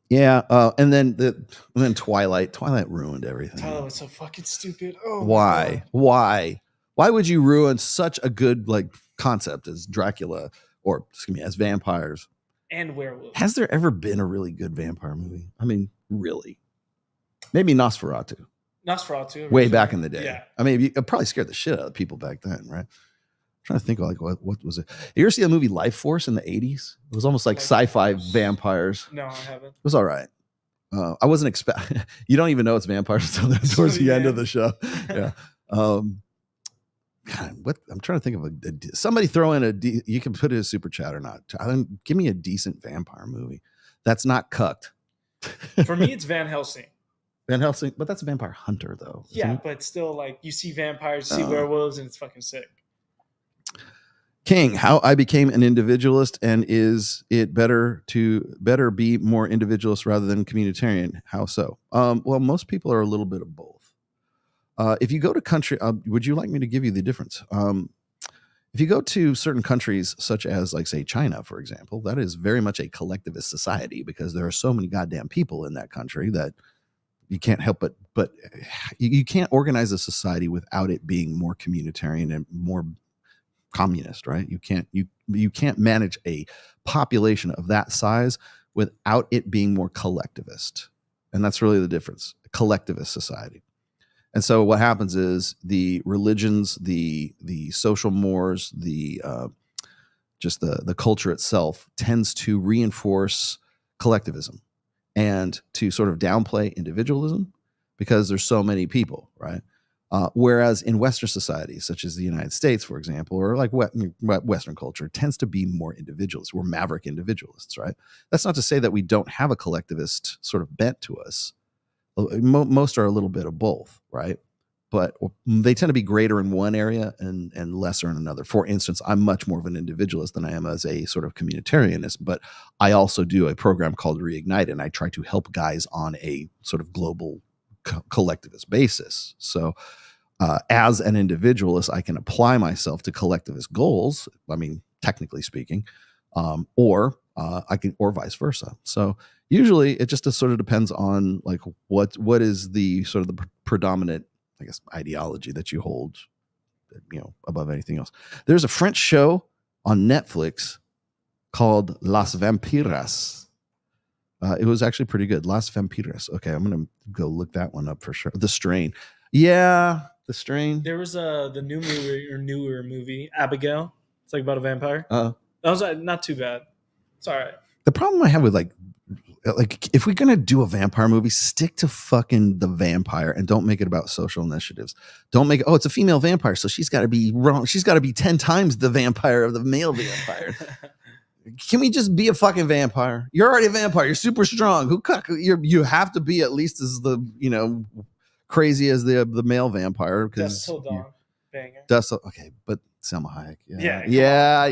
[SPEAKER 17] then Twilight ruined everything.
[SPEAKER 4] Oh, it's so fucking stupid. Oh,
[SPEAKER 17] Why would you ruin such a good like concept as Dracula or as vampires?
[SPEAKER 4] And werewolves.
[SPEAKER 17] Has there ever been a really good vampire movie? I mean, really? Maybe Nosferatu. Way back in the day.
[SPEAKER 4] Yeah.
[SPEAKER 17] I mean, it probably scared the shit out of people back then, right? I'm trying to think like what was it? You ever see the movie Life Force in the 80s? It was almost like sci-fi vampires.
[SPEAKER 4] No, I haven't.
[SPEAKER 17] It was all right. I wasn't expecting. You don't even know it's vampires until towards the end of the show. Yeah. God, I'm trying to think of somebody throw in you can put it in a super chat or not. Give me a decent vampire movie that's not cucked.
[SPEAKER 4] For me, it's Van Helsing.
[SPEAKER 17] Van Helsing, but that's a vampire hunter though.
[SPEAKER 4] Yeah, but still, like you see vampires, you see werewolves, and it's fucking sick.
[SPEAKER 17] King, how I became an individualist, and is it better be more individualist rather than communitarian? How so? Well, most people are a little bit of both. If you go to country, would you like me to give you the difference? If you go to certain countries, such as like say China, for example, that is very much a collectivist society because there are so many goddamn people in that country that you can't help but you can't organize a society without it being more communitarian and more communist, right? You can't manage a population of that size without it being more collectivist. And that's really the difference, a collectivist society. And so what happens is the religions, the social mores, just the culture itself tends to reinforce collectivism and to sort of downplay individualism because there's so many people, right? Whereas in Western societies, such as the United States, for example, or like Western culture, tends to be more individualist. We're maverick individualists, right? That's not to say that we don't have a collectivist sort of bent to us. Most are a little bit of both, right? But they tend to be greater in one area and lesser in another. For instance, I'm much more of an individualist than I am as a sort of communitarianist, but I also do a program called Reignite, and I try to help guys on a sort of global collectivist basis. So as an individualist, I can apply myself to collectivist goals. I mean, technically speaking, or vice versa. So usually it just sort of depends on like what is the sort of the predominant, I guess, ideology that you hold, above anything else. There's a French show on Netflix called Las Vampiras. It was actually pretty good. Las Vampiras. Okay, I'm gonna go look that one up for sure. The Strain. Yeah, The Strain.
[SPEAKER 4] There was the newer movie, Abigail. It's like about a vampire.
[SPEAKER 17] That
[SPEAKER 4] was not too bad. It's all right.
[SPEAKER 17] The problem I have with like if we're gonna do a vampire movie, stick to fucking the vampire and don't make it about social initiatives. Don't make it, it's a female vampire, so she's got to be wrong. She's got to be 10 times the vampire of the male vampire. Can we just be a fucking vampire? You're already a vampire. You're super strong. You have to be at least as crazy as the male vampire.
[SPEAKER 4] Dusk Till Dawn. Banger.
[SPEAKER 17] Okay, but Selma Hayek.
[SPEAKER 4] Yeah.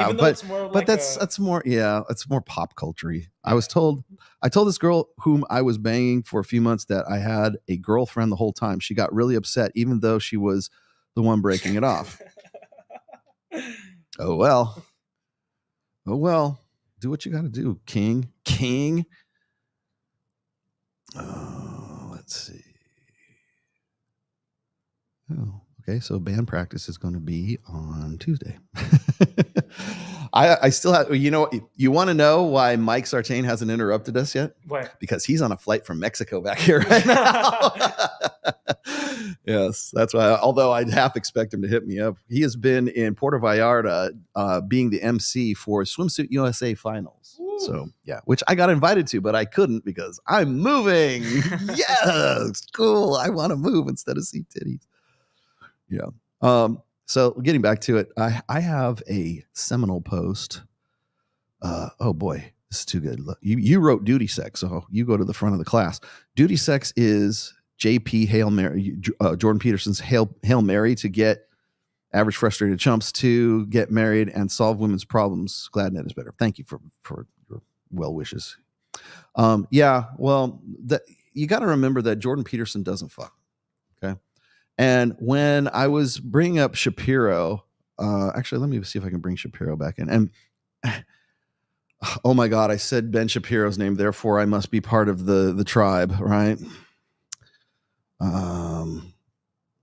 [SPEAKER 17] Even though it's more like that's more it's more pop culture-y. I told this girl whom I was banging for a few months that I had a girlfriend the whole time. She got really upset, even though she was the one breaking it off. Oh well. Do what you got to do, King. Let's see. Oh, okay. So band practice is going to be on Tuesday. I still have, you want to know why Mike Sartain hasn't interrupted us yet?
[SPEAKER 4] Why?
[SPEAKER 17] Because he's on a flight from Mexico back here right now. Yes, that's why. Although I'd half expect him to hit me up. He has been in Puerto Vallarta being the MC for Swimsuit USA Finals. Ooh. So, yeah, which I got invited to, but I couldn't because I'm moving. Yes, cool. I want to move instead of see titties. Yeah. So getting back to it, I have a seminal post. Oh boy, this is too good. Look, you wrote duty sex, so you go to the front of the class. Duty sex is JP Hail Mary, Jordan Peterson's Hail Mary to get average frustrated chumps to get married and solve women's problems. GladNet is better. Thank you for your well wishes. Yeah, well, you got to remember that Jordan Peterson doesn't fuck. Okay. And when I was bringing up Shapiro, actually, let me see if I can bring Shapiro back in. And oh my God, I said Ben Shapiro's name, therefore I must be part of the tribe, right?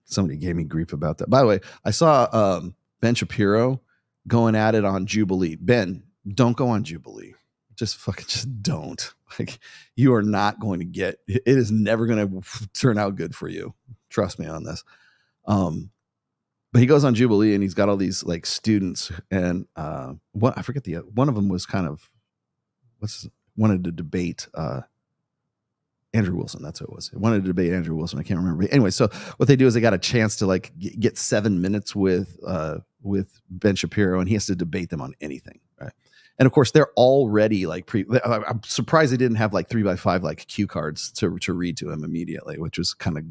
[SPEAKER 17] Somebody gave me grief about that. By the way, I saw Ben Shapiro going at it on Jubilee. Ben, don't go on Jubilee. Just don't. Like, you are not going to get, it is never going to turn out good for you. Trust me on this. But he goes on Jubilee and he's got all these like students and what I forget one of them was kind of wanted to debate Andrew Wilson. That's who it was. He wanted to debate Andrew Wilson. I can't remember. Anyway, so what they do is they got a chance to like get 7 minutes with Ben Shapiro, and he has to debate them on anything, right? And of course, they're already like I'm surprised they didn't have like 3x5 like cue cards to read to him immediately, which was kind of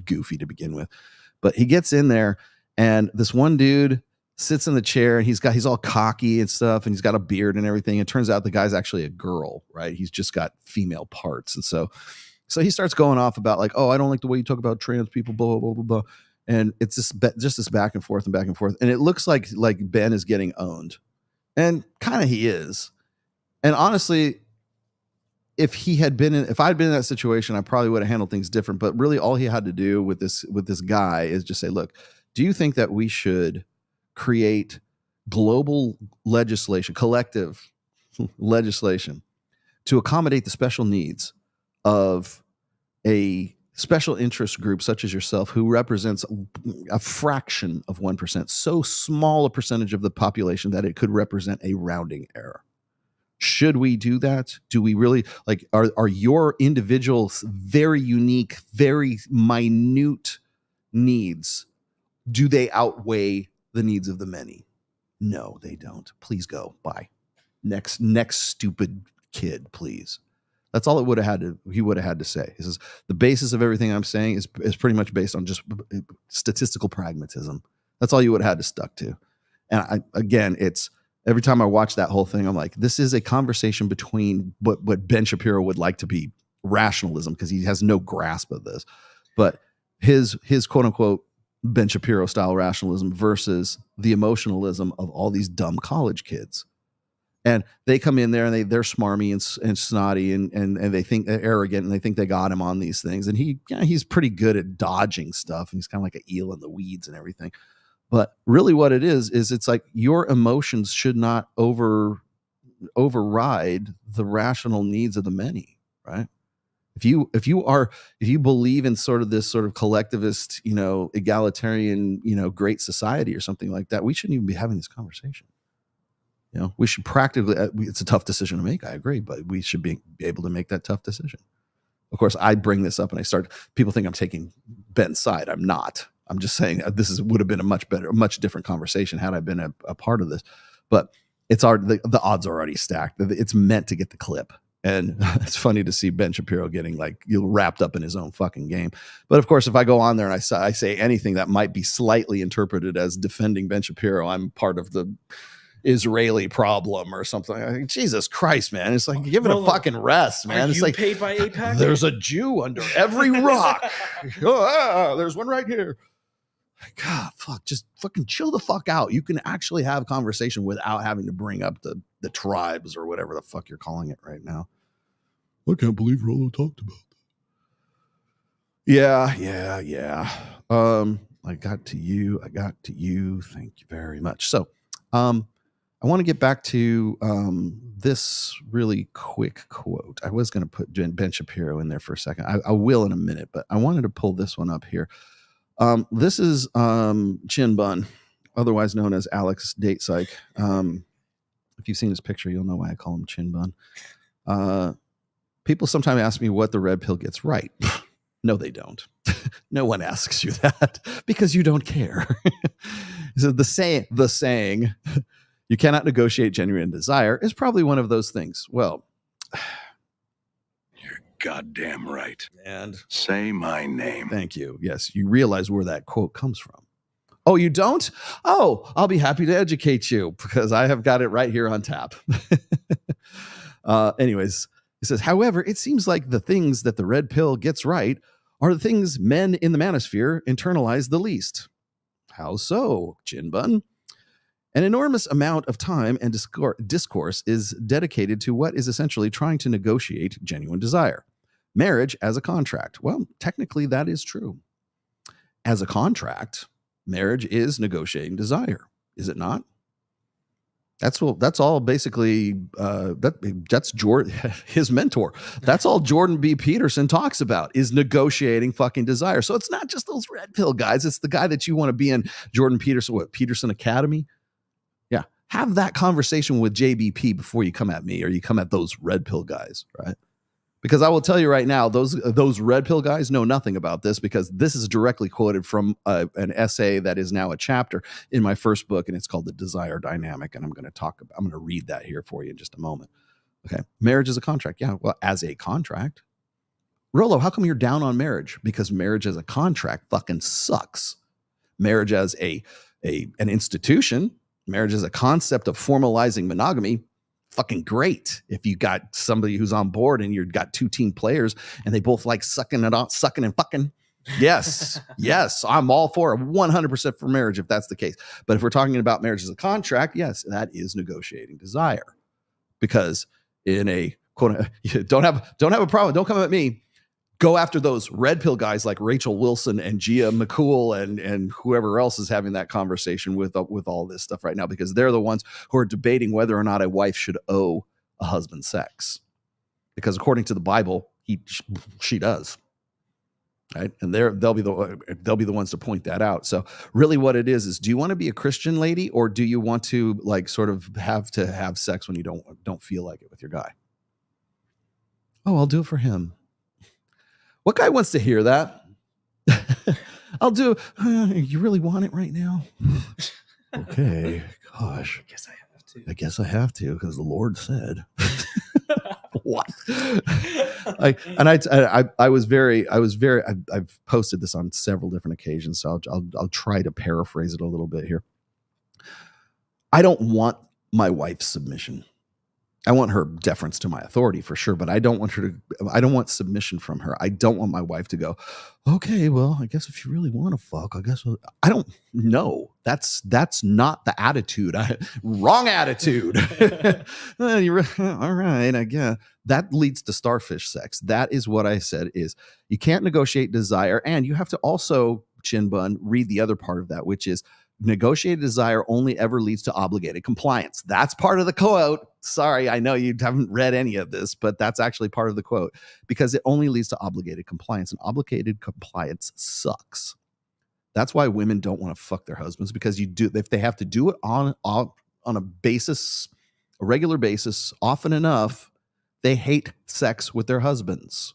[SPEAKER 17] goofy to begin with. But he gets in there, and this one dude sits in the chair, and he's all cocky and stuff, and he's got a beard and everything. It turns out the guy's actually a girl, right? He's just got female parts, and so he starts going off about like, oh, I don't like the way you talk about trans people, blah blah blah blah. And it's just this back and forth, and it looks like Ben is getting owned, and kind of he is. And honestly, if I'd been in that situation, I probably would have handled things different. But really, all he had to do with this guy is just say, look, do you think that we should create global legislation, collective legislation, to accommodate the special needs of a special interest group such as yourself, who represents a fraction of 1%, so small a percentage of the population that it could represent a rounding error? Should we do that? Do we really like, are your individual, very unique, very minute needs, do they outweigh the needs of the many? No, they don't. Please go. Bye. Next stupid kid, please. That's all he would have had to say. He says, the basis of everything I'm saying is pretty much based on just statistical pragmatism. That's all you would have had to stuck to. And it's every time I watch that whole thing, I'm like, this is a conversation between what Ben Shapiro would like to be rationalism, because he has no grasp of this, but his quote unquote Ben Shapiro style rationalism versus the emotionalism of all these dumb college kids. And they come in there and they're smarmy and snotty and they think they're arrogant, and they think they got him on these things. And he's pretty good at dodging stuff. And he's kind of like an eel in the weeds and everything. But really what it is it's like your emotions should not override the rational needs of the many, right? If you believe in sort of this sort of collectivist, egalitarian, great society or something like that, we shouldn't even be having this conversation. We should practically, it's a tough decision to make, I agree, but we should be able to make that tough decision. Of course, I bring this up and people think I'm taking Ben's side. I'm not. I'm just saying would have been a much different conversation had I been a part of this. But the odds are already stacked. It's meant to get the clip. And it's funny to see Ben Shapiro getting wrapped up in his own fucking game. But of course, if I go on there and I say anything that might be slightly interpreted as defending Ben Shapiro, I'm part of the Israeli problem or something. Jesus Christ, man. It's like, give it a fucking rest, man. It's like,
[SPEAKER 4] paid by AIPAC?
[SPEAKER 17] There's a Jew under every rock. There's one right here. God, just fucking chill the fuck out. You can actually have conversation without having to bring up the tribes or whatever the fuck you're calling it right now. I can't believe Rollo talked about that. Yeah. I got to you. Thank you very much. So, I want to get back to this really quick quote. I was going to put Ben Shapiro in there for a second. I will in a minute, but I wanted to pull this one up here. This is Chin Bun, otherwise known as Alex Date Psych. If you've seen his picture, you'll know why I call him Chin Bun. People sometimes ask me what the red pill gets right. No, they don't. No one asks you that because you don't care. So the saying, you cannot negotiate genuine desire is probably one of those things. Well,
[SPEAKER 3] you're goddamn right.
[SPEAKER 17] And
[SPEAKER 3] say my name.
[SPEAKER 17] Thank you. Yes, you realize where that quote comes from. Oh, you don't? Oh, I'll be happy to educate you because I have got it right here on tap. Anyways, it says, however, it seems like the things that the red pill gets right are the things men in the manosphere internalize the least. How so, Chin Bun? An enormous amount of time and discourse is dedicated to what is essentially trying to negotiate genuine desire. Marriage as a contract. Well, technically that is true. As a contract, marriage is negotiating desire. Is it not? That's all basically, that's Jordan, his mentor. That's all Jordan B. Peterson talks about is negotiating fucking desire. So it's not just those red pill guys. It's the guy that you want to be in Jordan Peterson, Peterson Academy. Yeah. Have that conversation with JBP before you come at me or you come at those red pill guys, right? Because I will tell you right now, those red pill guys know nothing about this because this is directly quoted from an essay that is now a chapter in my first book, and it's called The Desire Dynamic. And I'm going to read that here for you in just a moment. Okay. Marriage is a contract. Yeah. Well, as a contract. Rollo, how come you're down on marriage? Because marriage as a contract fucking sucks. Marriage as an institution, marriage as a concept of formalizing monogamy, fucking great. If you got somebody who's on board and you've got two team players and they both like sucking and fucking. Yes. Yes. I'm all for 100% for marriage if that's the case. But if we're talking about marriage as a contract, yes, that is negotiating desire. Because in a quote, don't have a problem. Don't come at me. Go after those red pill guys like Rachel Wilson and Gia McCool and whoever else is having that conversation with all this stuff right now, because they're the ones who are debating whether or not a wife should owe a husband sex, because according to the Bible, she does, right? And they'll be the ones to point that out. So really, what it is do you want to be a Christian lady, or do you want to like sort of have sex when you don't feel like it with your guy? Oh, I'll do it for him. What guy wants to hear that? I'll do. You really want it right now? Okay. Gosh. I guess I have to because the Lord said. What? I've posted this on several different occasions, so I'll try to paraphrase it a little bit here. I don't want my wife's submission. I want her deference to my authority for sure, but I don't want submission from her. I don't want my wife to go, okay, well, I guess if you really want to fuck, I guess I don't know. That's not the attitude. Wrong attitude. All right, I guess that leads to starfish sex. That is what I said is you can't negotiate desire, and you have to also, Chin Bun, read the other part of that, which is negotiated desire only ever leads to obligated compliance. That's part of the quote. Sorry, I know you haven't read any of this, but that's actually part of the quote, because it only leads to obligated compliance, and obligated compliance sucks. That's why women don't want to fuck their husbands, because if they have to do it on a regular basis, often enough, they hate sex with their husbands.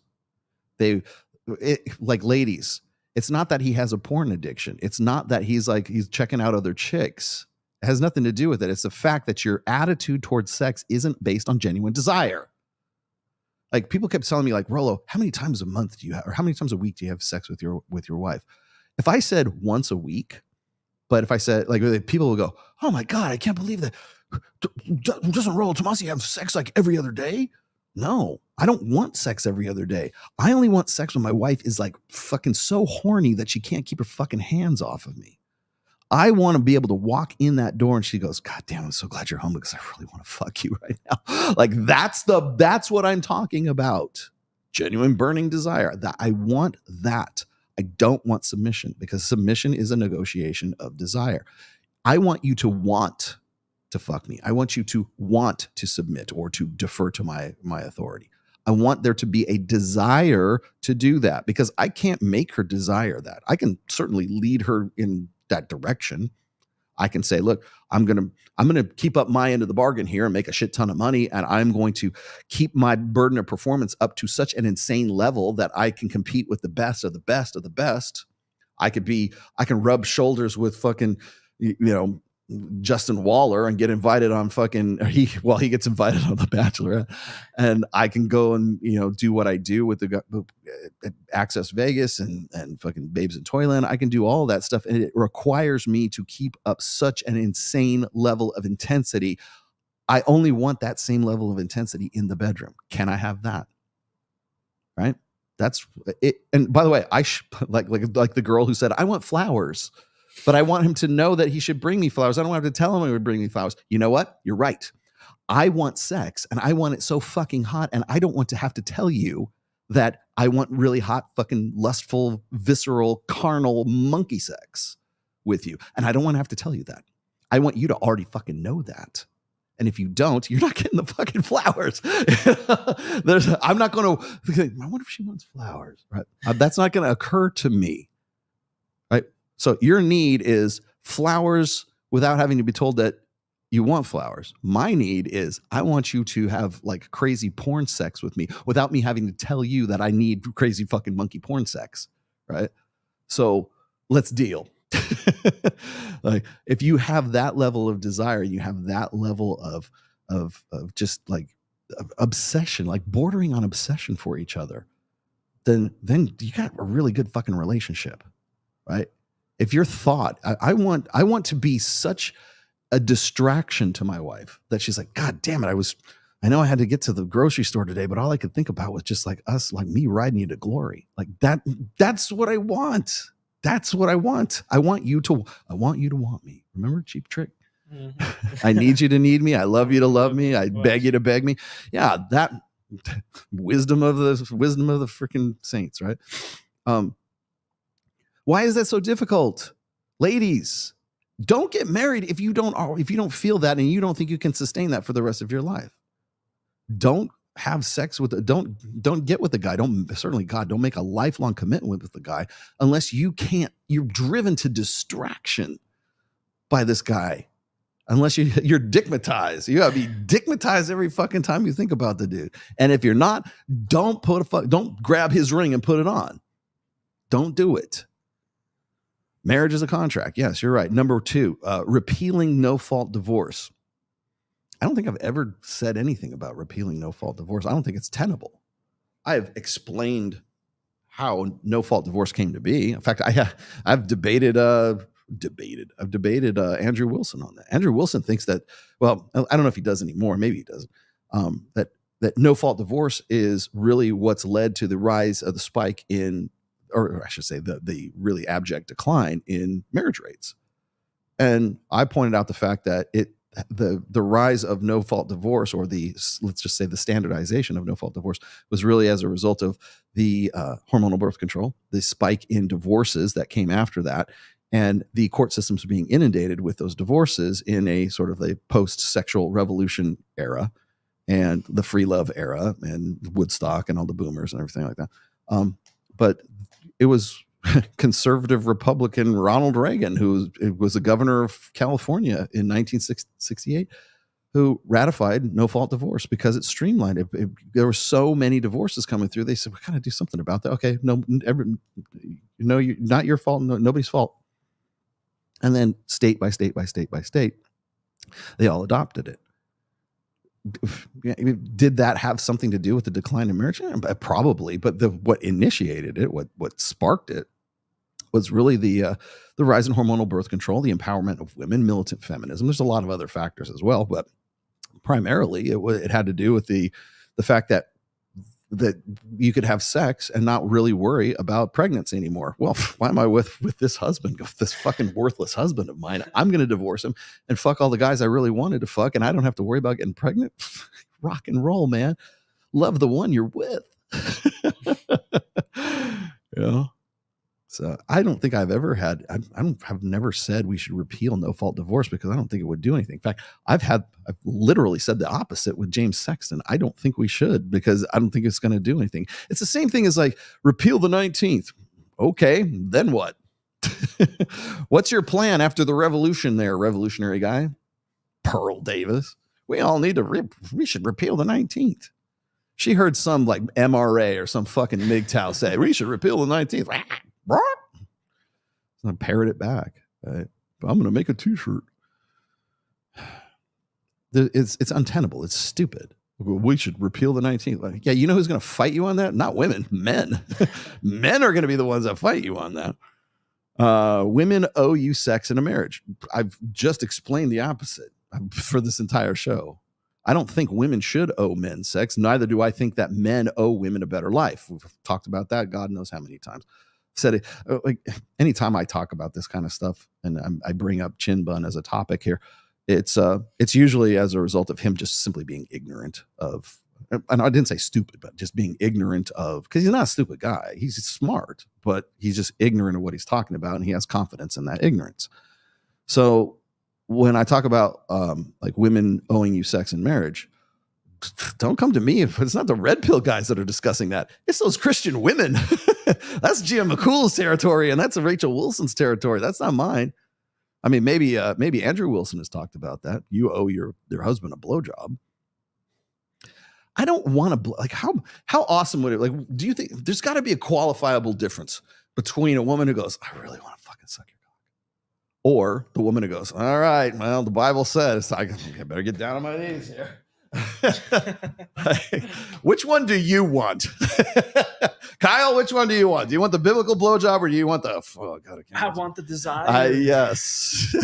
[SPEAKER 17] Like ladies, it's not that he has a porn addiction. It's not that he's checking out other chicks. It has nothing to do with it. It's the fact that your attitude towards sex isn't based on genuine desire. Like, people kept telling me, like, Rollo, how many times a month do you have, or how many times a week do you have sex with your wife? If I said once a week, but if I said, like, people will go, oh my God, I can't believe that. Doesn't Rollo Tomasi have sex like every other day? No, I don't want sex every other day. I only want sex when my wife is like fucking so horny that she can't keep her fucking hands off of me. I want to be able to walk in that door and she goes, God damn, I'm so glad you're home because I really want to fuck you right now. Like, that's what I'm talking about. Genuine burning desire. That I want that. I don't want submission, because submission is a negotiation of desire. I want you to want to fuck me. I want you to want to submit or to defer to my authority. I want there to be a desire to do that, because I can't make her desire that. I can certainly lead her in that direction. I can say, look, I'm going to keep up my end of the bargain here and make a shit ton of money. And I'm going to keep my burden of performance up to such an insane level that I can compete with the best of the best of the best. I can rub shoulders with fucking, Justin Waller and get invited on he gets invited on The Bachelorette, and I can go and do what I do with the Access Vegas and fucking Babes in Toyland. I can do all that stuff, and it requires me to keep up such an insane level of intensity. I only want that same level of intensity in the bedroom. Can I have that? Right? That's it. And by the way, like the girl who said, I want flowers, but I want him to know that he should bring me flowers. I don't have to tell him he would bring me flowers. You know what? You're right. I want sex, and I want it so fucking hot, and I don't want to have to tell you that I want really hot, fucking lustful, visceral, carnal monkey sex with you. And I don't want to have to tell you that. I want you to already fucking know that. And if you don't, you're not getting the fucking flowers. I'm not going to, I wonder if she wants flowers, right? That's not going to occur to me, right? So your need is flowers without having to be told that you want flowers. My need is I want you to have like crazy porn sex with me without me having to tell you that I need crazy fucking monkey porn sex, right? So let's deal. Like if you have that level of desire, you have that level of just like obsession, like bordering on obsession for each other, then you got a really good fucking relationship, right? If your thought, I want to be such a distraction to my wife that she's like, God damn it, I know I had to get to the grocery store today, but all I could think about was just like us, like me riding you to glory. Like that's what I want. That's what I want. I want you to want me. Remember Cheap Trick? Mm-hmm. I need you to need me. I love you to love me. I beg you to beg me. Yeah, that wisdom of the freaking saints, right? Why is that so difficult? Ladies, don't get married if you don't feel that and you don't think you can sustain that for the rest of your life. Don't have sex don't get with the guy. Don't make a lifelong commitment with the guy unless you're driven to distraction by this guy. Unless you're dickmatized. You gotta be dickmatized every fucking time you think about the dude. And if you're not, don't grab his ring and put it on. Don't do it. Marriage is a contract. Yes, you're right. Number 2, repealing no-fault divorce. I don't think I've ever said anything about repealing no-fault divorce. I don't think it's tenable. I have explained how no-fault divorce came to be. In fact, I've debated Andrew Wilson on that. Andrew Wilson thinks that, well, I don't know if he does anymore. Maybe he doesn't. That no-fault divorce is really what's led to the rise of the spike in, or I should say the really abject decline in marriage rates. And I pointed out the fact that the rise of no-fault divorce, or let's just say the standardization of no-fault divorce, was really as a result of the hormonal birth control, the spike in divorces that came after that, and the court systems being inundated with those divorces in a sort of a post-sexual revolution era, and the free love era, and Woodstock and all the boomers and everything like that. But it was conservative Republican Ronald Reagan, who was the governor of California in 1968, who ratified no-fault divorce because it streamlined. There were so many divorces coming through. They said, we got to do something about that. Okay, not your fault, nobody's fault. And then state by state by state by state, they all adopted it. Did that have something to do with the decline in marriage? Probably, but what initiated it, what sparked it, was really the rise in hormonal birth control, the empowerment of women, militant feminism. There's a lot of other factors as well, but primarily it had to do with the fact that you could have sex and not really worry about pregnancy anymore. Well, why am I with this husband, this fucking worthless husband of mine? I'm going to divorce him and fuck all the guys I really wanted to fuck, and I don't have to worry about getting pregnant. Rock and roll, man. Love the one you're with. Yeah. So I don't think I've ever had, I've never said we should repeal no fault divorce because I don't think it would do anything. In fact, I've literally said the opposite with James Sexton. I don't think we should because I don't think it's going to do anything. It's the same thing as like repeal the 19th. Okay, then what? What's your plan after the revolution there, revolutionary guy? Pearl Davis. We all need to, we should repeal the 19th. She heard some like MRA or some fucking MGTOW say, we should repeal the 19th. I'm going to parrot it back. Right? But I'm going to make a t-shirt. It's untenable. It's stupid. We should repeal the 19th. Like, yeah, you know who's going to fight you on that? Not women, men. Men are going to be the ones that fight you on that. Women owe you sex in a marriage. I've just explained the opposite for this entire show. I don't think women should owe men sex. Neither do I think that men owe women a better life. We've talked about that God knows how many times. Said it like anytime I talk about this kind of stuff and I bring up chin bun as a topic here, it's usually as a result of him just simply being ignorant of, and I didn't say stupid, but just being ignorant of, because he's not a stupid guy. He's smart, but he's just ignorant of what he's talking about, and he has confidence in that ignorance. So when I talk about like women owing you sex in marriage, don't come to me. It's not the red pill guys that are discussing that. It's those Christian women. That's Gia McCool's territory, and that's Rachel Wilson's territory. That's not mine. I mean, maybe Andrew Wilson has talked about that. You owe your husband a blowjob. I don't want to like how awesome would it like? Do you think there's got to be a qualifiable difference between a woman who goes, I really want to fucking suck your cock, or the woman who goes, all right, well, the Bible says I better get down on my knees here. Which one do you want? Kyle, which one do you want? Do you want the biblical blowjob or do you want the
[SPEAKER 4] I want the desire.
[SPEAKER 17] Yes.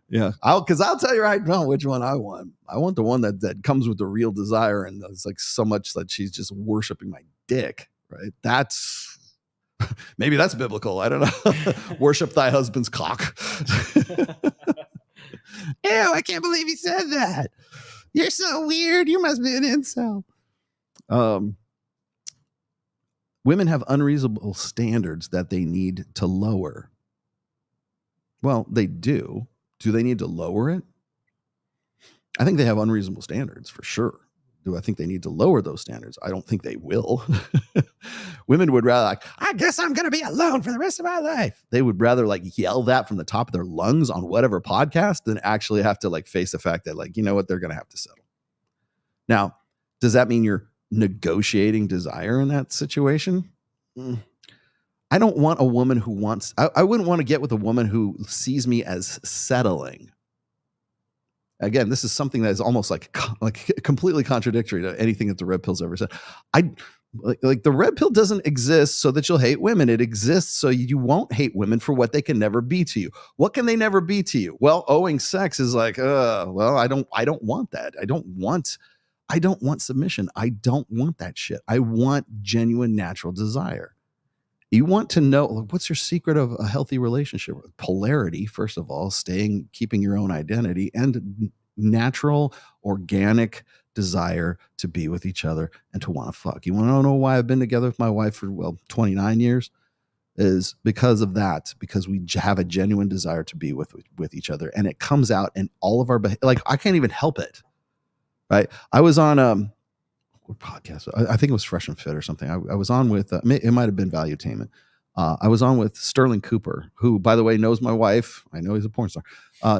[SPEAKER 17] Yeah. I'll tell you right now which one I want. I want the one that comes with the real desire and it's like so much that she's just worshiping my dick, right? That's maybe that's biblical. I don't know. Worship thy husband's cock. Ew, I can't believe he said that. You're so weird. You must be an incel. Women have unreasonable standards that they need to lower. Well, they do. Do they need to lower it? I think they have unreasonable standards for sure. Do I think they need to lower those standards? I don't think they will. Women would rather like, I guess I'm going to be alone for the rest of my life. They would rather like yell that from the top of their lungs on whatever podcast than actually have to like face the fact that like, you know what, they're going to have to settle. Now, does that mean you're negotiating desire in that situation? I don't want a woman who wants, I wouldn't want to get with a woman who sees me as settling. Again, this is something that is almost like completely contradictory to anything that the red pill's ever said. Like the red pill doesn't exist so that you'll hate women. It exists so you won't hate women for what they can never be to you. What can they never be to you? Well, owing sex is like, well, I don't want that. I don't want submission. I don't want that shit. I want genuine natural desire. You want to know what's your secret of a healthy relationship? Polarity, first of all, keeping your own identity, and natural, organic desire to be with each other and to want to fuck. You want to know why I've been together with my wife for 29 years? Is because of that. Because we have a genuine desire to be with each other, and it comes out in all of our like I can't even help it. Right? I was on what podcast? I think it was Fresh and Fit or something. I was on with, it might have been Valuetainment. I was on with Sterling Cooper, who, by the way, knows my wife. I know he's a porn star.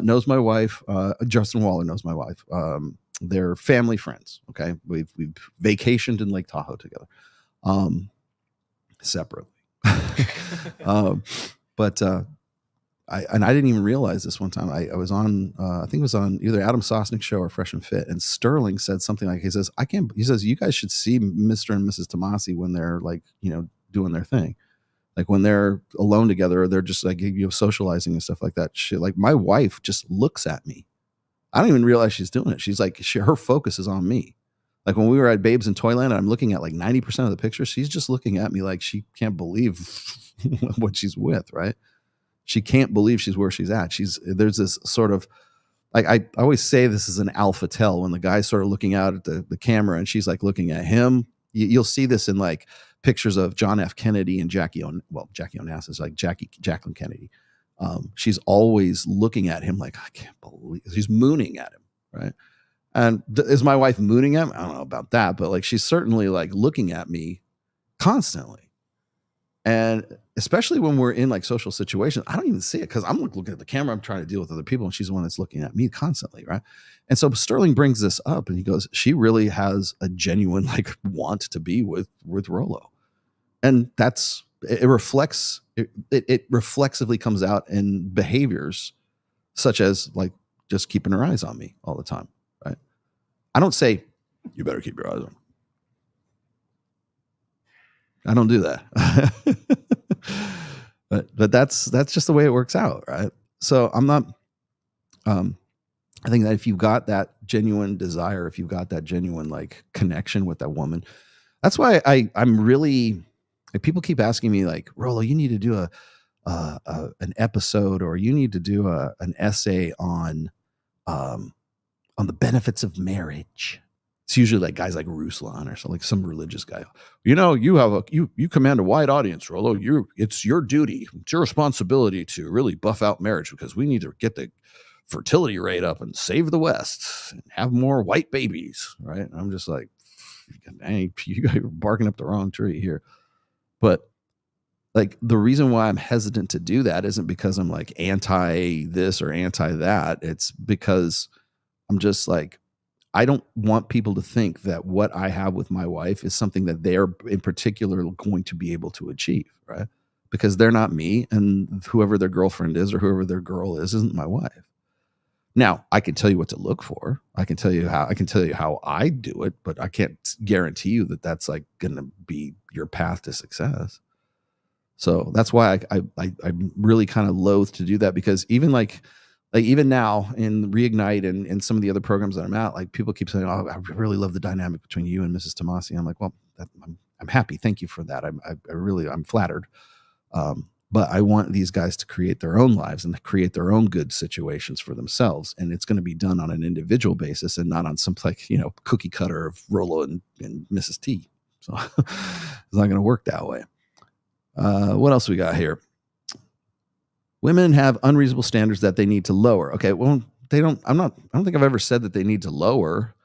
[SPEAKER 17] Knows my wife. Justin Waller knows my wife. They're family friends. Okay. We've vacationed in Lake Tahoe together, separately. But I didn't even realize this one time. I was on, I think it was on either Adam Sosnick's show or Fresh and Fit, and Sterling said something like, he says, you guys should see Mr. and Mrs. Tomasi when they're like, doing their thing. Like when they're alone together, or they're just like, socializing and stuff like that. Shit. Like my wife just looks at me. I don't even realize she's doing it. She's like, her focus is on me. Like when we were at Babes in Toyland, and I'm looking at like 90% of the pictures, she's just looking at me like she can't believe what she's with, right? She can't believe she's where she's at. There's this sort of, like I always say this is an alpha tell when the guy's sort of looking out at the camera and she's like looking at him. You'll see this in like pictures of John F. Kennedy and Jackie Onassis, like Jacqueline Kennedy. She's always looking at him like, I can't believe, she's mooning at him, right? And is my wife mooning at him? I don't know about that, but like she's certainly like looking at me constantly. And especially when we're in like social situations, I don't even see it because I'm looking at the camera. I'm trying to deal with other people, and she's the one that's looking at me constantly, right? And so Sterling brings this up, and he goes, "She really has a genuine like want to be with Rollo," and it reflects. It reflexively comes out in behaviors such as like just keeping her eyes on me all the time, right? I don't say, "You better keep your eyes on me." I don't do that. but that's just the way it works out, right? So I'm not I think that if you've got that genuine desire, if you've got that genuine like connection with that woman, that's why I'm really like, people keep asking me like, Rollo, you need to do an episode, or you need to do an essay on the benefits of marriage. It's usually like guys like Ruslan or something, like some religious guy. You know, you command a wide audience, Rollo. It's your duty, it's your responsibility to really buff out marriage, because we need to get the fertility rate up and save the West and have more white babies, right? And I'm just like, dang, you guys are barking up the wrong tree here. But like the reason why I'm hesitant to do that isn't because I'm like anti this or anti that. It's because I'm just like, I don't want people to think that what I have with my wife is something that they're in particular going to be able to achieve, right? Because they're not me, and whoever their girlfriend is or whoever their girl is isn't my wife. Now, I can tell you what to look for. I can tell you how I do it, but I can't guarantee you that that's like going to be your path to success. So that's why I'm really kind of loath to do that, because even like even now in Reignite and some of the other programs that I'm at, like people keep saying, "Oh, I really love the dynamic between you and Mrs. Tomasi." I'm like, well, I'm happy. Thank you for that. I'm flattered. But I want these guys to create their own lives and create their own good situations for themselves. And it's going to be done on an individual basis and not on some like, cookie cutter of Rollo and Mrs. T. So it's not going to work that way. What else we got here? Women have unreasonable standards that they need to lower. Okay, well, they don't. I don't think I've ever said that they need to lower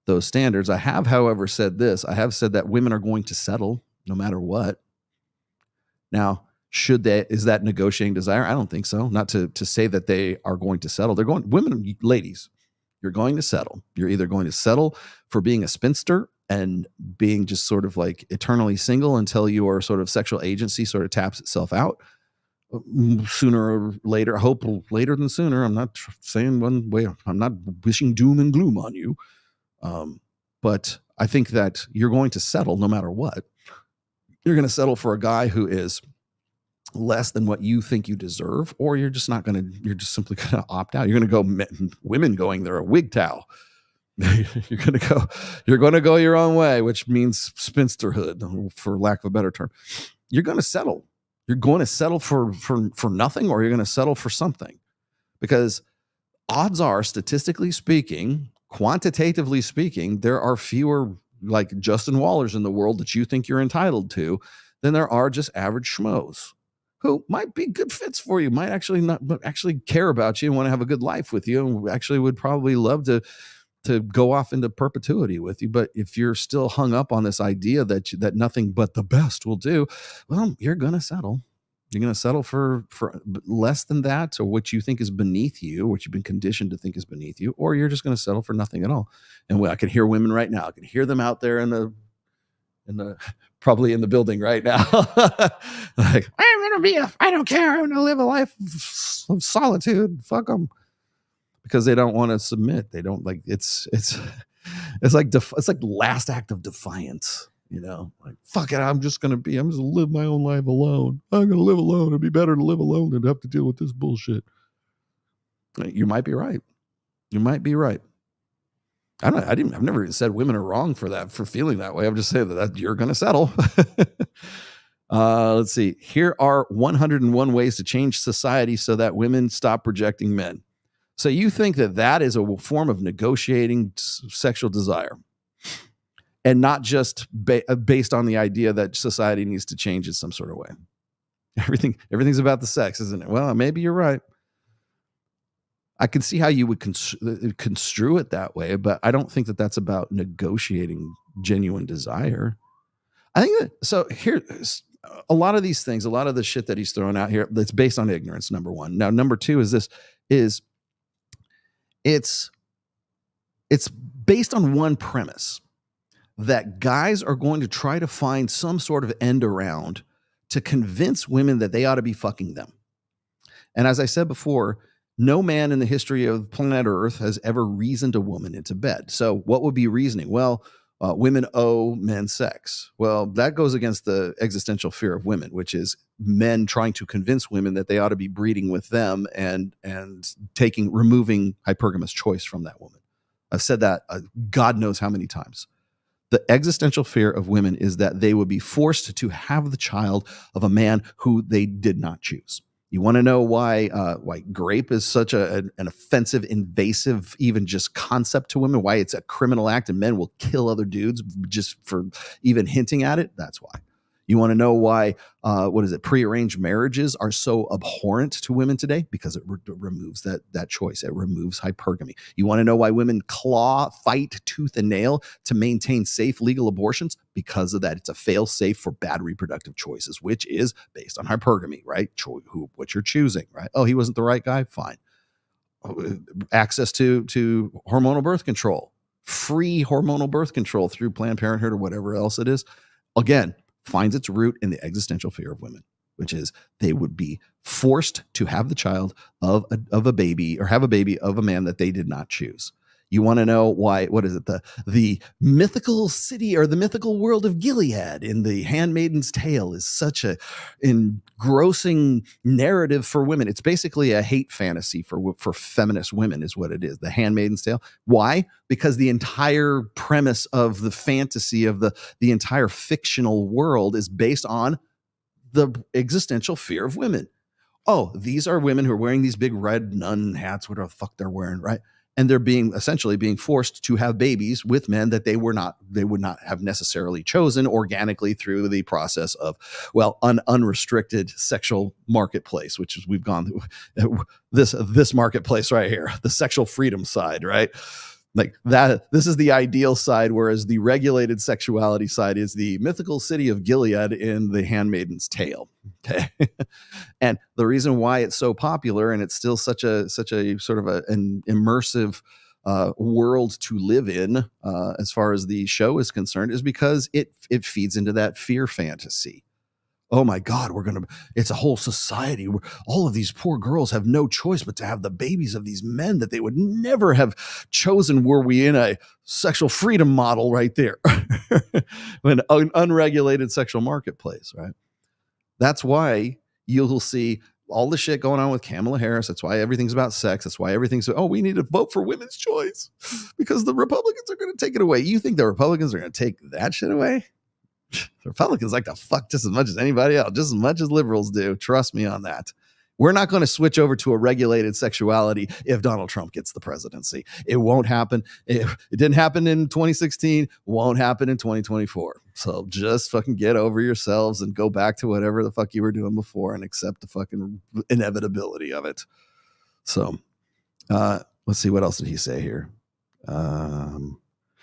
[SPEAKER 17] those standards. I have, however, said this. I have said that women are going to settle no matter what. Now, is that negotiating desire? I don't think so. Not to say that they are going to settle. Ladies, you're going to settle. You're either going to settle for being a spinster and being just sort of like eternally single until your sort of sexual agency sort of taps itself out. Sooner or later, I hope later than sooner. I'm not saying one way. I'm not wishing doom and gloom on you. But I think that you're going to settle no matter what. You're going to settle for a guy who is less than what you think you deserve, or you're just simply going to opt out. You're going to go women going, they're a wig towel. You're going to go your own way, which means spinsterhood, for lack of a better term. You're going to settle. You're going to settle for nothing, or you're going to settle for something, because odds are, statistically speaking, quantitatively speaking, there are fewer like Justin Wallers in the world that you think you're entitled to than there are just average schmoes who might be good fits for you, might actually care about you and want to have a good life with you, and actually would probably love to go off into perpetuity with you. But if you're still hung up on this idea that nothing but the best will do, well, you're going to settle. You're going to settle for less than that, or what you think is beneath you, what you've been conditioned to think is beneath you, or you're just going to settle for nothing at all. And I can hear women right now. I can hear them out there in the probably in the building right now. Like, I don't care. I'm going to live a life of solitude. Fuck them. Because they don't want to submit. They don't like it's like last act of defiance, like, fuck it. I'm just going to live my own life alone. I'm going to live alone. It'd be better to live alone than to have to deal with this bullshit. You might be right. You might be right. I've never said women are wrong for feeling that way. I'm just saying that you're going to settle. Let's see. Here are 101 ways to change society so that women stop projecting men. So you think that is a form of negotiating sexual desire. and not just based on the idea that society needs to change in some sort of way. Everything's about the sex, isn't it? Well, maybe you're right. I can see how you would construe it that way, but I don't think that that's about negotiating genuine desire. I think that, so here, a lot of these things, a lot of the shit that he's throwing out here, that's based on ignorance, number one. Now, number two is it's based on one premise, that guys are going to try to find some sort of end around to convince women that they ought to be fucking them. And as I said before, no man in the history of planet Earth has ever reasoned a woman into bed. So what would be reasoning? Well, women owe men sex. Well, that goes against the existential fear of women, which is men trying to convince women that they ought to be breeding with them and removing hypergamous choice from that woman. I've said that God knows how many times. The existential fear of women is that they would be forced to have the child of a man who they did not choose. You want to know why grape is such an offensive, invasive, even just concept to women, why it's a criminal act and men will kill other dudes just for even hinting at it? That's why. You want to know why, prearranged marriages are so abhorrent to women today? Because it removes that choice. It removes hypergamy. You want to know why women fight tooth and nail to maintain safe legal abortions? Because of that. It's a fail-safe for bad reproductive choices, which is based on hypergamy, right? What you're choosing, right? Oh, he wasn't the right guy? Fine. Access to hormonal birth control, free hormonal birth control through Planned Parenthood or whatever else it is. Again, finds its root in the existential fear of women, which is they would be forced to have the child of a baby or have a baby of a man that they did not choose. You want to know why, what is it? The mythical city or the mythical world of Gilead in The Handmaid's Tale is such a engrossing narrative for women. It's basically a hate fantasy for feminist women is what it is. The Handmaid's Tale. Why? Because the entire premise of the fantasy of the entire fictional world is based on the existential fear of women. Oh, these are women who are wearing these big red nun hats, whatever the fuck they're wearing, right? And they're essentially being forced to have babies with men that they would not have necessarily chosen organically through the process of, unrestricted sexual marketplace, which is we've gone through this marketplace right here, the sexual freedom side, right? Like that, this is the ideal side, whereas the regulated sexuality side is the mythical city of Gilead in The Handmaid's Tale. Okay. And the reason why it's so popular and it's still such a sort of an immersive world to live in as far as the show is concerned is because it feeds into that fear fantasy. Oh my God, it's a whole society where all of these poor girls have no choice but to have the babies of these men that they would never have chosen were we in a sexual freedom model right there. An unregulated sexual marketplace, right? That's why you'll see all the shit going on with Kamala Harris. That's why everything's about sex. That's why we need to vote for women's choice because the Republicans are going to take it away. You think the Republicans are going to take that shit away? The Republicans like to fuck just as much as anybody else, just as much as liberals do. Trust me on that. We're not going to switch over to a regulated sexuality if Donald Trump gets the presidency. It won't happen. It didn't happen in 2016. Won't happen in 2024. So just fucking get over yourselves and go back to whatever the fuck you were doing before and accept the fucking inevitability of it. So let's see. What else did he say here?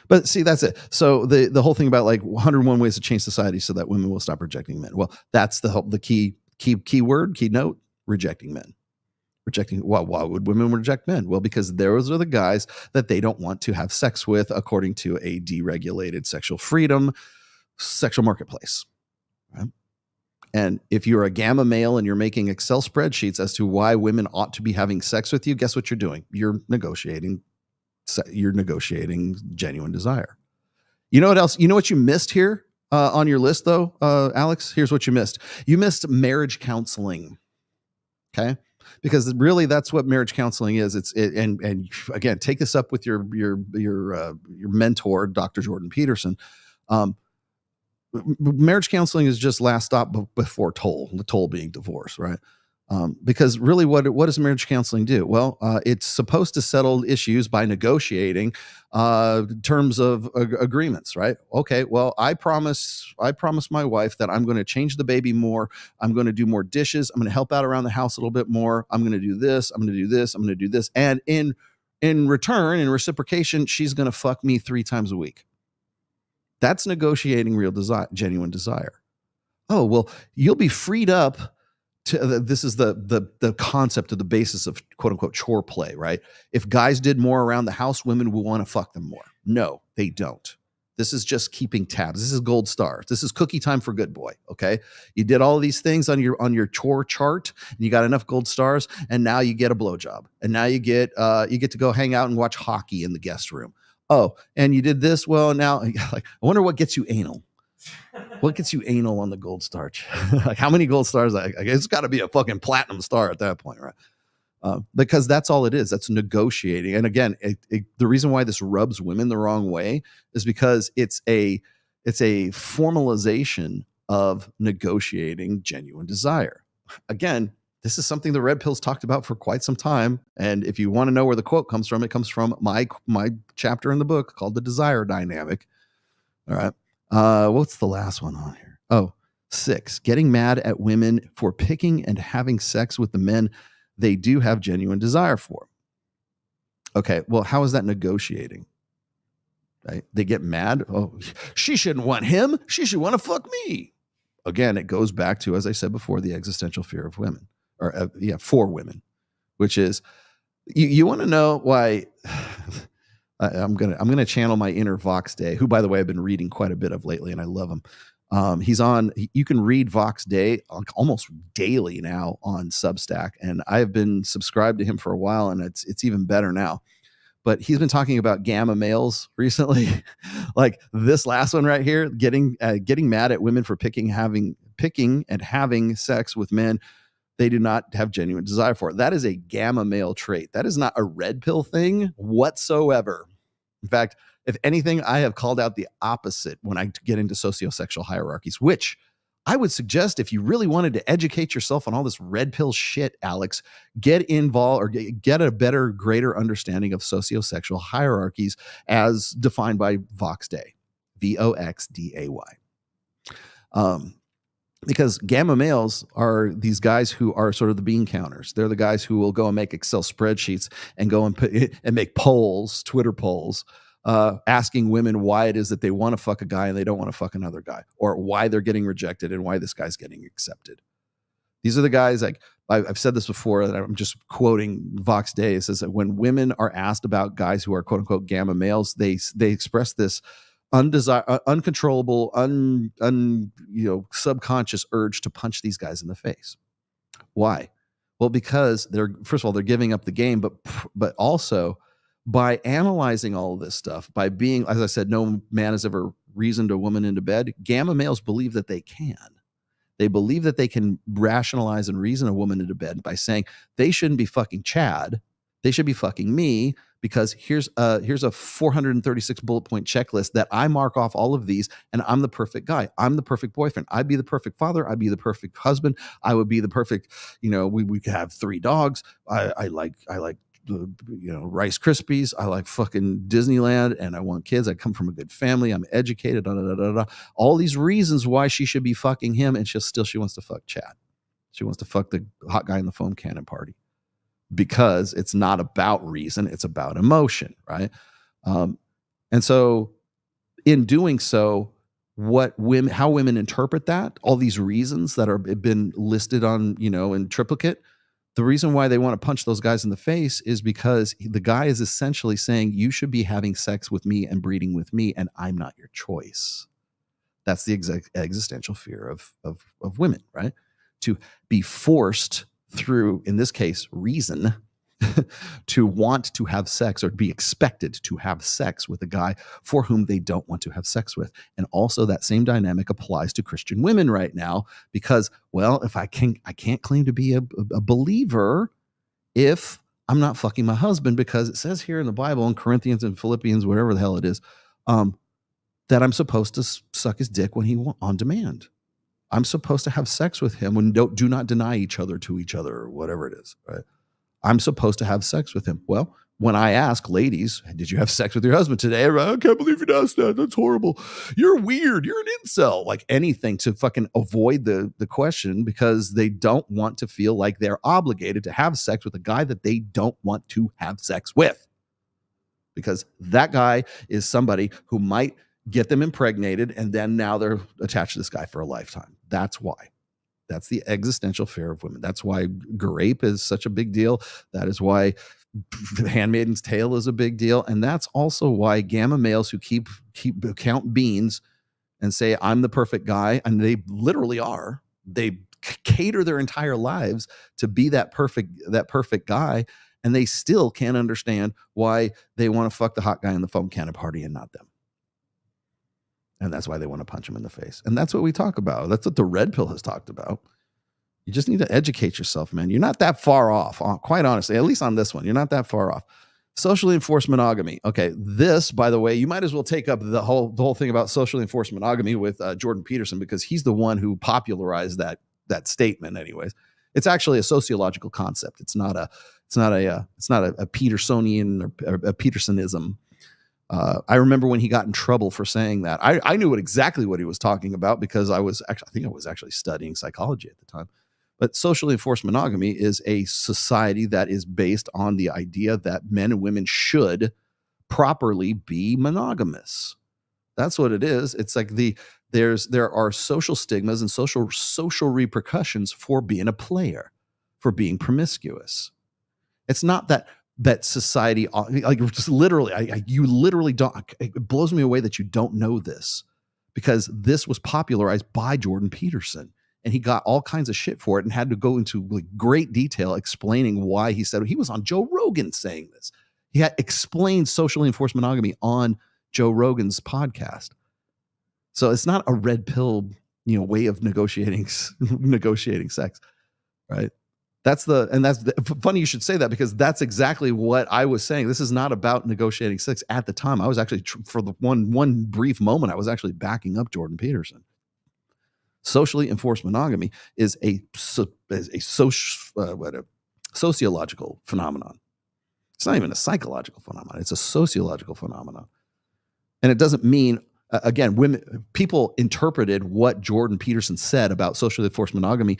[SPEAKER 17] But see, that's it. So the whole thing about like 101 ways to change society so that women will stop rejecting men. Well, that's the key word, key note, rejecting men. Why would women reject men? Well, because those are the guys that they don't want to have sex with according to a deregulated sexual freedom, sexual marketplace. Right? And if you're a gamma male and you're making Excel spreadsheets as to why women ought to be having sex with you, guess what you're doing? You're negotiating genuine desire. You know what else? You know what you missed here on your list, though, Alex? Here's what you missed. You missed marriage counseling. Okay, because really that's what marriage counseling is. And again, take this up with your mentor, Dr. Jordan Peterson. Marriage counseling is just last stop before toll. The toll being divorce, right? Because really, what does marriage counseling do? Well, it's supposed to settle issues by negotiating terms of agreements, right? Okay, well, I promise my wife that I'm going to change the baby more. I'm going to do more dishes. I'm going to help out around the house a little bit more. I'm going to do this. I'm going to do this. I'm going to do this. And in return, in reciprocation, she's going to fuck me 3 times a week. That's negotiating real desire, genuine desire. Oh, well, you'll be freed up. This is the concept of the basis of quote unquote chore play, right? If guys did more around the house, women will want to fuck them more. No, they don't. This is just keeping tabs. This is gold stars. This is cookie time for good boy. Okay, you did all of these things on your chore chart, and you got enough gold stars, and now you get a blowjob, and now you get to go hang out and watch hockey in the guest room. Oh, and you did this. Well, now like I wonder what gets you anal. What gets you anal on the gold star? Like how many gold stars? It's got to be a fucking platinum star at that point, right? Because that's all it is. That's negotiating. And again, the reason why this rubs women the wrong way is because it's a formalization of negotiating genuine desire. Again, this is something the Red Pill's talked about for quite some time. And if you want to know where the quote comes from, it comes from my chapter in the book called The Desire Dynamic. All right. What's the last one on here? Oh, 6, getting mad at women for picking and having sex with the men they do have genuine desire for. Okay, well, how is that negotiating? Right? They get mad. Oh, she shouldn't want him. She should want to fuck me. Again, it goes back to, as I said before, the existential fear of women, or for women, which is you want to know why. I'm gonna channel my inner Vox Day, who, by the way, I've been reading quite a bit of lately, and I love him. He's on. You can read Vox Day almost daily now on Substack, and I've been subscribed to him for a while, and it's even better now. But he's been talking about gamma males recently, like this last one right here, getting mad at women for picking and having sex with men they do not have genuine desire for. That is a gamma male trait. That is not a red pill thing whatsoever. In fact, if anything, I have called out the opposite when I get into sociosexual hierarchies, which I would suggest if you really wanted to educate yourself on all this red pill shit, Alex, get involved or get a better, greater understanding of sociosexual hierarchies as defined by Vox Day, Voxday. Because gamma males are these guys who are sort of the bean counters. They're the guys who will go and make Excel spreadsheets and go and put and make polls, Twitter polls, asking women why it is that they want to fuck a guy and they don't want to fuck another guy, or why they're getting rejected and why this guy's getting accepted. These are the guys, like I've said this before, that I'm just quoting Vox Day. It says that when women are asked about guys who are quote unquote gamma males, they express this uncontrollable, subconscious urge to punch these guys in the face. Why? Well, because first of all, they're giving up the game, but also by analyzing all of this stuff, by being, as I said, no man has ever reasoned a woman into bed. Gamma males believe that they can. They believe that they can rationalize and reason a woman into bed by saying they shouldn't be fucking Chad. They should be fucking me, because here's a 436 bullet point checklist that I mark off all of these, and I'm the perfect guy. I'm the perfect boyfriend. I'd be the perfect father. I'd be the perfect husband. I would be the perfect, we could have 3 dogs. I like Rice Krispies. I like fucking Disneyland, and I want kids. I come from a good family. I'm educated. All these reasons why she should be fucking him, and she wants to fuck Chad. She wants to fuck the hot guy in the foam cannon party. Because it's not about reason, it's about emotion, right? And so in doing so, how women interpret that, all these reasons that have been listed on, in triplicate, the reason why they want to punch those guys in the face is because the guy is essentially saying, you should be having sex with me and breeding with me, and I'm not your choice. That's the existential fear of women, right? To be forced through, in this case, reason, to want to have sex or be expected to have sex with a guy for whom they don't want to have sex with. And also that same dynamic applies to Christian women right now, because, well, if I can't claim to be a believer if I'm not fucking my husband, because it says here in the Bible, in Corinthians and Philippians, whatever the hell it is, that I'm supposed to suck his dick when on demand. I'm supposed to have sex with him when do not deny each other to each other or whatever it is, right? I'm supposed to have sex with him. Well, when I ask ladies, did you have sex with your husband today? I can't believe you asked that. That's horrible. You're weird. You're an incel. Like anything to fucking avoid the question because they don't want to feel like they're obligated to have sex with a guy that they don't want to have sex with. Because that guy is somebody who might get them impregnated and then now they're attached to this guy for a lifetime. That's why. That's the existential fear of women. That's why grape is such a big deal. That is why Handmaid's Tale is a big deal. And that's also why gamma males who count beans and say, I'm the perfect guy, and they literally are, they cater their entire lives to be that perfect guy, and they still can't understand why they want to fuck the hot guy in the foam cannon party and not them. And that's why they want to punch him in the face. And that's what we talk about. That's what the red pill has talked about. You just need to educate yourself, man. You're not that far off, quite honestly, at least on this one. You're not that far off. Socially enforced monogamy. Okay, this, by the way, you might as well take up the whole thing about socially enforced monogamy with Jordan Peterson, because he's the one who popularized that statement. Anyways, it's actually a sociological concept. It's not a Petersonian or a Petersonism. I remember when he got in trouble for saying that. I knew exactly what he was talking about because I think I was actually studying psychology at the time. But socially enforced monogamy is a society that is based on the idea that men and women should properly be monogamous. That's what it is. It's like there are social stigmas and social repercussions for being a player, for being promiscuous. It's not that society, like just literally, you literally don't, it blows me away that you don't know this, because this was popularized by Jordan Peterson. And he got all kinds of shit for it and had to go into like great detail explaining why he said he was on Joe Rogan saying this. He had explained socially enforced monogamy on Joe Rogan's podcast. So it's not a red pill, way of negotiating sex, right? That's funny you should say that, because that's exactly what I was saying. This is not about negotiating sex at the time. I was actually, for the one brief moment, I was actually backing up Jordan Peterson. Socially enforced monogamy is a sociological phenomenon. It's not even a psychological phenomenon. It's a sociological phenomenon. And it doesn't mean, again, people interpreted what Jordan Peterson said about socially enforced monogamy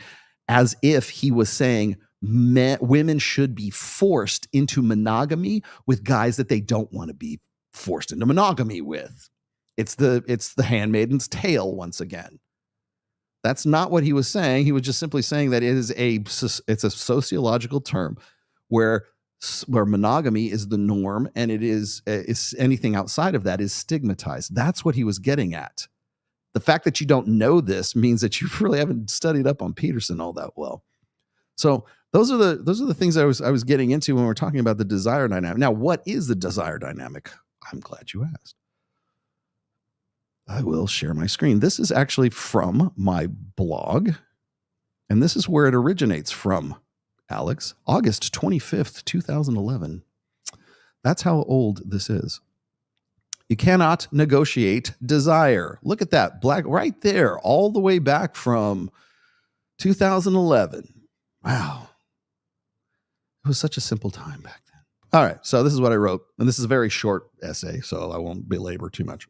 [SPEAKER 17] as if he was saying women should be forced into monogamy with guys that they don't want to be forced into monogamy with. It's the Handmaid's Tale once again. That's not what he was saying. He was just simply saying that it's a sociological term where monogamy is the norm, and it's anything outside of that is stigmatized. That's what he was getting at. The fact that you don't know this means that you really haven't studied up on Peterson all that well. So those are the things I was getting into when we're talking about the desire dynamic. Now, what is the desire dynamic? I'm glad you asked. I will share my screen. This is actually from my blog, and this is where it originates from, Alex. August 25th, 2011. That's how old this is. You cannot negotiate desire. Look at that, black right there, all the way back from 2011. Wow. It was such a simple time back then. All right, so this is what I wrote, and this is a very short essay, so I won't belabor too much.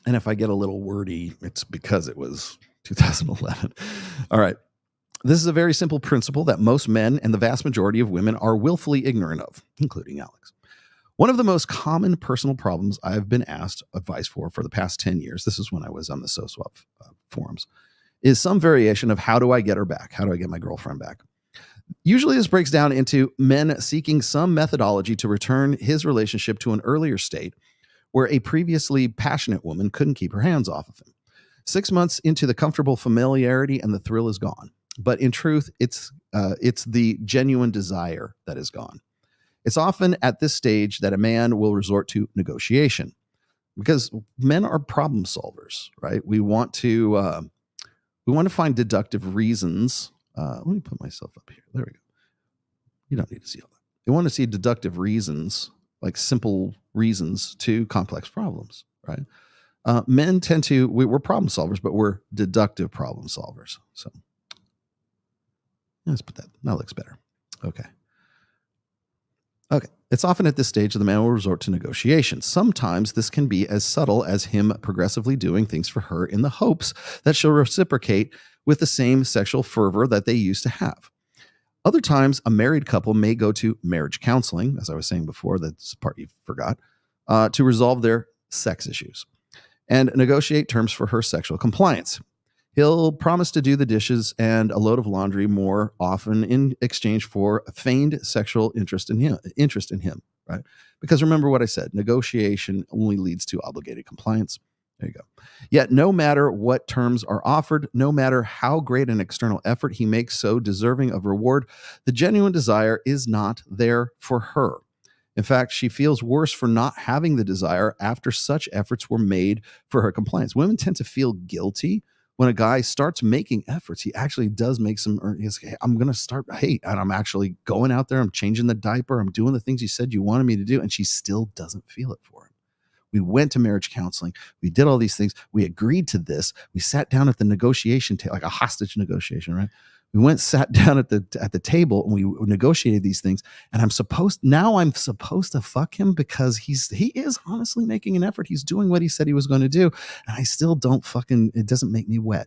[SPEAKER 17] And if I get a little wordy, it's because it was 2011. All right. This is a very simple principle that most men and the vast majority of women are willfully ignorant of, including Alex. One of the most common personal problems I've been asked advice for the past 10 years, this is when I was on the SoSwap forums, is some variation of how do I get her back? How do I get my girlfriend back? Usually this breaks down into men seeking some methodology to return his relationship to an earlier state where a previously passionate woman couldn't keep her hands off of him. 6 months into the comfortable familiarity and the thrill is gone. But in truth, it's the genuine desire that is gone. It's often at this stage that a man will resort to negotiation, because men are problem solvers, right? We want to find deductive reasons. Let me put myself up here. There we go. You don't need to see all that. We want to see deductive reasons, like simple reasons to complex problems, right? Men tend to, we're problem solvers, but we're deductive problem solvers. So let's put that. That looks better. Okay. It's often at this stage that the man will resort to negotiation. Sometimes this can be as subtle as him progressively doing things for her in the hopes that she'll reciprocate with the same sexual fervor that they used to have. Other times, a married couple may go to marriage counseling, as I was saying before, that's the part you forgot, to resolve their sex issues and negotiate terms for her sexual compliance. He'll promise to do the dishes and a load of laundry more often in exchange for feigned sexual interest in him, right? Because remember what I said, negotiation only leads to obligated compliance. There you go. Yet no matter what terms are offered, no matter how great an external effort he makes so deserving of reward, the genuine desire is not there for her. In fact, she feels worse for not having the desire after such efforts were made for her compliance. Women tend to feel guilty when a guy starts making efforts. He actually does make some, hey, I'm going to start, and I'm actually going out there, I'm changing the diaper, I'm doing the things you said you wanted me to do, and she still doesn't feel it for him. We went to marriage counseling. We did all these things. We agreed to this. We sat down at the negotiation table, like a hostage negotiation, right? We sat down at the table and we negotiated these things. And I'm supposed to fuck him because he is honestly making an effort. He's doing what he said he was going to do. And I still don't it doesn't make me wet.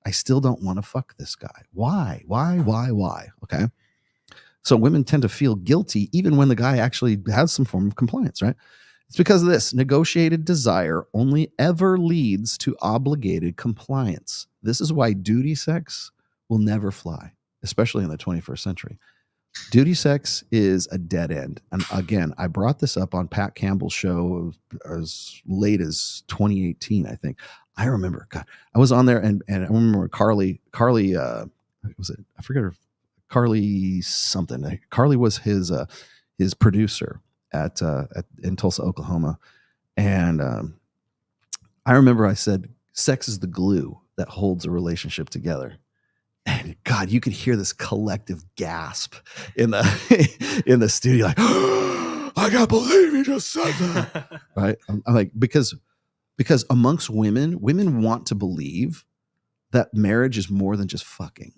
[SPEAKER 17] I still don't want to fuck this guy. Why? Okay. So women tend to feel guilty even when the guy actually has some form of compliance, right? It's because of this. Negotiated desire only ever leads to obligated compliance. This is why duty sex will never fly, especially in the 21st century. Duty sex is a dead end. And again, I brought this up on Pat Campbell's show as late as 2018, I think. I remember, God, I was on there and I remember Carly, was it? I forget her, Carly something. Carly was his producer in Tulsa, Oklahoma. And I remember I said, sex is the glue that holds a relationship together. And God, you could hear this collective gasp in the studio, like, oh, I can't believe you just said that. Right? I'm like, because amongst women want to believe that marriage is more than just fucking.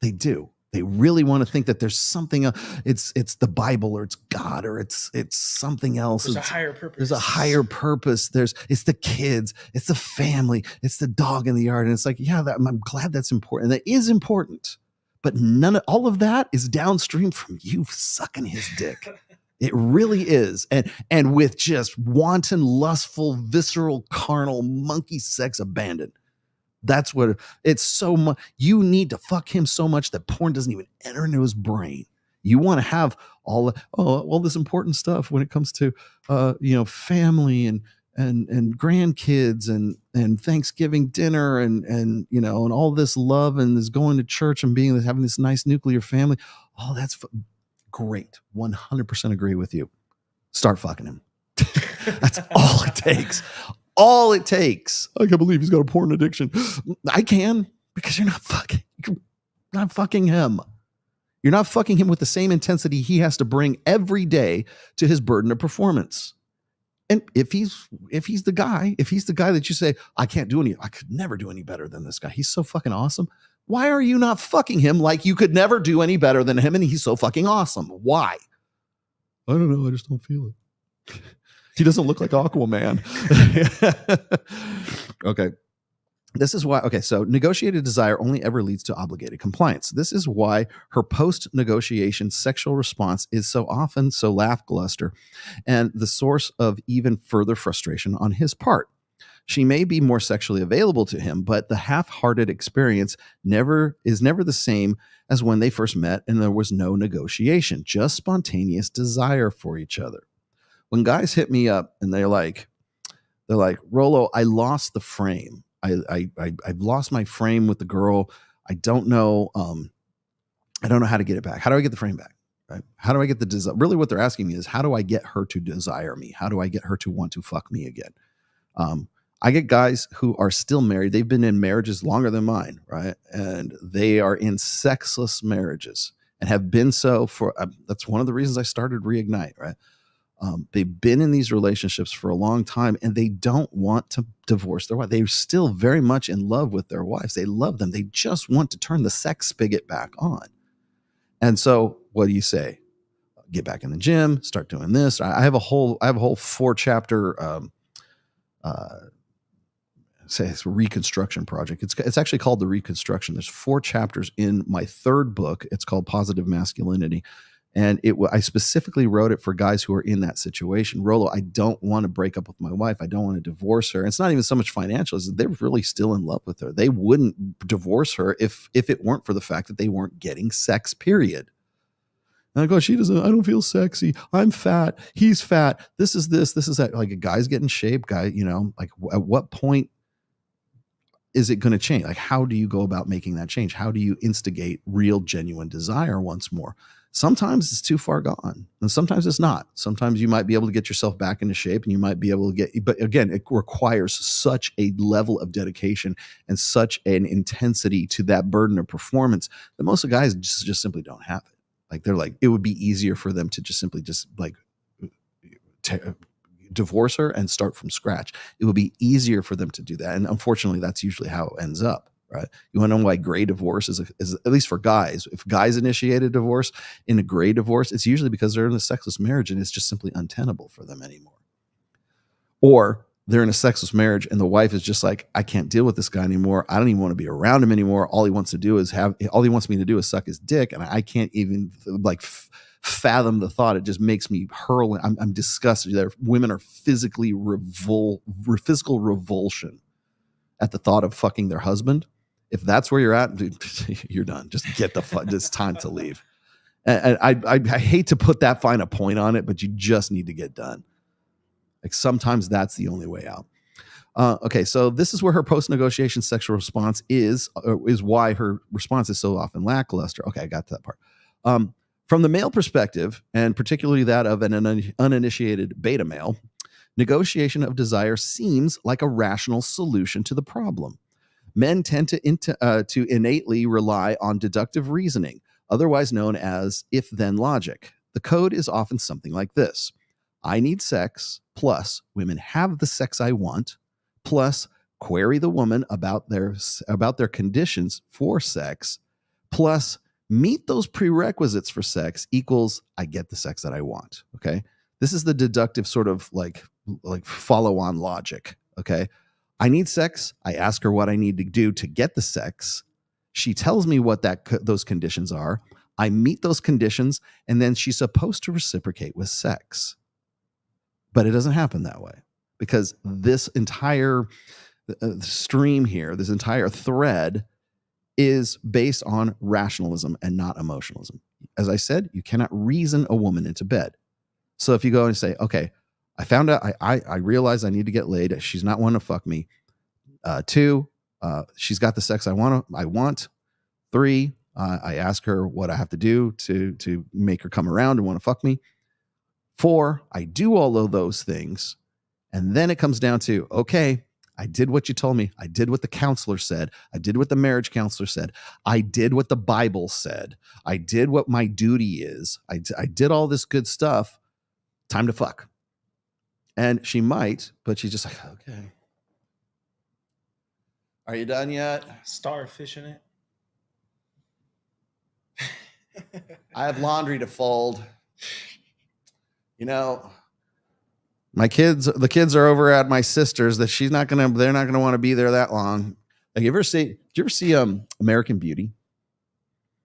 [SPEAKER 17] They do. They really want to think that there's something. It's the Bible, or it's God, or it's something else.
[SPEAKER 4] There's a higher purpose.
[SPEAKER 17] There's a higher purpose. It's the kids, it's the family, it's the dog in the yard, and it's like, yeah, I'm glad that's important. That is important, but all of that is downstream from you sucking his dick. It really is, and with just wanton, lustful, visceral, carnal, monkey sex abandon. That's what it's so much. You need to fuck him so much that porn doesn't even enter into his brain. You want to have all this important stuff when it comes to, family and grandkids and Thanksgiving dinner and all this love and this going to church and having this nice nuclear family. Oh, that's great. 100% agree with you. Start fucking him. That's all it takes. All it takes. I can't believe he's got a porn addiction. I can, because you're not fucking him. You're not fucking him with the same intensity he has to bring every day to his burden of performance. And if he's the guy that you say, I could never do any better than this guy. He's so fucking awesome. Why are you not fucking him like you could never do any better than him and he's so fucking awesome? Why? I don't know. I just don't feel it. He doesn't look like Aquaman. Okay. This is why, so negotiated desire only ever leads to obligated compliance. This is why her post-negotiation sexual response is so often so lackluster and the source of even further frustration on his part. She may be more sexually available to him, but the half-hearted experience is never the same as when they first met and there was no negotiation, just spontaneous desire for each other. When guys hit me up and they're like, Rolo, I lost the frame. I've lost my frame with the girl. I don't know how to get it back. How do I get the frame back? Right? How do I get the desire? Really what they're asking me is, how do I get her to desire me? How do I get her to want to fuck me again? I get guys who are still married. They've been in marriages longer than mine, right? And they are in sexless marriages and have been so for, that's one of the reasons I started Reignite, right? They've been in these relationships for a long time and they don't want to divorce their wife. They're still very much in love with their wives. They love them. They just want to turn the sex spigot back on. And so what do you say? Get back in the gym, start doing this. I have a whole 4-chapter say it's a reconstruction project. It's actually called The Reconstruction. There's 4 chapters in my 3rd book. It's called Positive Masculinity. And I specifically wrote it for guys who are in that situation. Rolo, I don't want to break up with my wife. I don't want to divorce her. It's not even so much financial as they're really still in love with her. They wouldn't divorce her if it weren't for the fact that they weren't getting sex, period. And I go, I don't feel sexy. I'm fat. He's fat. This is that. Like a guy's getting shape, like at what point is it going to change? Like, how do you go about making that change? How do you instigate real, genuine desire once more? Sometimes it's too far gone and sometimes it's not. Sometimes you might be able to get yourself back into shape and you might be able to but again, it requires such a level of dedication and such an intensity to that burden of performance that most of the guys just simply don't have it. Like they're like, it would be easier for them to just divorce her and start from scratch. It would be easier for them to do that. And unfortunately, that's usually how it ends up. Right? You want to know why gray divorce is at least for guys. If guys initiate a divorce in a gray divorce, it's usually because they're in a sexless marriage and it's just simply untenable for them anymore. Or they're in a sexless marriage and the wife is just like, I can't deal with this guy anymore. I don't even want to be around him anymore. All he wants me to do is suck his dick, and I can't even fathom the thought. It just makes me hurl. I'm disgusted. Women are physical revulsion at the thought of fucking their husband. If that's where you're at, dude, you're done. Just get the fuck. It's time to leave. And I hate to put that fine a point on it, but you just need to get done. Like sometimes that's the only way out. Okay, so this is where her post-negotiation sexual response is why her response is so often lackluster. Okay, I got to that part. From the male perspective, and particularly that of an uninitiated beta male, negotiation of desire seems like a rational solution to the problem. Men tend to innately rely on deductive reasoning, otherwise known as if-then logic. The code is often something like this. I need sex, plus women have the sex I want, plus query the woman about their conditions for sex, plus meet those prerequisites for sex equals I get the sex that I want. Okay. This is the deductive sort of like follow-on logic. Okay. I need sex. I ask her what I need to do to get the sex. She tells me what those conditions are. I meet those conditions, and then she's supposed to reciprocate with sex. But it doesn't happen that way because this entire stream here, this entire thread is based on rationalism and not emotionalism. As I said, you cannot reason a woman into bed. So if you go and say, okay, I found out, I realize I need to get laid. She's not wanting to fuck me. 2, she's got the sex I want. 3, I ask her what I have to do to make her come around and want to fuck me. 4, I do all of those things. And then it comes down to, okay, I did what you told me. I did what the counselor said. I did what the marriage counselor said. I did what the Bible said. I did what my duty is. I did all this good stuff. Time to fuck. And she might, but she's just like, okay. Are you done yet?
[SPEAKER 4] Starfish in it.
[SPEAKER 17] I have laundry to fold. You know, the kids are over at my sister's that they're not gonna want to be there that long. Like, did you ever see American Beauty?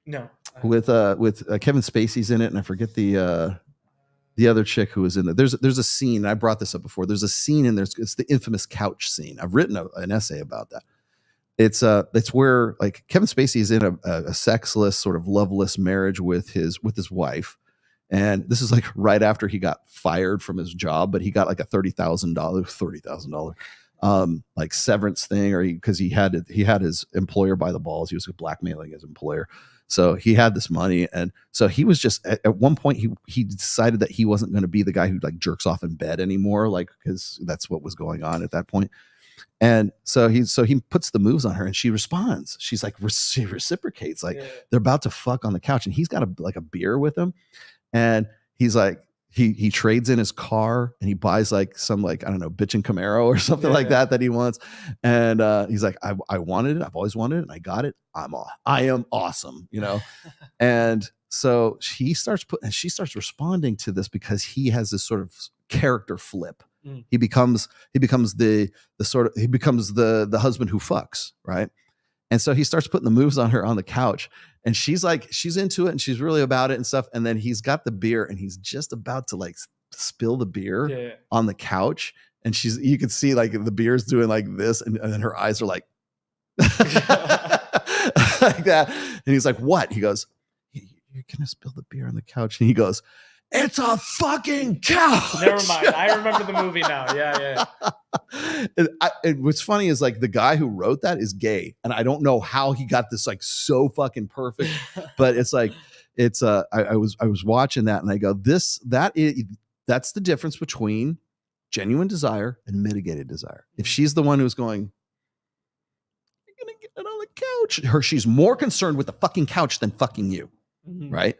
[SPEAKER 4] No.
[SPEAKER 17] With Kevin Spacey's in it, and I forget the other chick who was in it. There's a scene. I brought this up before. There's a scene in there. It's the infamous couch scene. I've written an essay about that. It's where like Kevin Spacey is in a sexless, sort of loveless marriage with his wife. And this is like right after he got fired from his job, but he got like a $30,000 like severance thing, because he had his employer by the balls. He was blackmailing his employer. So he had this money. And so he was just at one point he decided that he wasn't going to be the guy who like jerks off in bed anymore, like, because that's what was going on at that point. And so he puts the moves on her and she responds. She's like, she reciprocates, like they're about to fuck on the couch and he's got a beer with him. And he's like, he trades in his car and he buys like some like, I don't know, bitchin' Camaro or something like that he wants. And he's like, I wanted it. I've always wanted it and I got it. I am awesome, you know? And so she starts responding to this because he has this sort of character flip. He becomes the husband who fucks, right? And so he starts putting the moves on her on the couch, and she's into it and she's really about it and stuff. And then he's got the beer and he's just about to like spill the beer on the couch. And you can see like the beer's doing like this. And then her eyes are like, like that. And he's like, what? He goes, you're going to spill the beer on the couch. And he goes, it's a fucking couch.
[SPEAKER 4] Never mind. I remember the movie now. Yeah.
[SPEAKER 17] And what's funny is like the guy who wrote that is gay, and I don't know how he got this like so fucking perfect. But it's like I was watching that and I go, that's the difference between genuine desire and mitigated desire. If she's the one who's going, you're gonna get it on the couch, she's more concerned with the fucking couch than fucking you, right?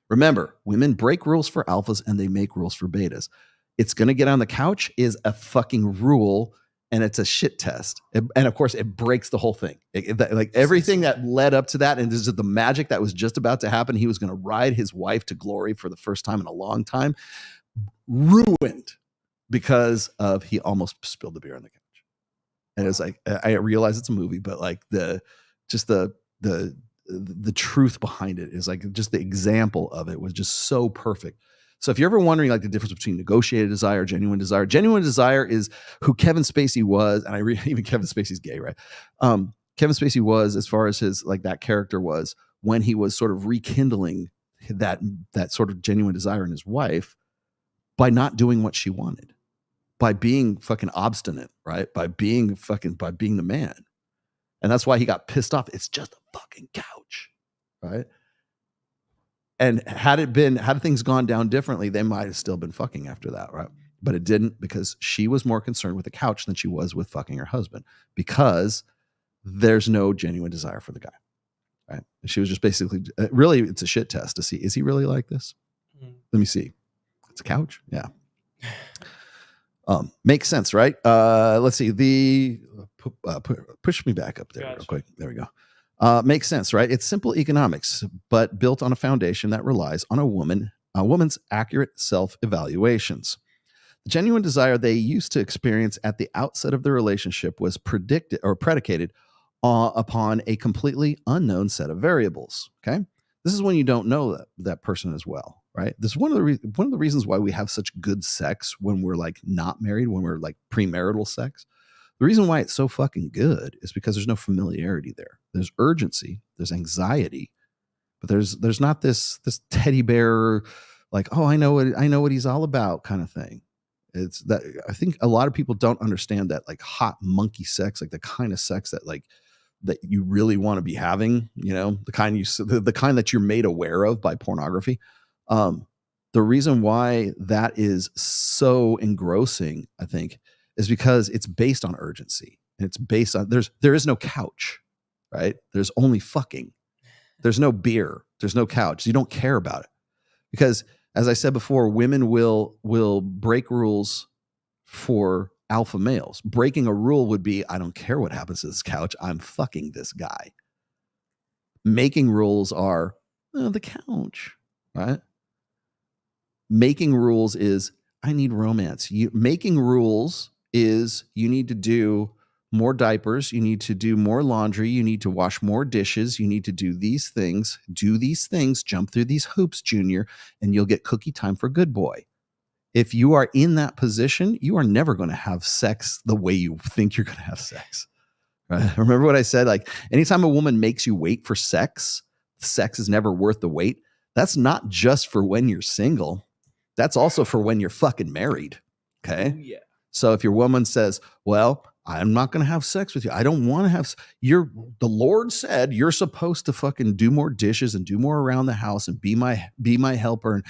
[SPEAKER 17] Remember, women break rules for alphas and they make rules for betas. It's going to get on the couch is a fucking rule, and it's a shit test. And of course, it breaks the whole thing. Like everything that led up to that, and this is the magic that was just about to happen. He was going to ride his wife to glory for the first time in a long time. Ruined because of he almost spilled the beer on the couch. And it's like, I realize it's a movie, but like the truth behind it is like just the example of it was just so perfect. So if you're ever wondering like the difference between negotiated desire, genuine desire is who Kevin Spacey was. And even Kevin Spacey's gay, right? Kevin Spacey was, as far as his, like that character was when he was sort of rekindling that sort of genuine desire in his wife by not doing what she wanted, by being fucking obstinate, right? By being the man. And that's why he got pissed off. It's just a fucking couch, right? And had things gone down differently, they might have still been fucking after that, right? But it didn't, because she was more concerned with the couch than she was with fucking her husband, because there's no genuine desire for the guy, right? And she was just basically, really, it's a shit test to see, is he really like this? Let me see. It's a couch, yeah. Makes sense, right? Let's see. Push me back up there real quick. There we go. Makes sense, right? It's simple economics, but built on a foundation that relies on a woman's accurate self-evaluations. The genuine desire they used to experience at the outset of the relationship was predicated upon a completely unknown set of variables. Okay, this is when you don't know that person as well, right? This is one of the reasons why we have such good sex when we're like not married, when we're like premarital sex. The reason why it's so fucking good is because there's no familiarity there. There's urgency, there's anxiety, but there's not this teddy bear, like, oh, I know what he's all about kind of thing. It's that I think a lot of people don't understand that like hot monkey sex, like the kind of sex that you really want to be having, you know, the kind that you're made aware of by pornography. The reason why that is so engrossing, I think, is because it's based on urgency, and it's based on there is no couch, right? There's only fucking. There's no beer. There's no couch. You don't care about it because, as I said before, women will break rules for alpha males. Breaking a rule would be, I don't care what happens to this couch. I'm fucking this guy. Making rules are the couch, right? Making rules is I need romance. Making rules is you need to do more diapers, you need to do more laundry, you need to wash more dishes, you need to do these things, jump through these hoops, Junior, and you'll get cookie time for good boy. If you are in that position, you are never going to have sex the way you think you're going to have sex. Right? Remember what I said? Like anytime a woman makes you wait for sex is never worth the wait. That's not just for when you're single. That's also for when you're fucking married. Okay.
[SPEAKER 4] Yeah.
[SPEAKER 17] So if your woman says, well, I'm not going to have sex with you, I don't want to have, the Lord said you're supposed to fucking do more dishes and do more around the house and be my helper and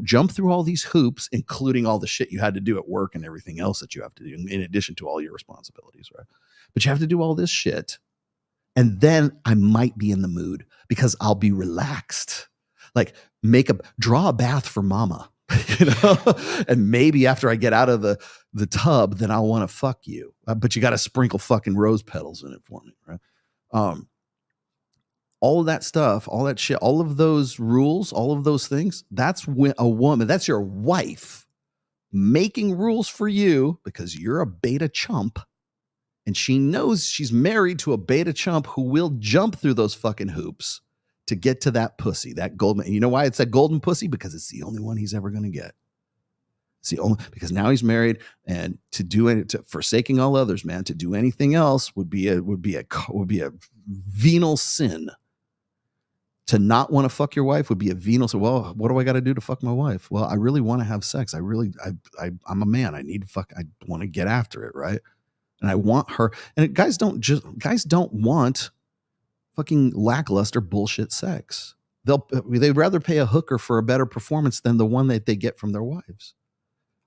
[SPEAKER 17] jump through all these hoops, including all the shit you had to do at work and everything else that you have to do in addition to all your responsibilities, right? But you have to do all this shit. And then I might be in the mood because I'll be relaxed. Like draw a bath for mama. You know, and maybe after I get out of the tub, then I'll want to fuck you. But you got to sprinkle fucking rose petals in it for me, right? All of that stuff, all that shit, all of those rules, all of those things, that's when a woman, that's your wife making rules for you because you're a beta chump. And she knows she's married to a beta chump who will jump through those fucking hoops to get to that pussy, that golden. And you know why it's that golden pussy? Because it's the only one he's ever going to get. It's the only, because now he's married, and to do it, to forsaking all others, man, to do anything else would be a venal sin. To not want to fuck your wife would be a venal sin. Well, what do I got to do to fuck my wife? Well, I really want to have sex. I'm a man. I need to fuck. I want to get after it, right? And I want her. And guys don't want fucking lackluster bullshit sex. They'd rather pay a hooker for a better performance than the one that they get from their wives.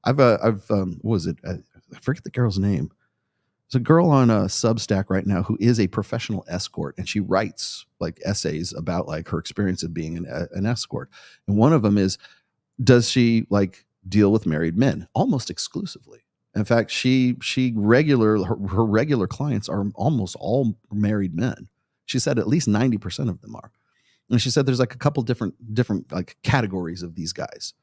[SPEAKER 17] What was it? I forget the girl's name. There's a girl on a Substack right now who is a professional escort, and she writes like essays about like her experience of being an escort. And one of them is, does she like deal with married men almost exclusively? In fact, her regular clients are almost all married men. She said at least 90% of them are. And she said there's like a couple different like categories of these guys.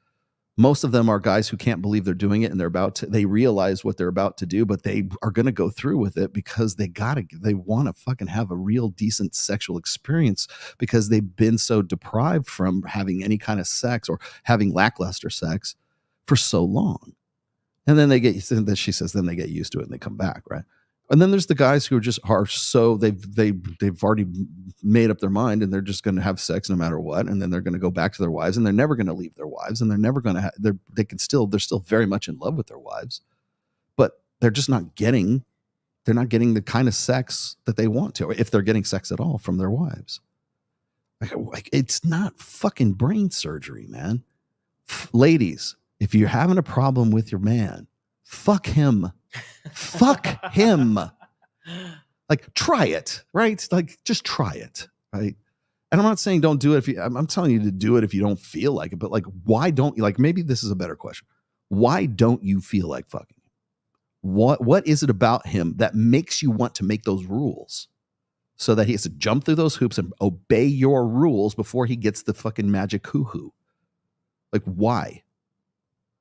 [SPEAKER 17] Most of them are guys who can't believe they're doing it, and they realize what they're about to do, but they are going to go through with it because they want to fucking have a real decent sexual experience because they've been so deprived from having any kind of sex or having lackluster sex for so long. And then she says, then they get used to it and they come back, right? And then there's the guys who are so they've already made up their mind and they're just going to have sex no matter what, and then they're going to go back to their wives and they're never going to leave their wives, and they're never going to they're still very much in love with their wives, but they're just not getting the kind of sex that they want to, or if they're getting sex at all from their wives. Like it's not fucking brain surgery, man. Ladies, if you're having a problem with your man, fuck him. Fuck him. Like, try it, right? Like, just try it, right? And I'm not saying don't do it I'm telling you to do it if you don't feel like it, but like, why don't you, like, maybe this is a better question. Why don't you feel like fucking him? What is it about him that makes you want to make those rules so that he has to jump through those hoops and obey your rules before he gets the fucking magic hoo-hoo? Like, why?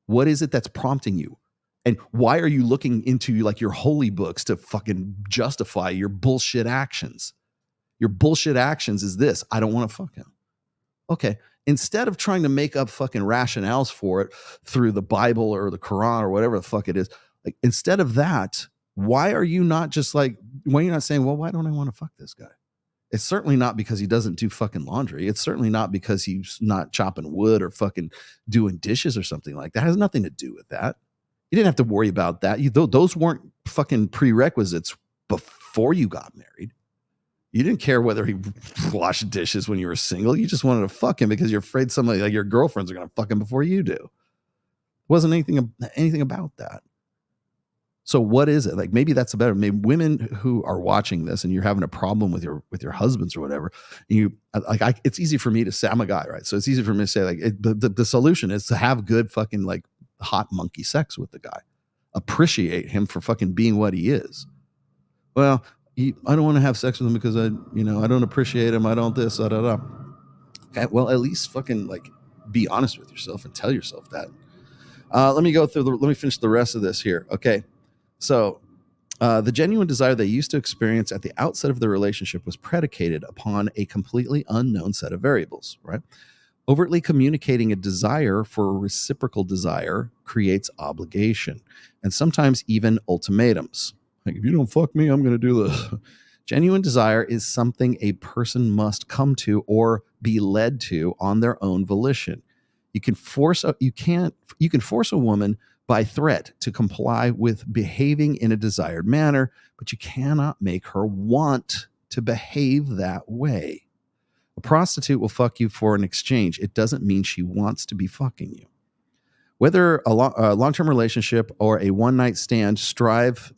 [SPEAKER 17] What is it that's prompting you? And why are you looking into like your holy books to fucking justify your bullshit actions? Your bullshit actions is this: I don't want to fuck him. Okay. Instead of trying to make up fucking rationales for it through the Bible or the Quran or whatever the fuck it is, like, instead of that, why are you not just like, why are you not saying, well, why don't I want to fuck this guy? It's certainly not because he doesn't do fucking laundry. It's certainly not because he's not chopping wood or fucking doing dishes or something like that. It has nothing to do with that. You didn't have to worry about that. Those weren't fucking prerequisites before you got married. You didn't care whether he washed dishes when you were single. You just wanted to fuck him because you're afraid somebody like your girlfriends are going to fuck him before you do. It wasn't anything about that. So what is it? Like, maybe that's maybe women who are watching this and you're having a problem with your husbands or whatever. And it's easy for me to say, I'm a guy, right? So it's easy for me to say like the solution is to have good fucking like hot monkey sex with the guy. Appreciate him for fucking being what he is. Well, I don't want to have sex with him because I don't appreciate him. I don't this, da, da, da. Okay, well, at least fucking like be honest with yourself and tell yourself that. Let me finish the rest of this here. Okay. So the genuine desire they used to experience at the outset of the relationship was predicated upon a completely unknown set of variables, right? Overtly communicating a desire for a reciprocal desire creates obligation and sometimes even ultimatums. Like, if you don't fuck me, I'm going to do this. Genuine desire is something a person must come to or be led to on their own volition. You can force a woman by threat to comply with behaving in a desired manner, but you cannot make her want to behave that way. A prostitute will fuck you for an exchange. It doesn't mean she wants to be fucking you. Whether a long-term relationship or a one-night stand, strive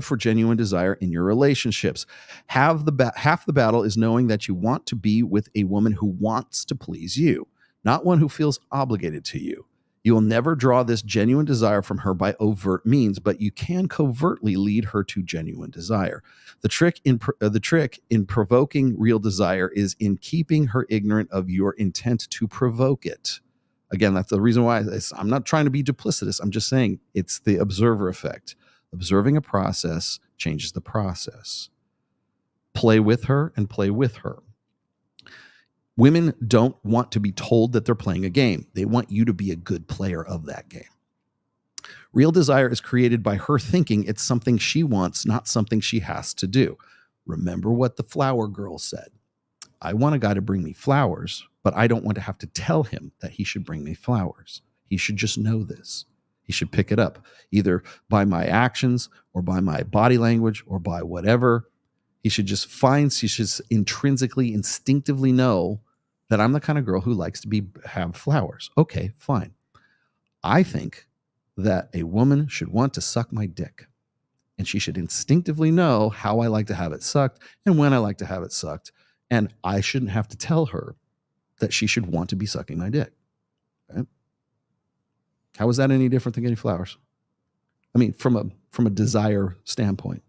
[SPEAKER 17] for genuine desire in your relationships. Half the battle is knowing that you want to be with a woman who wants to please you, not one who feels obligated to you. You will never draw this genuine desire from her by overt means, but you can covertly lead her to genuine desire. The trick in provoking real desire is in keeping her ignorant of your intent to provoke it. Again, that's the reason why I'm not trying to be duplicitous. I'm just saying it's the observer effect. Observing a process changes the process. Play with her and play with her. Women don't want to be told that they're playing a game. They want you to be a good player of that game. Real desire is created by her thinking it's something she wants, not something she has to do. Remember what the flower girl said. I want a guy to bring me flowers, but I don't want to have to tell him that he should bring me flowers. He should just know this. He should pick it up, either by my actions or by my body language or by whatever. He should intrinsically, instinctively know that I'm the kind of girl who likes to have flowers. Okay, fine. I think that a woman should want to suck my dick, and she should instinctively know how I like to have it sucked and when I like to have it sucked. And I shouldn't have to tell her that she should want to be sucking my dick. Right? How is that any different than getting flowers? I mean, from a desire standpoint,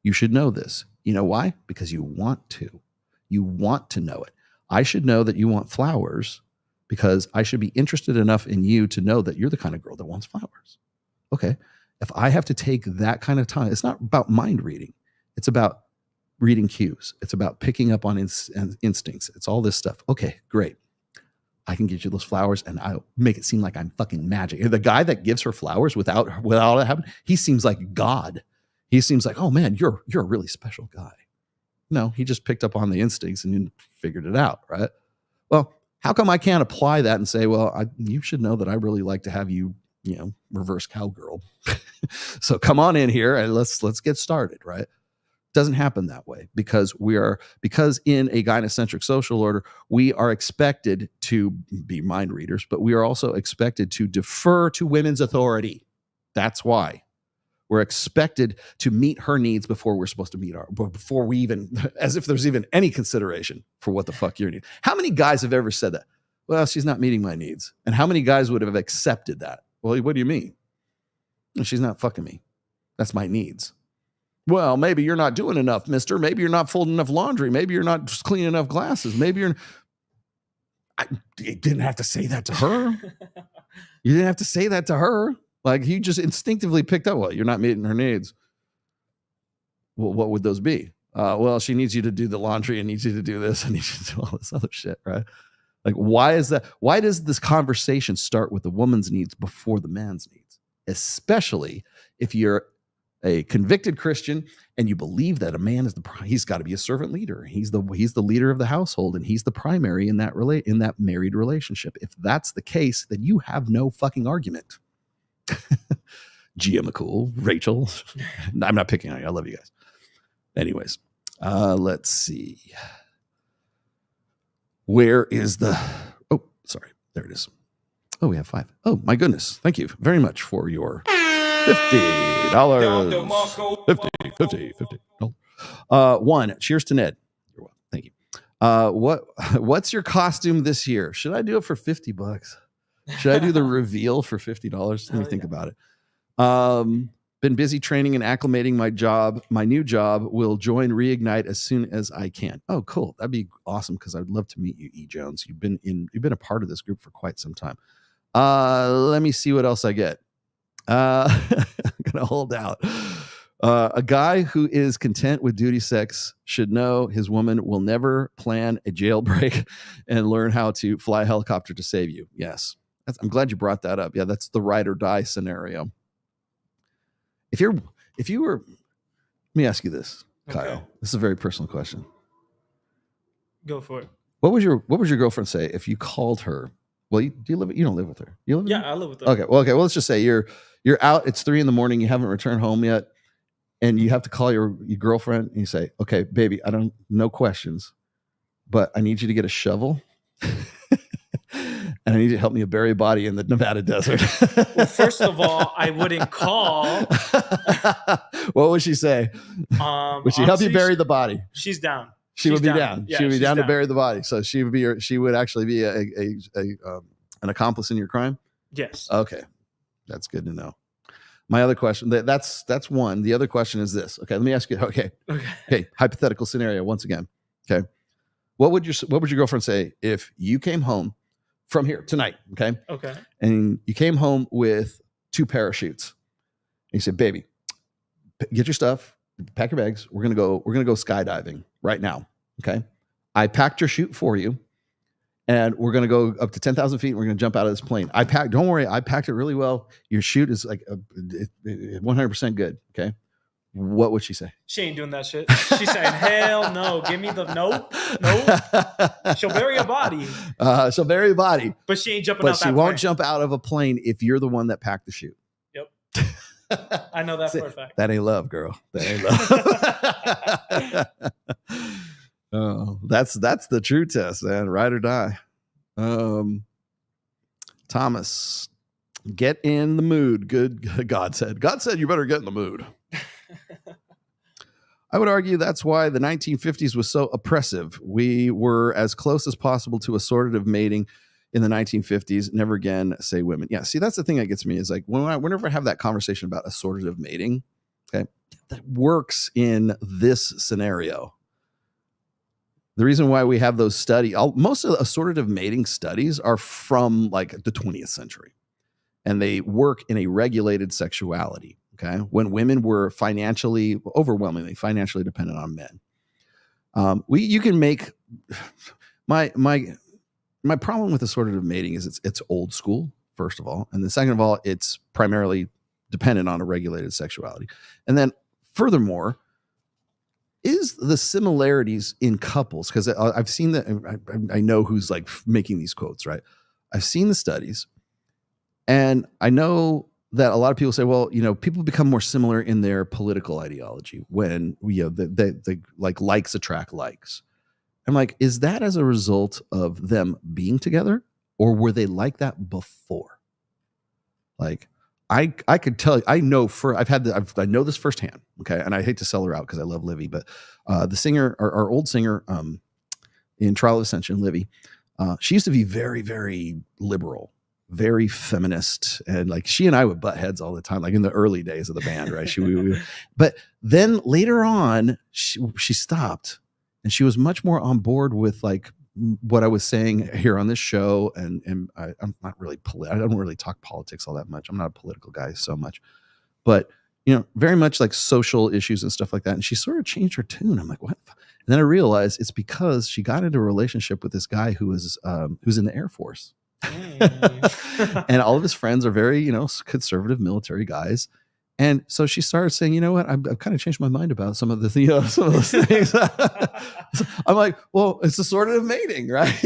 [SPEAKER 17] you should know this. You know why? Because you want to. You want to know it. I should know that you want flowers because I should be interested enough in you to know that you're the kind of girl that wants flowers. Okay. If I have to take that kind of time, it's not about mind reading. It's about reading cues. It's about picking up on instincts. It's all this stuff. Okay, great. I can get you those flowers and I'll make it seem like I'm fucking magic. The guy that gives her flowers without it happening, he seems like God. He seems like, oh man, you're a really special guy. No, he just picked up on the instincts and figured it out, right? Well, how come I can't apply that and say, well, you should know that I really like to have you, reverse cowgirl. So come on in here and let's get started, right? Doesn't happen that way because in a gynocentric social order, we are expected to be mind readers, but we are also expected to defer to women's authority. That's why. We're expected to meet her needs before we're supposed to before we even, as if there's even any consideration for what the fuck your needs. How many guys have ever said that? Well, she's not meeting my needs. And how many guys would have accepted that? Well, what do you mean? She's not fucking me. That's my needs. Well, maybe you're not doing enough, mister. Maybe you're not folding enough laundry. Maybe you're not cleaning enough glasses. Maybe you didn't have to say that to her. You didn't have to say that to her. Like he just instinctively picked up, well, you're not meeting her needs. Well, what would those be? Well, she needs you to do the laundry and needs you to do this and needs you to do all this other shit, right? Like, why is that? Why does this conversation start with the woman's needs before the man's needs? Especially if you're a convicted Christian and you believe that a man is he's got to be a servant leader. He's the leader of the household and he's the primary in that married relationship. If that's the case, then you have no fucking argument. Gia McCool, Rachel. I'm not picking on you. I love you guys. Anyways, let's see. Where is oh, sorry. There it is. Oh, we have 5. Oh, my goodness. Thank you very much for your $50. 50. One, cheers to Ned. You're welcome. Thank you. What's your costume this year? Should I do it for $50? Should I do the reveal for $50? Let me think about it. Been busy training and acclimating my new job. Will join Reignite as soon as I can. Oh, cool. That'd be awesome because I'd love to meet you, E. Jones. You've been a part of this group for quite some time. Let me see what else I get. I'm gonna hold out. A guy who is content with duty sex should know his woman will never plan a jailbreak and learn how to fly a helicopter to save you. Yes. I'm glad you brought that up. Yeah, that's the ride or die scenario. If you were, let me ask you this, Kyle. Okay. This is a very personal question.
[SPEAKER 4] Go for it.
[SPEAKER 17] What would your girlfriend say if you called her? Well, you don't live with her. You live with her?
[SPEAKER 4] I live with her.
[SPEAKER 17] Okay. Well, let's just say you're out. It's 3 a.m. You haven't returned home yet, and you have to call your girlfriend and you say, "Okay, baby, no questions, but I need you to get a shovel." And I need you to help me bury a body in the Nevada desert.
[SPEAKER 4] Well, first of all, I wouldn't call.
[SPEAKER 17] What would she say? Would she help you bury the body?
[SPEAKER 4] She's down.
[SPEAKER 17] She would be down. Yeah, she would be down to bury the body. So she would actually be an accomplice in your crime.
[SPEAKER 4] Yes.
[SPEAKER 17] Okay. That's good to know. My other question, that's one. The other question is this. Okay, let me ask you. Okay. Hypothetical scenario once again. Okay. What would your girlfriend say if you came home from here tonight? Okay.
[SPEAKER 4] Okay.
[SPEAKER 17] And you came home with 2 parachutes. And you said, baby, get your stuff, pack your bags. We're gonna go skydiving right now. Okay. I packed your chute for you. And we're going to go up to 10,000 feet. And we're going to jump out of this plane. Don't worry. I packed it really well. Your chute is like 100% good. Okay. What would she say?
[SPEAKER 4] She ain't doing that shit. She's saying, hell no. Give me the nope. She'll bury a body.
[SPEAKER 17] She'll bury a body.
[SPEAKER 4] But she ain't jumping
[SPEAKER 17] but
[SPEAKER 4] out that
[SPEAKER 17] she won't
[SPEAKER 4] plane.
[SPEAKER 17] jump out of a plane if you're the one that packed the chute.
[SPEAKER 4] Yep. I know that for a fact.
[SPEAKER 17] That ain't love, girl. That ain't love. Oh, that's the true test, man. Ride or die. Thomas, get in the mood. Good. God said you better get in the mood. I would argue that's why the 1950s was so oppressive. We were as close as possible to assortative mating in the 1950s. Never again say women. Yeah, see, that's the thing that gets me is like whenever I have that conversation about assortative mating, okay, that works in this scenario. The reason why we have those most of the assortative mating studies are from like the 20th century, and they work in a regulated sexuality. Okay, when women were overwhelmingly financially dependent on men, you can make my problem with assortative mating is it's old school, first of all, and then second of all, it's primarily dependent on a regulated sexuality, and then furthermore. Is the similarities in couples, because I've seen that, I know who's like making these quotes, right? I've seen the studies, and I know that a lot of people say, well, people become more similar in their political ideology when the likes attract likes. I'm like, is that as a result of them being together, or were they like that before? Like, I could tell you, I know this firsthand. Okay. And I hate to sell her out because I love Livy, but the singer, our old singer in Trial of Ascension, Livy, she used to be very, very liberal, very feminist. And like she and I would butt heads all the time, like in the early days of the band, right? But then later on, she stopped and she was much more on board with like what I was saying here on this show, and I'm not really I don't really talk politics all that much. I'm not a political guy so much, but very much like social issues and stuff like that. And she sort of changed her tune. I'm like, what? And then I realized it's because she got into a relationship with this guy who's in the Air Force, and all of his friends are very conservative military guys. And so she started saying, you know what, I've kind of changed my mind about some of the some of those things. I'm like, well, it's assortative mating, right?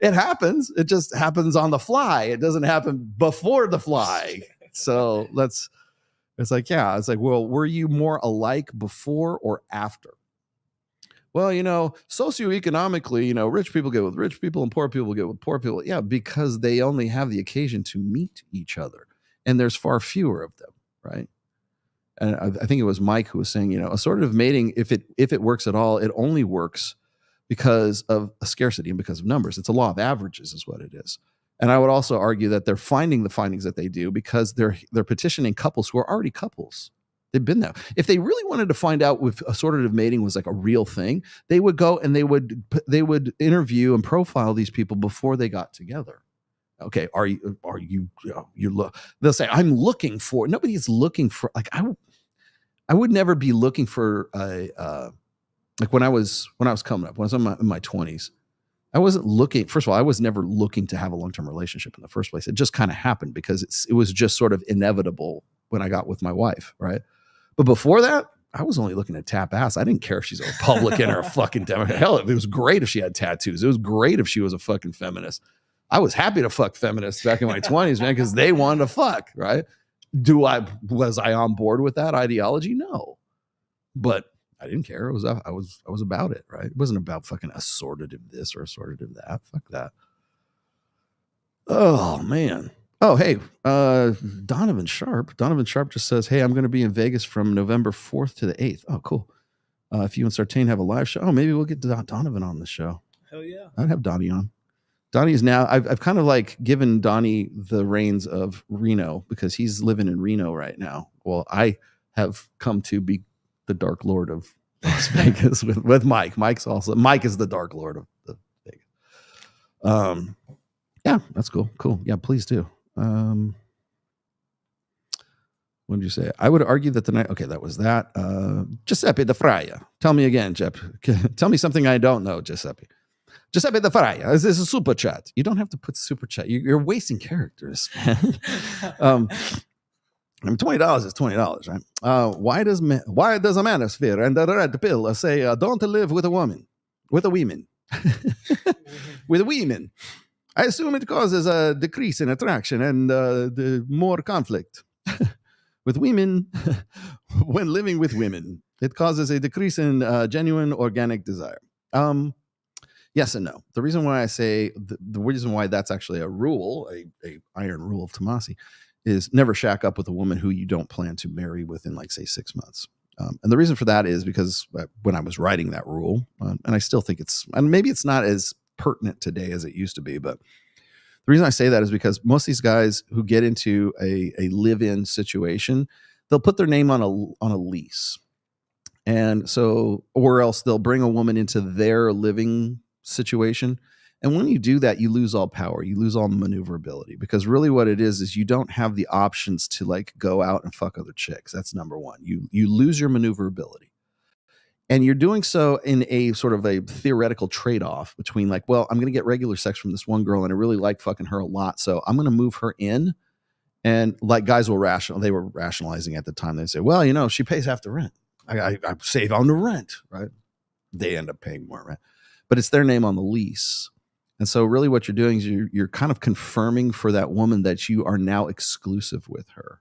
[SPEAKER 17] It happens. It just happens on the fly. It doesn't happen before the fly. So it's like, well, were you more alike before or after? Well, socioeconomically, rich people get with rich people and poor people get with poor people. Yeah, because they only have the occasion to meet each other. And there's far fewer of them, right? And I think it was Mike who was saying, assortative mating, if it works at all, it only works because of a scarcity and because of numbers. It's a law of averages is what it is. And I would also argue that they're finding the findings that they do because they're petitioning couples who are already couples. They've been there. If they really wanted to find out if assortative mating was like a real thing, they would go and they would interview and profile these people before they got together. Okay, they'll say, I'm looking for, nobody's looking for, like, I would never be looking for like when I was coming up, when I was in my 20s, I wasn't looking, first of all, I was never looking to have a long-term relationship in the first place. It just kind of happened because it was just sort of inevitable when I got with my wife, right? But before that, I was only looking to tap ass. I didn't care if she's a Republican or a fucking Democrat. Hell, it was great if she had tattoos. It was great if she was a fucking feminist. I was happy to fuck feminists back in my 20s, man, because they wanted to fuck, right? Was I on board with that ideology? No. But I didn't care. I was about it, right? It wasn't about fucking assortative this or assortative that. Fuck that. Oh, man. Oh, hey, Donovan Sharp. Donovan Sharp just says, hey, I'm going to be in Vegas from November 4th to the 8th. Oh, cool. If you and Sartain have a live show, maybe we'll get Donovan on the show.
[SPEAKER 4] Hell yeah.
[SPEAKER 17] I'd have Donnie on. Donnie is now, I've kind of like given Donnie the reins of Reno because he's living in Reno right now. Well, I have come to be the Dark Lord of Las Vegas with Mike. Mike is the Dark Lord of the Vegas. Yeah, that's cool. Cool. Yeah, please do. What did you say? I would argue that the night. Okay, that was that. Giuseppe the Fraya. Tell me again, Jep. Tell me something I don't know, Giuseppe. Giuseppe the Fraya. This is a super chat. You don't have to put super chat. You're wasting characters, man. $20 is $20, right? Why does a manosphere and the red pill say don't live with a woman, with a women, with women? I assume it causes a decrease in attraction and the more conflict. With women, when living with women, it causes a decrease in genuine organic desire. Yes and no. The reason why I say the reason why that's actually a rule, a iron rule of Tomasi, is never shack up with a woman who you don't plan to marry within, like, say, 6 months. And the reason for that is because when I was writing that rule, and I still think and maybe it's not as pertinent today as it used to be, but the reason I say that is because most of these guys who get into a live-in situation, they'll put their name on a lease. And so, or else they'll bring a woman into their living situation. And when you do that, you lose all power. You lose all maneuverability, because really what it is you don't have the options to, like, go out and fuck other chicks. That's number one. You lose your maneuverability. And you're doing so in a sort of a theoretical trade-off between, like, well, I'm going to get regular sex from this one girl and I really like fucking her a lot, so I'm going to move her in. And like guys they were rationalizing at the time. They say, well, you know, she pays half the rent. I save on the rent, right? They end up paying more rent, but it's their name on the lease. And so really what you're doing is you're kind of confirming for that woman that you are now exclusive with her.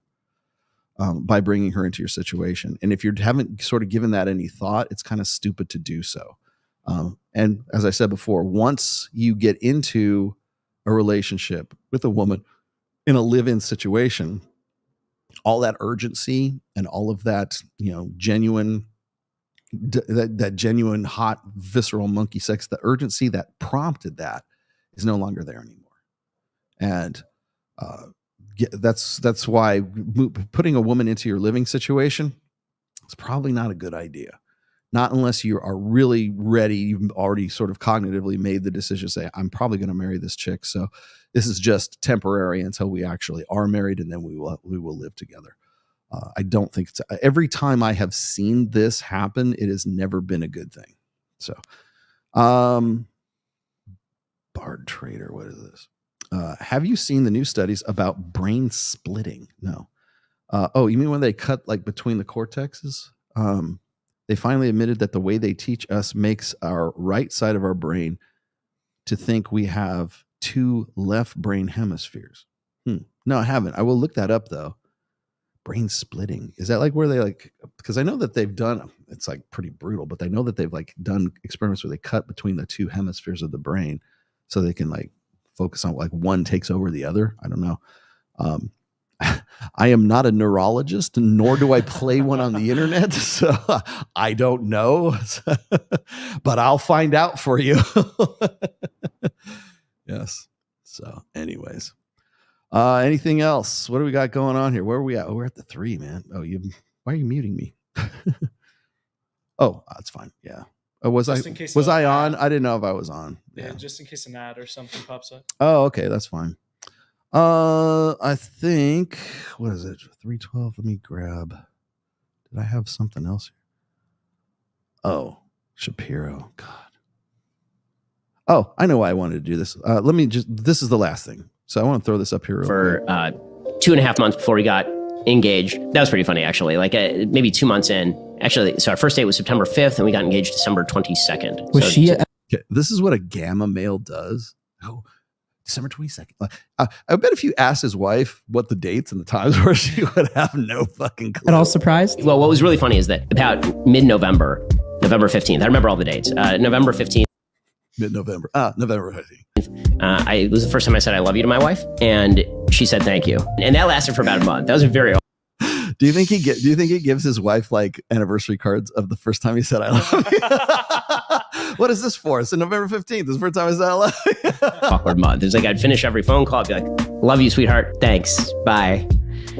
[SPEAKER 17] By bringing her into your situation. And if you haven't sort of given that any thought, it's kind of stupid to do so. And as I said before, once you get into a relationship with a woman in a live-in situation, all that urgency and all of that, you know, genuine, that genuine hot visceral monkey sex, the urgency that prompted that is no longer there anymore. And, that's why putting a woman into your living situation is probably not a good idea. Not unless you are really ready. You've already sort of cognitively made the decision to say, I'm probably going to marry this chick. So this is just temporary until we actually are married, and then we will live together. I don't think it's every time I have seen this happen, it has never been a good thing. So, Bard Trader, what is this? Have you seen the new studies about brain splitting? No. Oh, you mean when they cut, like, between the cortexes? They finally admitted that the way they teach us makes our right side of our brain to think we have two left brain hemispheres. No, I haven't. I will look that up, though. Brain splitting. Is that like where they, like, because I know that they've done, it's like pretty brutal, but I know that they've, like, done experiments where they cut between the two hemispheres of the brain so they can, like, focus on, like, one takes over the other. I don't know. I am not a neurologist, nor do I play one on the internet, so I don't know. But I'll find out for you. Yes. So, anyways, anything else? What do we got going on here? Where are we at? Oh, we're at the 3, man. Oh, why are you muting me? Oh, that's fine. Yeah. Was I on? I didn't know if I was on.
[SPEAKER 4] Yeah, just in case an ad or something pops up.
[SPEAKER 17] Oh, okay, that's fine. I think, what is it? 312. Let me grab. Did I have something else here? Oh, Shapiro. God. Oh, I know why I wanted to do this. This is the last thing. So I want to throw this up here.
[SPEAKER 5] For 2.5 months before we got engaged. That was pretty funny, actually. Like maybe 2 months in. Actually, so our first date was September 5th, and we got engaged December 22nd.
[SPEAKER 17] Was she? Okay, this is what a gamma male does. Oh, December 22nd. I bet if you asked his wife what the dates and the times were, she would have no fucking clue.
[SPEAKER 9] At all surprised?
[SPEAKER 5] Well, what was really funny is that about mid-November, November 15th, I remember all the dates. November 15th.
[SPEAKER 17] Mid-November. November 15th.
[SPEAKER 5] It was the first time I said I love you to my wife, and she said thank you. And that lasted for about a month. That was very
[SPEAKER 17] Do you think he gives his wife like anniversary cards of the first time he said I love you? What is this for? It's November 15th. This is the first time I said I love you.
[SPEAKER 5] Awkward month. It's like I'd finish every phone call, I'd be like, love you, sweetheart. Thanks. Bye.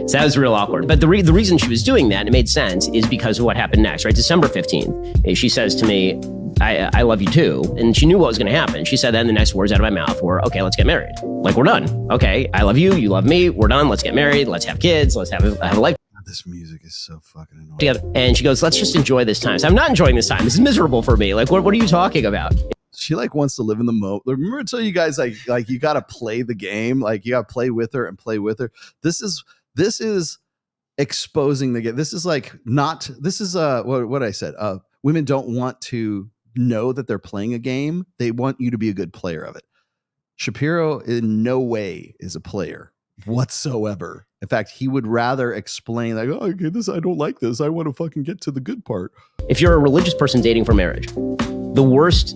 [SPEAKER 5] So that was real awkward. But the reason she was doing that, and it made sense, is because of what happened next, right? December 15th, she says to me, I love you too. And she knew what was going to happen. She said, then the next words out of my mouth were, okay, let's get married. Like, we're done. Okay, I love you. You love me. We're done. Let's get married. Let's have kids. Let's have a life.
[SPEAKER 17] This music is so fucking annoying.
[SPEAKER 5] Together. And she goes, let's just enjoy this time. So I'm not enjoying this time. This is miserable for me. Like, what are you talking about?
[SPEAKER 17] She like wants to live in the moment. Remember I told you guys like you got to play the game. Like you got to play with her and play with her. This is exposing the game. This is like not, this is what I said. Women don't want to know that they're playing a game. They want you to be a good player of it. Shapiro in no way is a player whatsoever. In fact, he would rather explain like, oh, okay, I don't like this. I want to fucking get to the good part.
[SPEAKER 5] If you're a religious person dating for marriage, the worst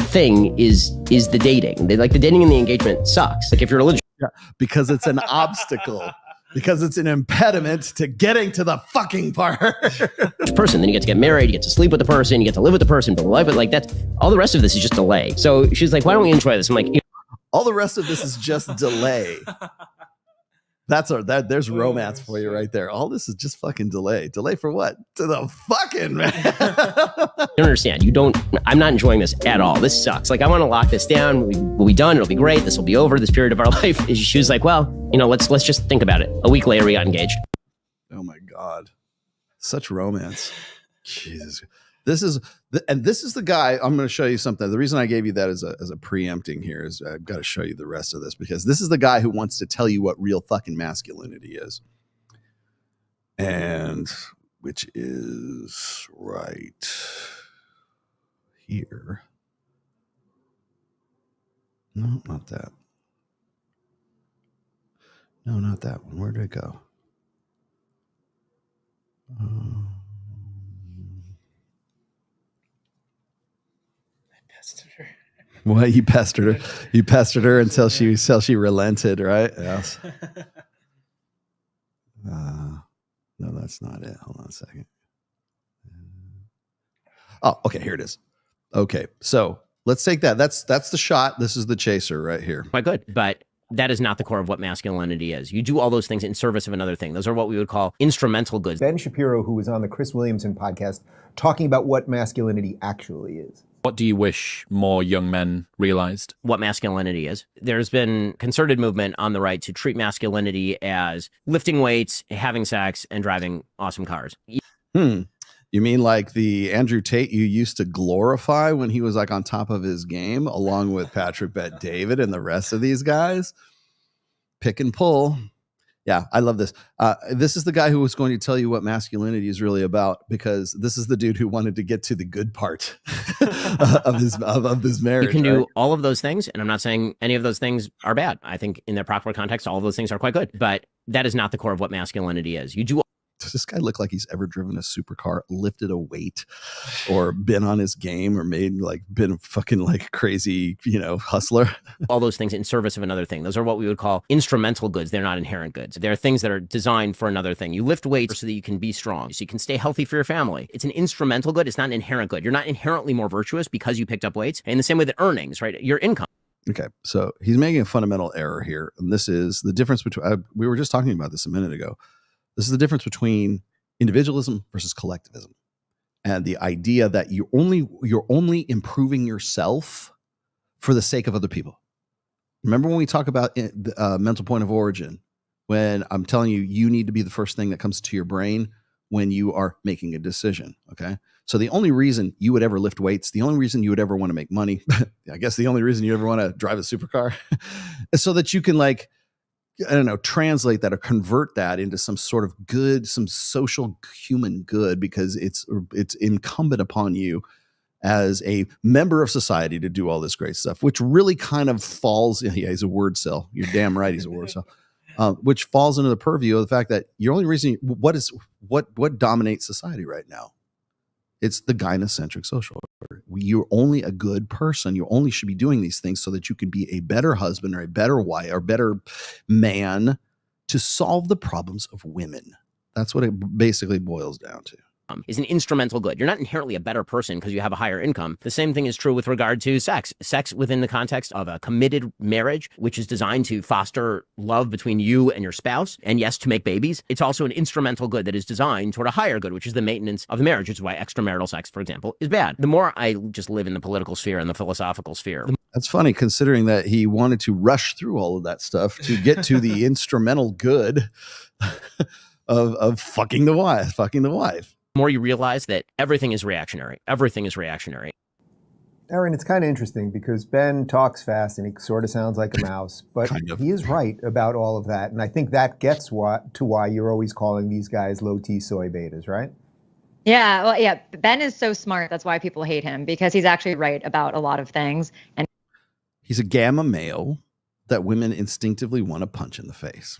[SPEAKER 5] thing is the dating. The dating and the engagement sucks. Like if you're religious.
[SPEAKER 17] Yeah, because it's an obstacle. Because it's an impediment to getting to the fucking part.
[SPEAKER 5] Person, then you get to get married, you get to sleep with the person, you get to live with the person, but life, like that's all the rest of this is just delay. So she's like, why don't we enjoy this? I'm like,
[SPEAKER 17] all the rest of this is just delay. There's romance for you right there. All this is just fucking delay. Delay for what? To the fucking man.
[SPEAKER 5] You don't understand. I'm not enjoying this at all. This sucks. Like I want to lock this down. We'll be done. It'll be great. This will be over. This period of our life. She was like, well, let's just think about it. A week later, we got engaged.
[SPEAKER 17] Oh my God. Such romance. Jesus. This is the guy. I'm going to show you something. The reason I gave you that as a preempting here is I've got to show you the rest of this because this is the guy who wants to tell you what real fucking masculinity is. And which is right here. No, not that. No, not that one. Where did it go? Well, you pestered her. You pestered her until she relented, right? Yes. No, that's not it. Hold on a second. Oh, okay. Here it is. Okay, so let's take that. That's the shot. This is the chaser right here.
[SPEAKER 5] Quite good, but that is not the core of what masculinity is. You do all those things in service of another thing. Those are what we would call instrumental goods.
[SPEAKER 8] Ben Shapiro, who was on the Chris Williamson podcast, talking about what masculinity actually is.
[SPEAKER 10] What do you wish more young men realized?
[SPEAKER 5] What masculinity is. There's been concerted movement on the right to treat masculinity as lifting weights, having sex, and driving awesome cars.
[SPEAKER 17] You mean like the Andrew Tate you used to glorify when he was like on top of his game, along with Patrick Bet-David and the rest of these guys? Pick and pull. Yeah, I love this. This is the guy who was going to tell you what masculinity is really about, because this is the dude who wanted to get to the good part of this marriage.
[SPEAKER 5] You can do all of those things, and I'm not saying any of those things are bad. I think in their proper context, all of those things are quite good, but that is not the core of what masculinity is. You do.
[SPEAKER 17] Does this guy look like he's ever driven a supercar, lifted a weight, or been on his game, or been a fucking like crazy, hustler?
[SPEAKER 5] All those things in service of another thing. Those are what we would call instrumental goods. They're not inherent goods. They're things that are designed for another thing. You lift weights so that you can be strong, so you can stay healthy for your family. It's an instrumental good. It's not an inherent good. You're not inherently more virtuous because you picked up weights. In the same way that earnings, right? Your income.
[SPEAKER 17] Okay, so he's making a fundamental error here, and this is the difference between. We were just talking about this a minute ago. This is the difference between individualism versus collectivism, and the idea that you're only improving yourself for the sake of other people. Remember when we talk about mental point of origin, when I'm telling you need to be the first thing that comes to your brain when you are making a decision. Okay, so the only reason you would ever lift weights, the only reason you would ever want to make money, I guess the only reason you ever want to drive a supercar, is so that you can translate that or convert that into some sort of good, some social human good, because it's incumbent upon you as a member of society to do all this great stuff, which really kind of falls. Yeah, he's a word cell. You're damn right. He's a word cell, which falls into the purview of the fact that your only reason, what dominates society right now? It's the gynocentric social order. You're only a good person. You only should be doing these things so that you can be a better husband or a better wife or better man to solve the problems of women. That's what it basically boils down to.
[SPEAKER 5] Is an instrumental good. You're not inherently a better person because you have a higher income. The same thing is true with regard to sex. Sex within the context of a committed marriage, which is designed to foster love between you and your spouse, and yes, to make babies. It's also an instrumental good that is designed toward a higher good, which is the maintenance of the marriage, which is why extramarital sex, for example, is bad. The more I just live in the political sphere and the philosophical sphere.
[SPEAKER 17] That's funny considering that he wanted to rush through all of that stuff to get to the instrumental good of fucking the wife.
[SPEAKER 5] The more you realize that everything is reactionary. Everything is reactionary.
[SPEAKER 8] Aaron, it's kind of interesting because Ben talks fast and he sort of sounds like a mouse, but he is right about all of that. And I think that gets to why you're always calling these guys low T soy betas, right?
[SPEAKER 11] Yeah, well, yeah. Ben is so smart. That's why people hate him, because he's actually right about a lot of things. And
[SPEAKER 17] he's a gamma male that women instinctively want to punch in the face.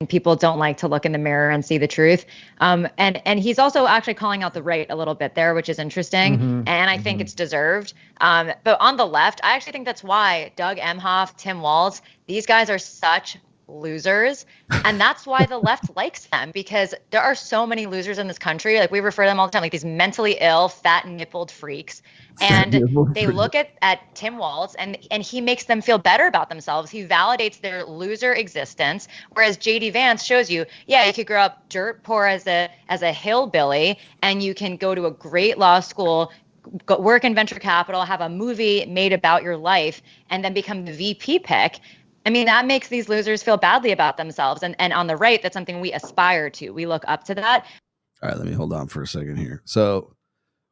[SPEAKER 11] People don't like to look in the mirror and see the truth. And he's also actually calling out the right a little bit there, which is interesting. And I think it's deserved. But on the left, I actually think that's why Doug Emhoff, Tim Walz, these guys are such losers. And that's why the left likes them, because there are so many losers in this country. Like, we refer to them all the time, like these mentally ill, fat nippled freaks. And they look at Tim Walz and he makes them feel better about themselves. He validates their loser existence. Whereas JD Vance shows you, yeah, you could grow up dirt poor as a hillbilly, and you can go to a great law school, work in venture capital, have a movie made about your life, and then become the VP pick. I mean, that makes these losers feel badly about themselves. And on the right, that's something we aspire to. We look up to that.
[SPEAKER 17] All right, let me hold on for a second here. So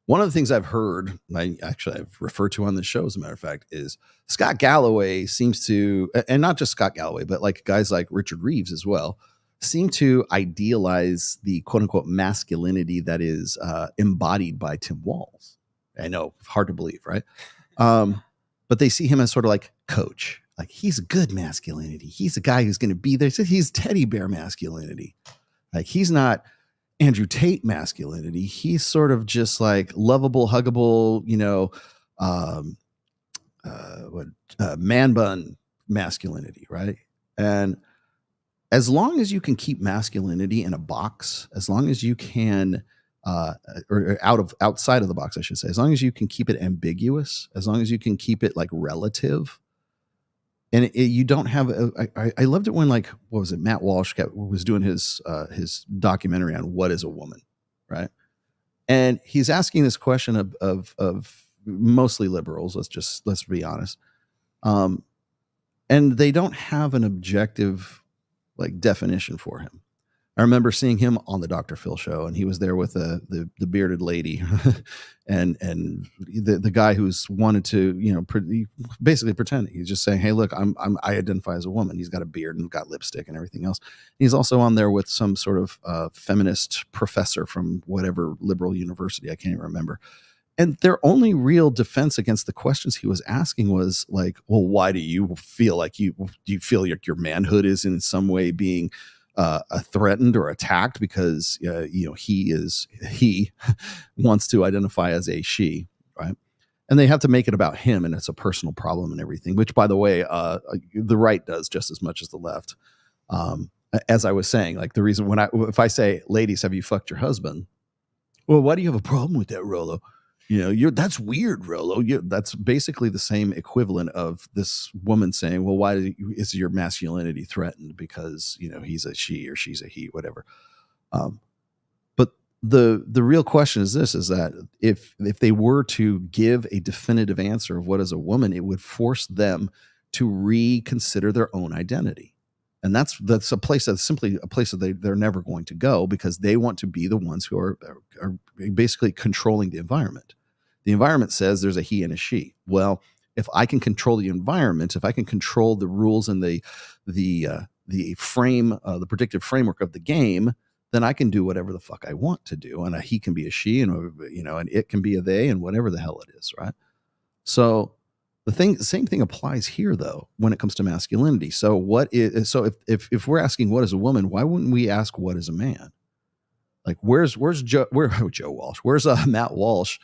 [SPEAKER 17] one of the things I've heard, I've referred to on this show, as a matter of fact, is Scott Galloway seems to, and not just Scott Galloway, but like guys like Richard Reeves as well, seem to idealize the quote unquote masculinity that is embodied by Tim Walz. I know, hard to believe, right? But they see him as sort of like coach. Like, he's a good masculinity. He's a guy who's going to be there. So he's teddy bear masculinity. Like, he's not Andrew Tate masculinity. He's sort of just like lovable, huggable, man bun masculinity, right? And as long as you can keep masculinity in a box, as long as you can, or outside of the box, I should say, as long as you can keep it ambiguous, as long as you can keep it like relative, and you don't have. I loved it when, like, what was it? Matt Walsh was doing his documentary on what is a woman, right? And he's asking this question of mostly liberals. Let's be honest, and they don't have an objective like definition for him. I remember seeing him on the Dr. Phil show, and he was there with the bearded lady, and the guy who's wanted to basically pretend. He's just saying, "Hey, look, I identify as a woman." He's got a beard and got lipstick and everything else. He's also on there with some sort of feminist professor from whatever liberal university, I can't even remember. And their only real defense against the questions he was asking was like, "Well, why do you feel like do you feel like your manhood is in some way being threatened or attacked because he wants to identify as a she," right? And they have to make it about him, and it's a personal problem and everything, which, by the way, the right does just as much as the left. As I was saying, like, the reason if I say, "Ladies, have you fucked your husband?" Well, why do you have a problem with that, Rollo? That's weird, Rollo. That's basically the same equivalent of this woman saying, "Well, why is your masculinity threatened because he's a she or she's a he, whatever." But the real question is this: is that if they were to give a definitive answer of what is a woman, it would force them to reconsider their own identity, and that's a place that's simply a place that they're never going to go, because they want to be the ones who are basically controlling the environment. The environment says there's a he and a she. Well, if I can control the environment, if I can control the rules and the frame, the predictive framework of the game, then I can do whatever the fuck I want to do. And a he can be a she, and and it can be a they, and whatever the hell it is, right? So the same thing applies here, though, when it comes to masculinity. So if we're asking what is a woman, why wouldn't we ask what is a man? Like, where's Joe Walsh? Where's Matt Walsh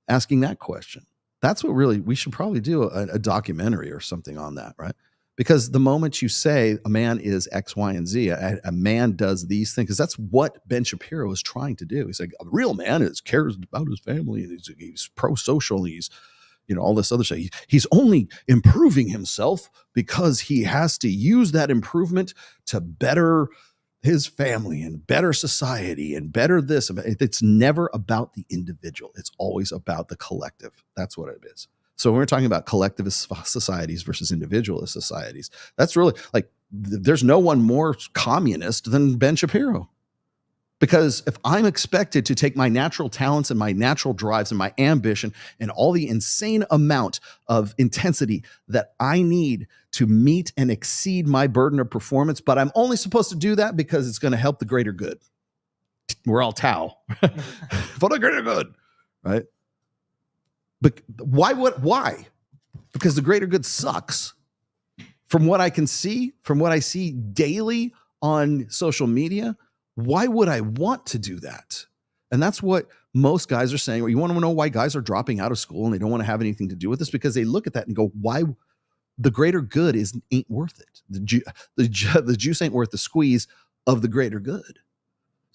[SPEAKER 17] asking that question? That's what really we should probably do a documentary or something on that, right? Because the moment you say a man is X, Y, and Z, a man does these things, because that's what Ben Shapiro is trying to do. He's like, a real man cares about his family, and he's pro-social, he's, all this other stuff. He's only improving himself because he has to use that improvement to better his family and better society and better this. It's never about the individual. It's always about the collective. That's what it is. So when we're talking about collectivist societies versus individualist societies, that's really like, there's no one more communist than Ben Shapiro. Because if I'm expected to take my natural talents and my natural drives and my ambition and all the insane amount of intensity that I need to meet and exceed my burden of performance, but I'm only supposed to do that because it's going to help the greater good. We're all Tao. For the greater good, right? But why? Because the greater good sucks. From what I can see, from what I see daily on social media, why would I want to do that? And that's what most guys are saying. Or you want to know why guys are dropping out of school and they don't want to have anything to do with this? Because they look at that and go, why? The greater good ain't worth it. The juice ain't worth the squeeze of the greater good.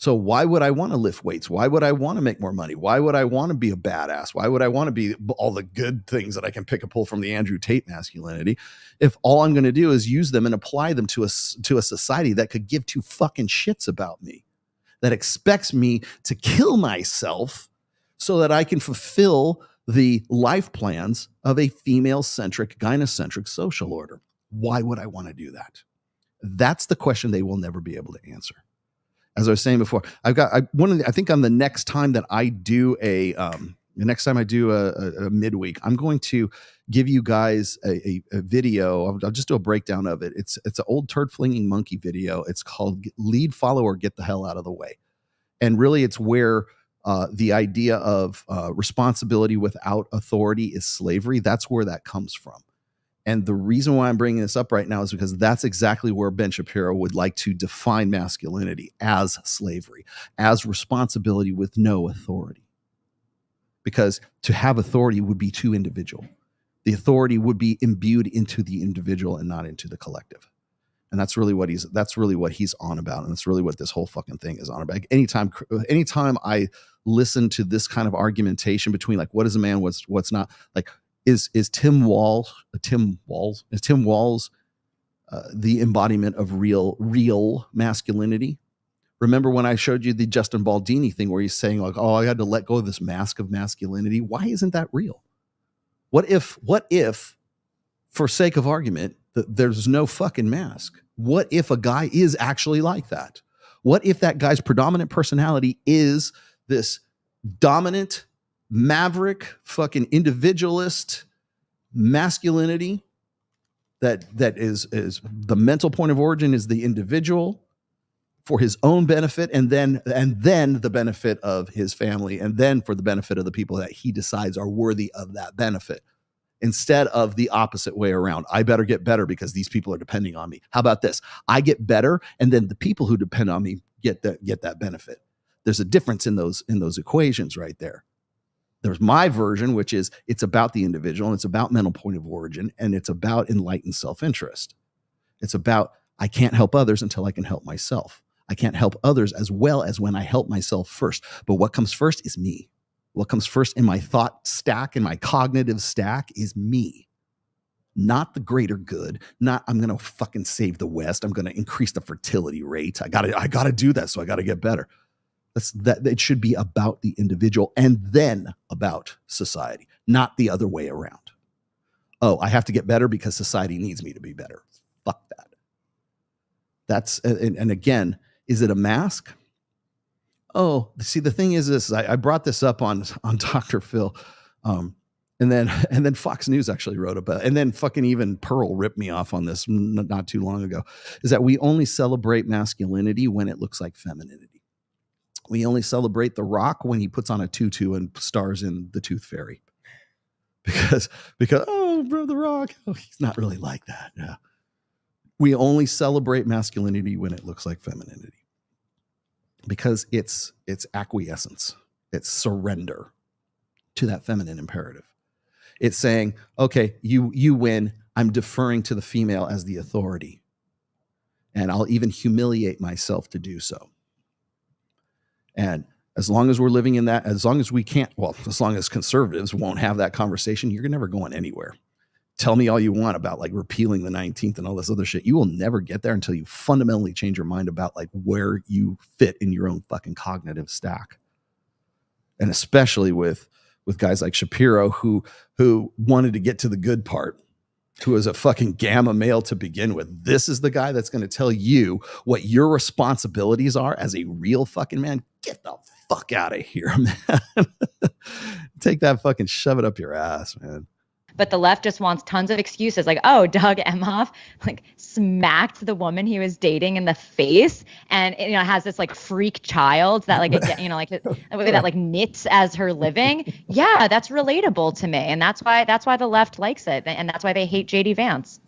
[SPEAKER 17] So why would I want to lift weights? Why would I want to make more money? Why would I want to be a badass? Why would I want to be all the good things that I can pick and pull from the Andrew Tate masculinity if all I'm going to do is use them and apply them to a society that could give two fucking shits about me, that expects me to kill myself so that I can fulfill the life plans of a female-centric, gynocentric social order? Why would I want to do that? That's the question they will never be able to answer. As I was saying before, I think on the next time that I do a midweek, I'm going to give you guys a video. I'll just do a breakdown of it. It's an old turd flinging monkey video. It's called Lead, Follow, or Get the Hell Out of the Way. And really it's where the idea of responsibility without authority is slavery. That's where that comes from. And the reason why I'm bringing this up right now is because that's exactly where Ben Shapiro would like to define masculinity, as slavery, as responsibility with no authority. Because to have authority would be too individual. The authority would be imbued into the individual and not into the collective. And that's really what he's on about. And that's really what this whole fucking thing is on about. Anytime I listen to this kind of argumentation between like, what is a man, what's not, like, Is Tim Walls the embodiment of real masculinity? Remember when I showed you the Justin Baldini thing where he's saying like, oh, I had to let go of this mask of masculinity. Why isn't that real? What if for sake of argument, there's no fucking mask? What if a guy is actually like that? What if that guy's predominant personality is this dominant, maverick, fucking individualist masculinity that is the mental point of origin is the individual for his own benefit, and then the benefit of his family, and then for the benefit of the people that he decides are worthy of that benefit, instead of the opposite way around. I better get better because these people are depending on me. How about this? I get better, and then the people who depend on me get that benefit. There's a difference in those equations right there. There's my version, which is it's about the individual, and it's about mental point of origin, and it's about enlightened self-interest. It's about I can't help others until I can help myself. I can't help others as well as when I help myself first. But what comes first is me. What comes first in my thought stack, in my cognitive stack, is me. Not the greater good. Not I'm going to fucking save the West. I'm going to increase the fertility rate. I got to do that, so I got to get better. That it should be about the individual and then about society, not the other way around. Oh, I have to get better because society needs me to be better. Fuck that. That's and again, is it a mask? Oh, see, the thing is this: I brought this up on Dr. Phil, and then Fox News actually wrote about it, and then fucking even Pearl ripped me off on this not too long ago. Is that we only celebrate masculinity when it looks like femininity. We only celebrate The Rock when he puts on a tutu and stars in The Tooth Fairy. Because oh, bro, The Rock, oh, he's not really like that. Yeah. We only celebrate masculinity when it looks like femininity. Because it's acquiescence. It's surrender to that feminine imperative. It's saying, okay, you win, I'm deferring to the female as the authority. And I'll even humiliate myself to do so. And as long as we're living in that, as long as we can't, well, as long as conservatives won't have that conversation, you're never going anywhere. Tell me all you want about like repealing the 19th and all this other shit. You will never get there until you fundamentally change your mind about like where you fit in your own fucking cognitive stack. And especially with guys like Shapiro who wanted to get to the good part, who is a fucking gamma male to begin with. This is the guy that's going to tell you what your responsibilities are as a real fucking man. Get the fuck out of here, man. Take that fucking shove it up your ass, man.
[SPEAKER 11] But the left just wants tons of excuses, like, oh, Doug Emhoff like smacked the woman he was dating in the face, and has this like freak child that like that like knits as her living. Yeah, that's relatable to me, and that's why the left likes it, and that's why they hate JD Vance.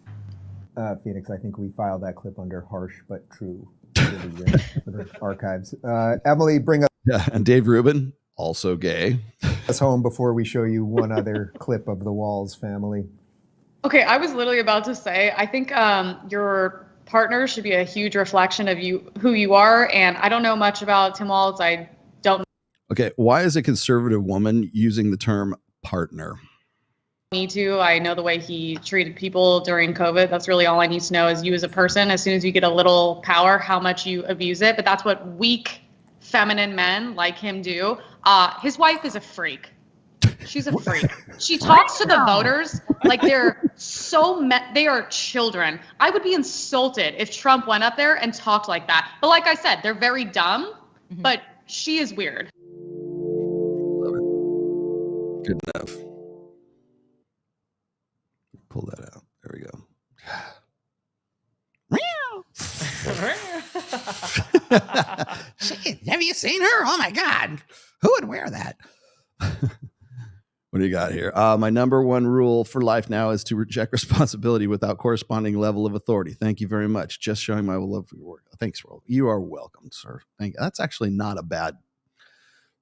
[SPEAKER 8] Phoenix, I think we filed that clip under harsh but true for the archives. Emily, bring up.
[SPEAKER 17] Yeah, and Dave Rubin, also gay.
[SPEAKER 8] Us home before we show you one other clip of the Walls family.
[SPEAKER 13] Okay, I was literally about to say, I think your partner should be a huge reflection of who you are. And I don't know much about Tim Walz. I don't.
[SPEAKER 17] Okay, why is a conservative woman using the term partner?
[SPEAKER 13] Need to. I know the way he treated people during COVID. That's really all I need to know is you as a person. As soon as you get a little power, how much you abuse it. But that's what weak feminine men like him do. His wife is a freak. She's a freak. She talks to the voters like they're they are children. I would be insulted if Trump went up there and talked like that. But like I said, they're very dumb, but she is weird.
[SPEAKER 17] Love it. Good enough. Pull that out. There we go.
[SPEAKER 9] Shit, have you seen her? Oh my God. Who would wear that?
[SPEAKER 17] What do you got here? My number one rule for life now is to reject responsibility without corresponding level of authority. Thank you very much. Just showing my love for your work. Thanks, Roll. You are welcome, sir. Thank you. That's actually not a bad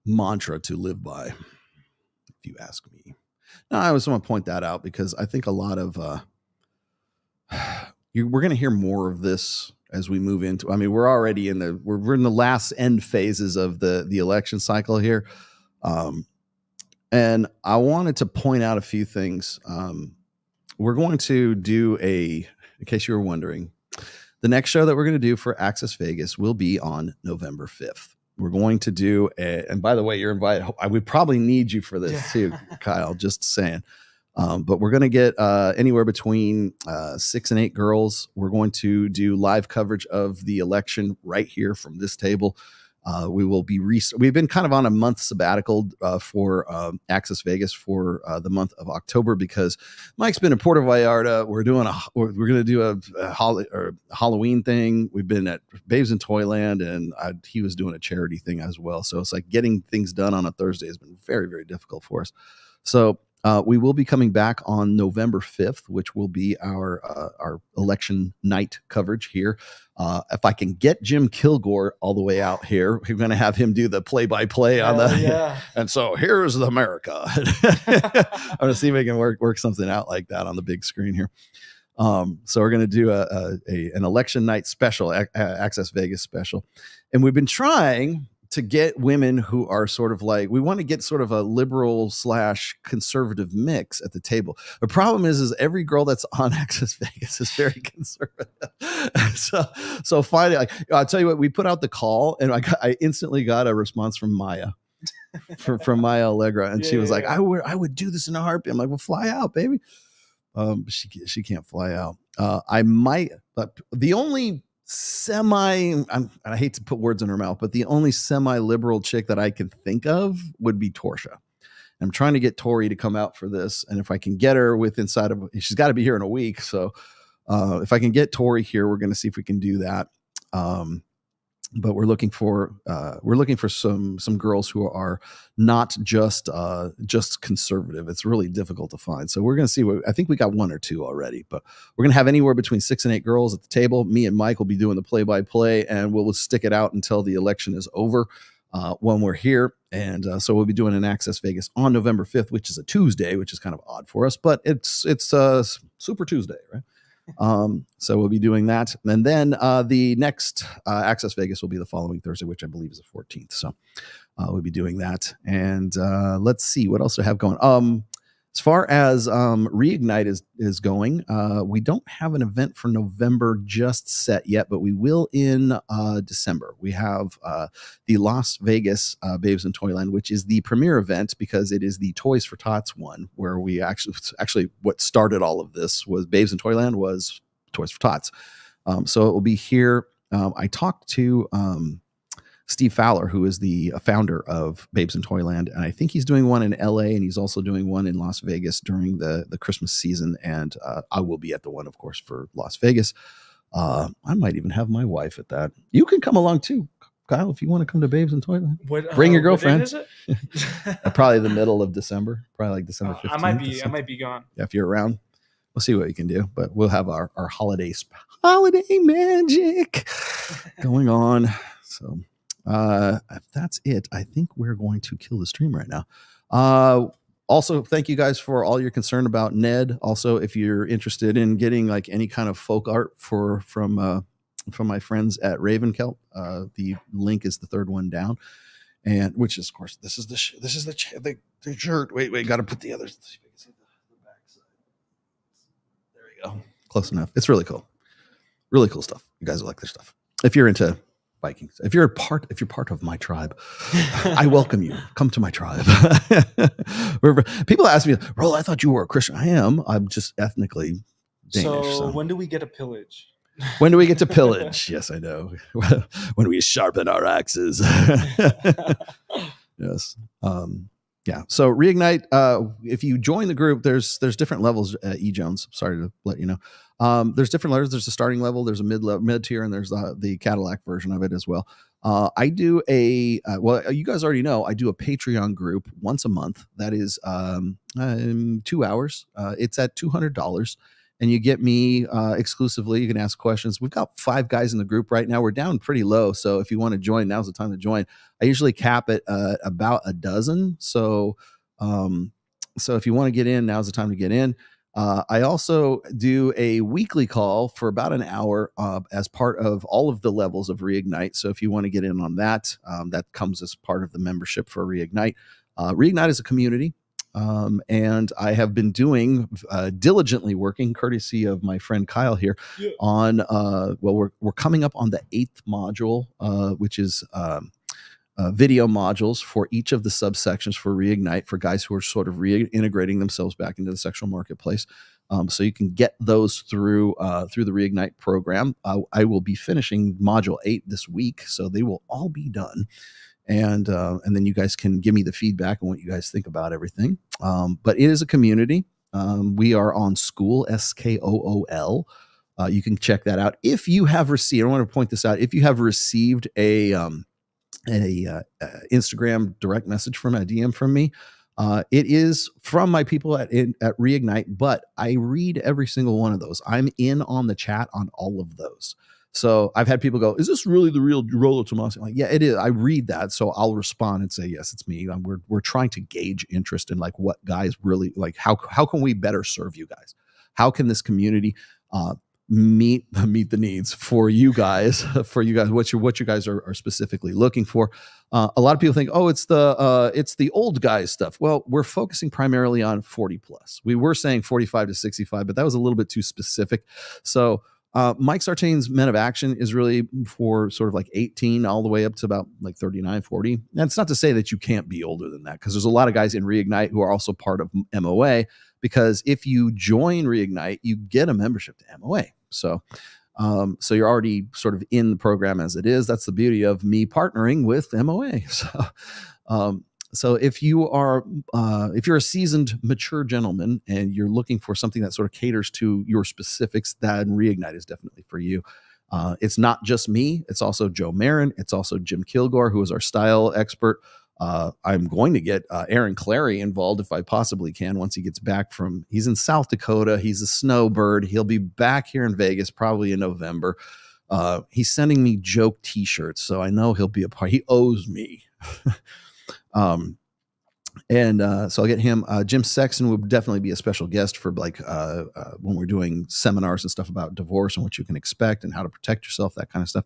[SPEAKER 17] mantra to live by, if you ask me. Now, I just want to point that out because I think a lot of we're going to hear more of this as we move into. I mean, we're already in we're in the last end phases of the election cycle here, and I wanted to point out a few things. We're going to do in case you were wondering, the next show that we're going to do for Access Vegas will be on November 5th. We're going to do and by the way, you're invited. I would probably need you for this too, Kyle, just saying. But we're going to get anywhere between 6 and 8 girls. We're going to do live coverage of the election right here from this table. We will be we've been kind of on a month sabbatical for Access Vegas for the month of October because Mike's been in Puerto Vallarta. We're going to do a Halloween thing. We've been at Babes in Toyland, and he was doing a charity thing as well. So it's like getting things done on a Thursday has been very, very difficult for us. So we will be coming back on November 5th, which will be our election night coverage here. If I can get Jim Kilgore all the way out here, we're going to have him do the play-by-play on the. Yeah. And so here's the America. I'm going to see if we can work something out like that on the big screen here. So we're going to do an election night special, Access Vegas special, and we've been trying to get women who are sort of like, we want to get sort of a liberal / conservative mix at the table. The problem is every girl that's on Access Vegas is very conservative. so finally, like, I'll tell you what, we put out the call and I instantly got a response from Maya, from Maya Allegra. And she was like, I would do this in a heartbeat. I'm like, well, fly out, baby. She can't fly out. I might, but the only I hate to put words in her mouth, but the only semi-liberal chick that I can think of would be Torsha. I'm trying to get Tori to come out for this. And if I can get her she's got to be here in a week. So if I can get Tori here, we're going to see if we can do that. But we're looking for some girls who are not just conservative. It's really difficult to find. So we're going to see I think we got 1 or 2 already, but we're going to have anywhere between 6 and 8 girls at the table. Me and Mike will be doing the play-by-play, and we'll stick it out until the election is over. when we're here. And so we'll be doing an Access Vegas on November 5th, which is a Tuesday, which is kind of odd for us, but it's Super Tuesday, right? So we'll be doing that. And then the next Access Vegas will be the following Thursday, which I believe is the 14th. So we'll be doing that. And let's see what else I have going. As far as Reignite is going, we don't have an event for November just set yet, but we will in December. We have the Las Vegas Babes in Toyland, which is the premier event because it is the Toys for Tots one, where we actually what started all of this was Babes in Toyland was Toys for Tots. So it will be here. I talked to Steve Fowler, who is the founder of Babes in Toyland, and I think he's doing one in LA, and he's also doing one in Las Vegas during the Christmas season. And I will be at the one, of course, for Las Vegas. I might even have my wife at that. You can come along too, Kyle, if you want to come to Babes in Toyland. Bring your girlfriend.
[SPEAKER 4] What day is it?
[SPEAKER 17] Probably the middle of December, probably like December 15th.
[SPEAKER 4] I might be gone.
[SPEAKER 17] Yeah, if you're around, we'll see what we can do. But we'll have our holiday magic going on. So. If that's it, I think we're going to kill the stream right now. Also, thank you guys for all your concern about Ned. Also, if you're interested in getting like any kind of folk art from my friends at Ravenkelp, the link is the third one down, and which is, of course, this is the shirt. Wait, got to put the others. Let's see if I can see the back side. There you go, close enough. It's really cool stuff. You guys will like this stuff. If you're into Vikings, if you're part of my tribe, I welcome you. Come to my tribe. People ask me, Roll, I thought you were a Christian. I am. I'm just ethnically Danish.
[SPEAKER 4] So when do we get to pillage?
[SPEAKER 17] When do we get to pillage? Yes, I know. When we sharpen our axes. Yes. Yeah. So Reignite, if you join the group, there's different levels. E. Jones, sorry to let you know. There's different levels. There's a starting level, there's a mid tier, and there's the Cadillac version of it as well. I do well, you guys already know, I do a Patreon group once a month. That is 2 hours. It's at $200. And you get me exclusively. You can ask questions. We've got 5 guys in the group right now. We're down pretty low. So if you want to join, now's the time to join. I usually cap it about a dozen. So if you want to get in, now's the time to get in. I also do a weekly call for about an hour as part of all of the levels of Reignite. So if you want to get in on that, that comes as part of the membership for Reignite. Reignite is a community. And I have been doing diligently working, courtesy of my friend Kyle here, on we're coming up on the 8th module, which is video modules for each of the subsections for Reignite for guys who are sort of reintegrating themselves back into the sexual marketplace. So you can get those through the Reignite program. I will be finishing module 8 this week, so they will all be done. And then you guys can give me the feedback on what you guys think about everything. But it is a community. We are on School, SKOOL. You can check that out. If you have received, I want to point this out, if you have received a Instagram direct message from a DM from me, it is from my people at Reignite, but I read every single one of those. I'm in on the chat on all of those. So I've had people go, is this really the real Rollo Tomasi? I'm like, yeah, it is. I read that. So I'll respond and say, yes, it's me. We're trying to gauge interest in like what guys really like. How can we better serve you guys? How can this community meet the needs for you guys, what you guys are specifically looking for? A lot of people think, oh, it's the old guys stuff. Well, we're focusing primarily on 40 plus. We were saying 45 to 65, but that was a little bit too specific. So Mike Sartain's Men of Action is really for sort of like 18 all the way up to about like 39, 40. And it's not to say that you can't be older than that, because there's a lot of guys in Reignite who are also part of MOA, because if you join Reignite, you get a membership to MOA. So you're already sort of in the program as it is. That's the beauty of me partnering with MOA. So if you're a seasoned, mature gentleman and you're looking for something that sort of caters to your specifics, then Reignite is definitely for you. It's not just me. It's also Joe Marin. It's also Jim Kilgore, who is our style expert. I'm going to get Aaron Clary involved if I possibly can once he gets back he's in South Dakota. He's a snowbird. He'll be back here in Vegas probably in November. He's sending me joke T-shirts, so I know he'll be a part. He owes me. So I'll get him. Jim Sexton would definitely be a special guest for like when we're doing seminars and stuff about divorce and what you can expect and how to protect yourself, that kind of stuff.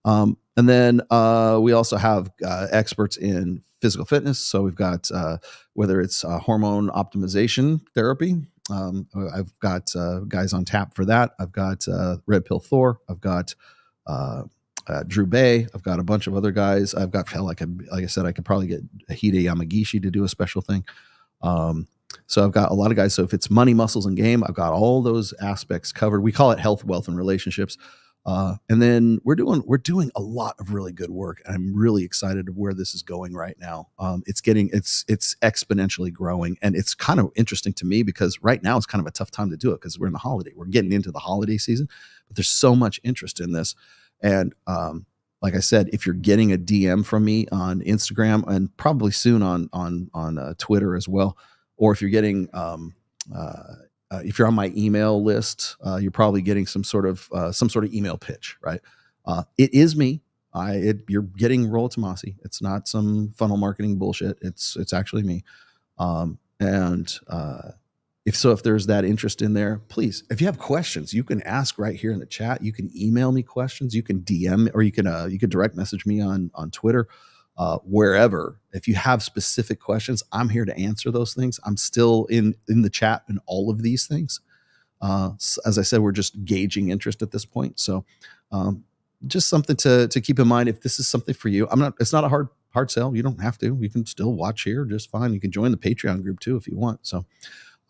[SPEAKER 17] And then we also have experts in physical fitness. So we've got whether it's hormone optimization therapy. I've got guys on tap for that. I've got Red Pill Thor. I've got Drew Bay. I've got a bunch of other guys. I've got like I said, I could probably get Hide Yamagishi to do a special thing. So I've got a lot of guys. So if it's money, muscles, and game, I've got all those aspects covered. We call it health, wealth, and relationships. And then we're doing a lot of really good work. And I'm really excited of where this is going right now. It's exponentially growing, and it's kind of interesting to me because right now it's kind of a tough time to do it because we're in the holiday. We're getting into the holiday season, but there's so much interest in this. And like I said, if you're getting a DM from me on Instagram and probably soon on Twitter as well, or if you're getting if you're on my email list, you're probably getting some sort of email pitch, right? It is me. You're getting Rolla Tomasi. It's not some funnel marketing bullshit. It's actually me. If there's that interest in there, please, if you have questions, you can ask right here in the chat. You can email me questions. You can DM, or you can direct message me on Twitter. Wherever, if you have specific questions, I'm here to answer those things. I'm still in the chat and all of these things. As I said, we're just gauging interest at this point. So just something to keep in mind. If this is something for you, it's not a hard sell. You don't have to. You can still watch here just fine. You can join the Patreon group too if you want. So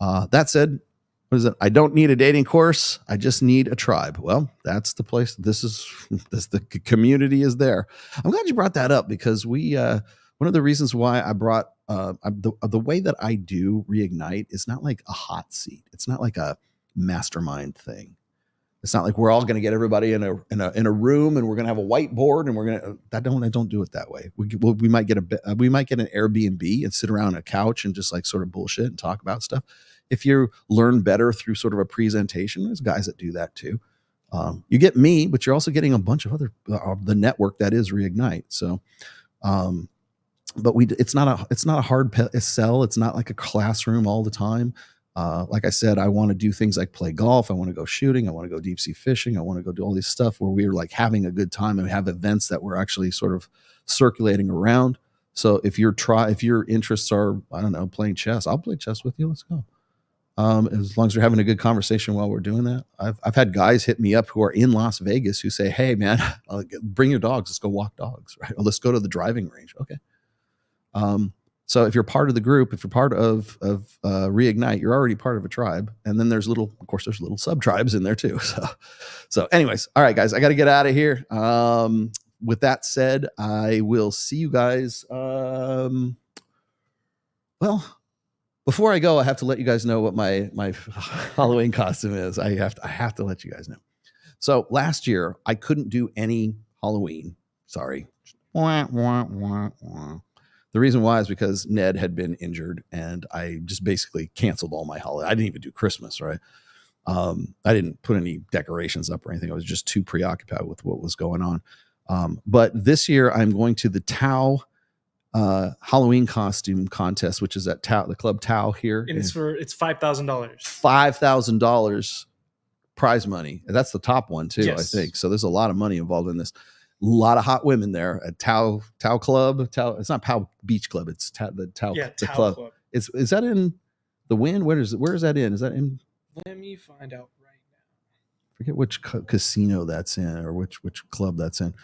[SPEAKER 17] that said, what is it? I don't need a dating course. I just need a tribe. Well, that's the place. The community is there. I'm glad you brought that up because one of the reasons why I brought the way that I do Reignite is not like a hot seat. It's not like a mastermind thing. It's not like we're all going to get everybody in a room and we're going to have a whiteboard and I don't do it that way. We might get an Airbnb and sit around on a couch and just like sort of bullshit and talk about stuff. If you learn better through sort of a presentation, there's guys that do that too. You get me, but you're also getting a bunch of other the network that is Reignite. So, but it's not a hard sell. It's not like a classroom all the time. Like I said, I want to do things like play golf. I want to go shooting. I want to go deep sea fishing. I want to go do all this stuff where we're like having a good time and have events that we're actually sort of circulating around. So if your interests are, I don't know, playing chess, I'll play chess with you. Let's go. As long as we're having a good conversation while we're doing that. I've had guys hit me up who are in Las Vegas who say, "Hey man, bring your dogs. Let's go walk dogs, right? Or let's go to the driving range." Okay. So if you're part of the group, if you're part of Reignite, you're already part of a tribe. And then there's little sub tribes in there too. So anyways, all right, guys, I got to get out of here. With that said, I will see you guys. Well, before I go, I have to let you guys know what my Halloween costume is. I have to let you guys know. So last year I couldn't do any Halloween. Sorry. The reason why is because Ned had been injured and I just basically canceled all my holiday. I didn't even do Christmas, right? I didn't put any decorations up or anything. I was just too preoccupied with what was going on. But this year I'm going to the Tao Halloween costume contest, which is at Tao, the Club Tao here.
[SPEAKER 4] And it's $5,000.
[SPEAKER 17] $5,000 prize money. And that's the top one too, yes. I think. So there's a lot of money involved in this. A lot of hot women there at Tao Club. It's not Tao Beach Club. It's the Tao Club. Is that in the Wynn? Where is that in? Is that in?
[SPEAKER 4] Let me find out right now.
[SPEAKER 17] Forget which casino that's in or which club that's in.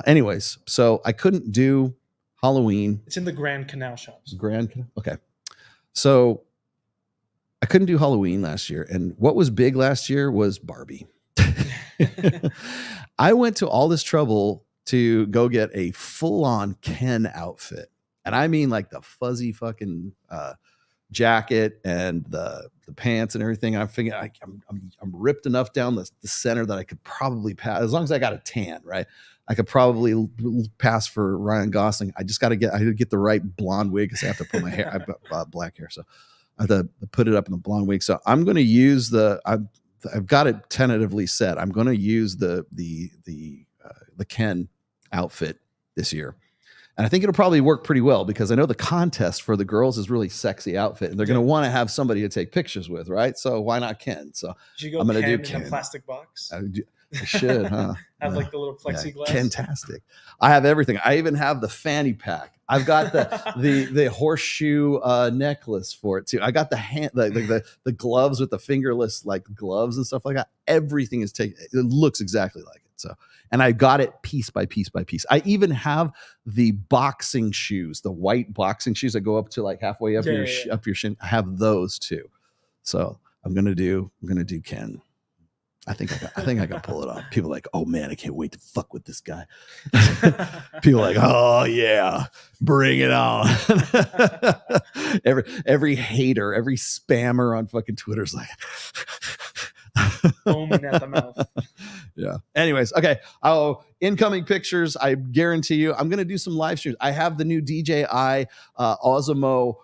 [SPEAKER 17] Anyways, so I couldn't do Halloween.
[SPEAKER 4] It's in the Grand Canal Shops.
[SPEAKER 17] Okay. So I couldn't do Halloween last year. And what was big last year was Barbie. I went to all this trouble to go get a full-on Ken outfit. And I mean like the fuzzy fucking jacket and the pants and everything. I'm figuring I'm ripped enough down the center that I could probably pass, as long as I got a tan, right? I could probably pass for Ryan Gosling. I got to get the right blonde wig because I have to put my hair. I've got black hair, so I have to put it up in the blonde wig. So I'm going to use I've got it tentatively set. I'm going to use the Ken outfit this year. And I think it'll probably work pretty well because I know the contest for the girls is really sexy outfit, and they're going to want to have somebody to take pictures with, right? So why not Ken? So I'm going to do Ken
[SPEAKER 4] in a plastic box.
[SPEAKER 17] I should, huh?
[SPEAKER 4] Have like the little plexiglass.
[SPEAKER 17] Fantastic. I have everything. I even have the fanny pack. I've got the horseshoe necklace for it too. I got the gloves with the fingerless like gloves and stuff like that. Everything is taken. It looks exactly like it. So, and I got it piece by piece by piece. I even have the boxing shoes, the white boxing shoes that go up to like halfway up your shin. I have those too. So I'm gonna do Ken. I think I can pull it off. People are like, oh man, I can't wait to fuck with this guy. People are like, oh yeah, bring it on. every hater, every spammer on fucking Twitter's like
[SPEAKER 4] foaming at the mouth.
[SPEAKER 17] Yeah. Anyways, okay. Incoming pictures. I guarantee you, I'm gonna do some live streams. I have the new DJI Osmo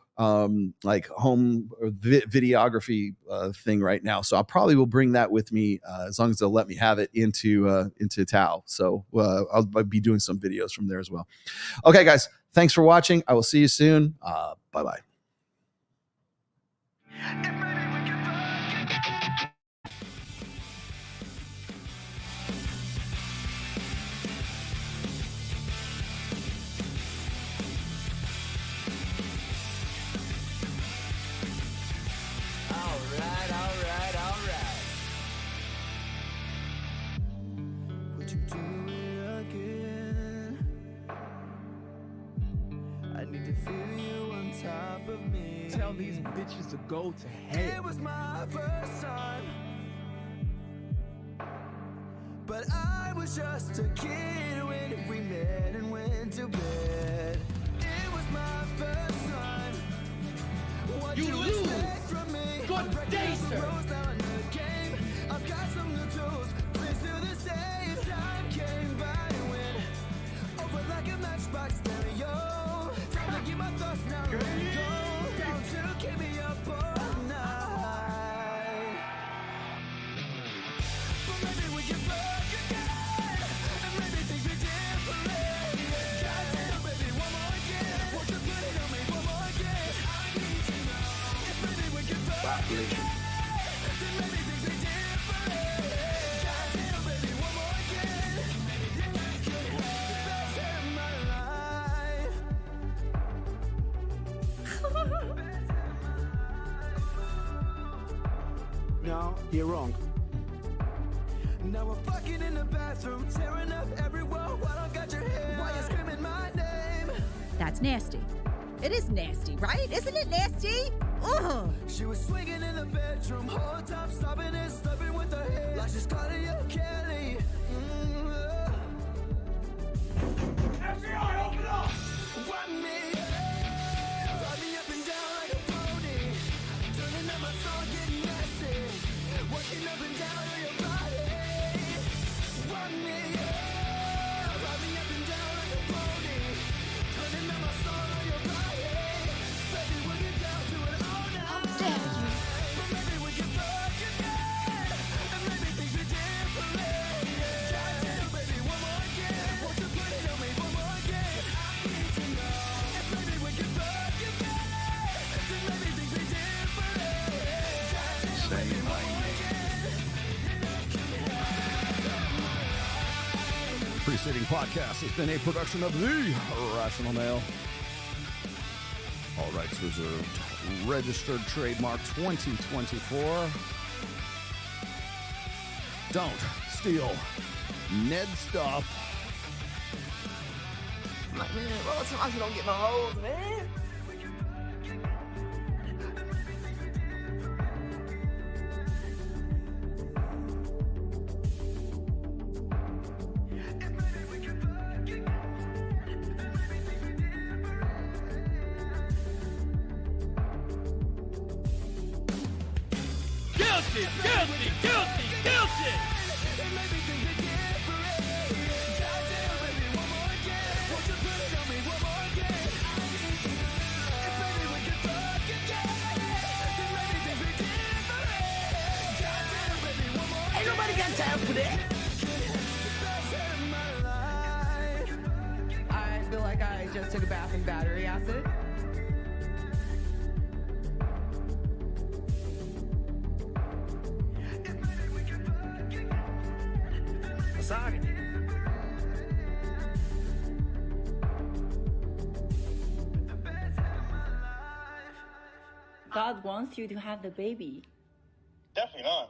[SPEAKER 17] like home videography thing right now, so I probably will bring that with me as long as they'll let me have it into Tao. So I'll be doing some videos from there as well. Okay, guys, thanks for watching. I will see you soon. Bye bye.
[SPEAKER 12] Tell these bitches to go to hell. It was my first time, but I was just a kid when we met and went to bed. It was my first time. What you lose from me? Good day, sir. I've got some new tools. Please do the same. Time came by and went over like a matchbox stereo. Time to get my thoughts now. Ready to go. To keep me up all night. But maybe we can fuck again, and maybe things are different. Goddamn, baby, one more again. Won't you put it on me one more again? I need to know if maybe we can fuck again, then maybe things are different. Goddamn, baby, one more again. You could have the best day of my life. No, you're wrong. Now we're fucking in the bathroom, tearing up every wall while I got your hair. Why you screaming my name?
[SPEAKER 14] That's nasty. It is nasty, right? Isn't it nasty? Ugh.
[SPEAKER 12] She was swinging in the bedroom, whole time stopping and stubbing with her head like she's Claudia Kelly. FBI, open up! Want me? Ride me up and down like a pony, turning up my song, getting nasty, working up and down on your body. Want me? Ride me up and down like a pony, turning up my song on your body. Baby, we'll get down to it all night. But maybe we can fuck again, and maybe things are different. Goddamn, baby, one more again. Won't you put it on me one more again? I need to know if maybe we can fuck again, then maybe things are different.
[SPEAKER 3] Say my name.
[SPEAKER 17] Preceding podcast has been a production of the Rational Male. All rights reserved. Registered trademark 2024. Don't steal Ned stuff.
[SPEAKER 2] I'm like, man, well, sometimes you don't get no hoes, man.
[SPEAKER 7] Guilty, guilty, guilty, guilty!
[SPEAKER 2] down for that. I feel like I just took a bath in battery acid. Sorry.
[SPEAKER 16] God wants you to have the baby.
[SPEAKER 18] Definitely not.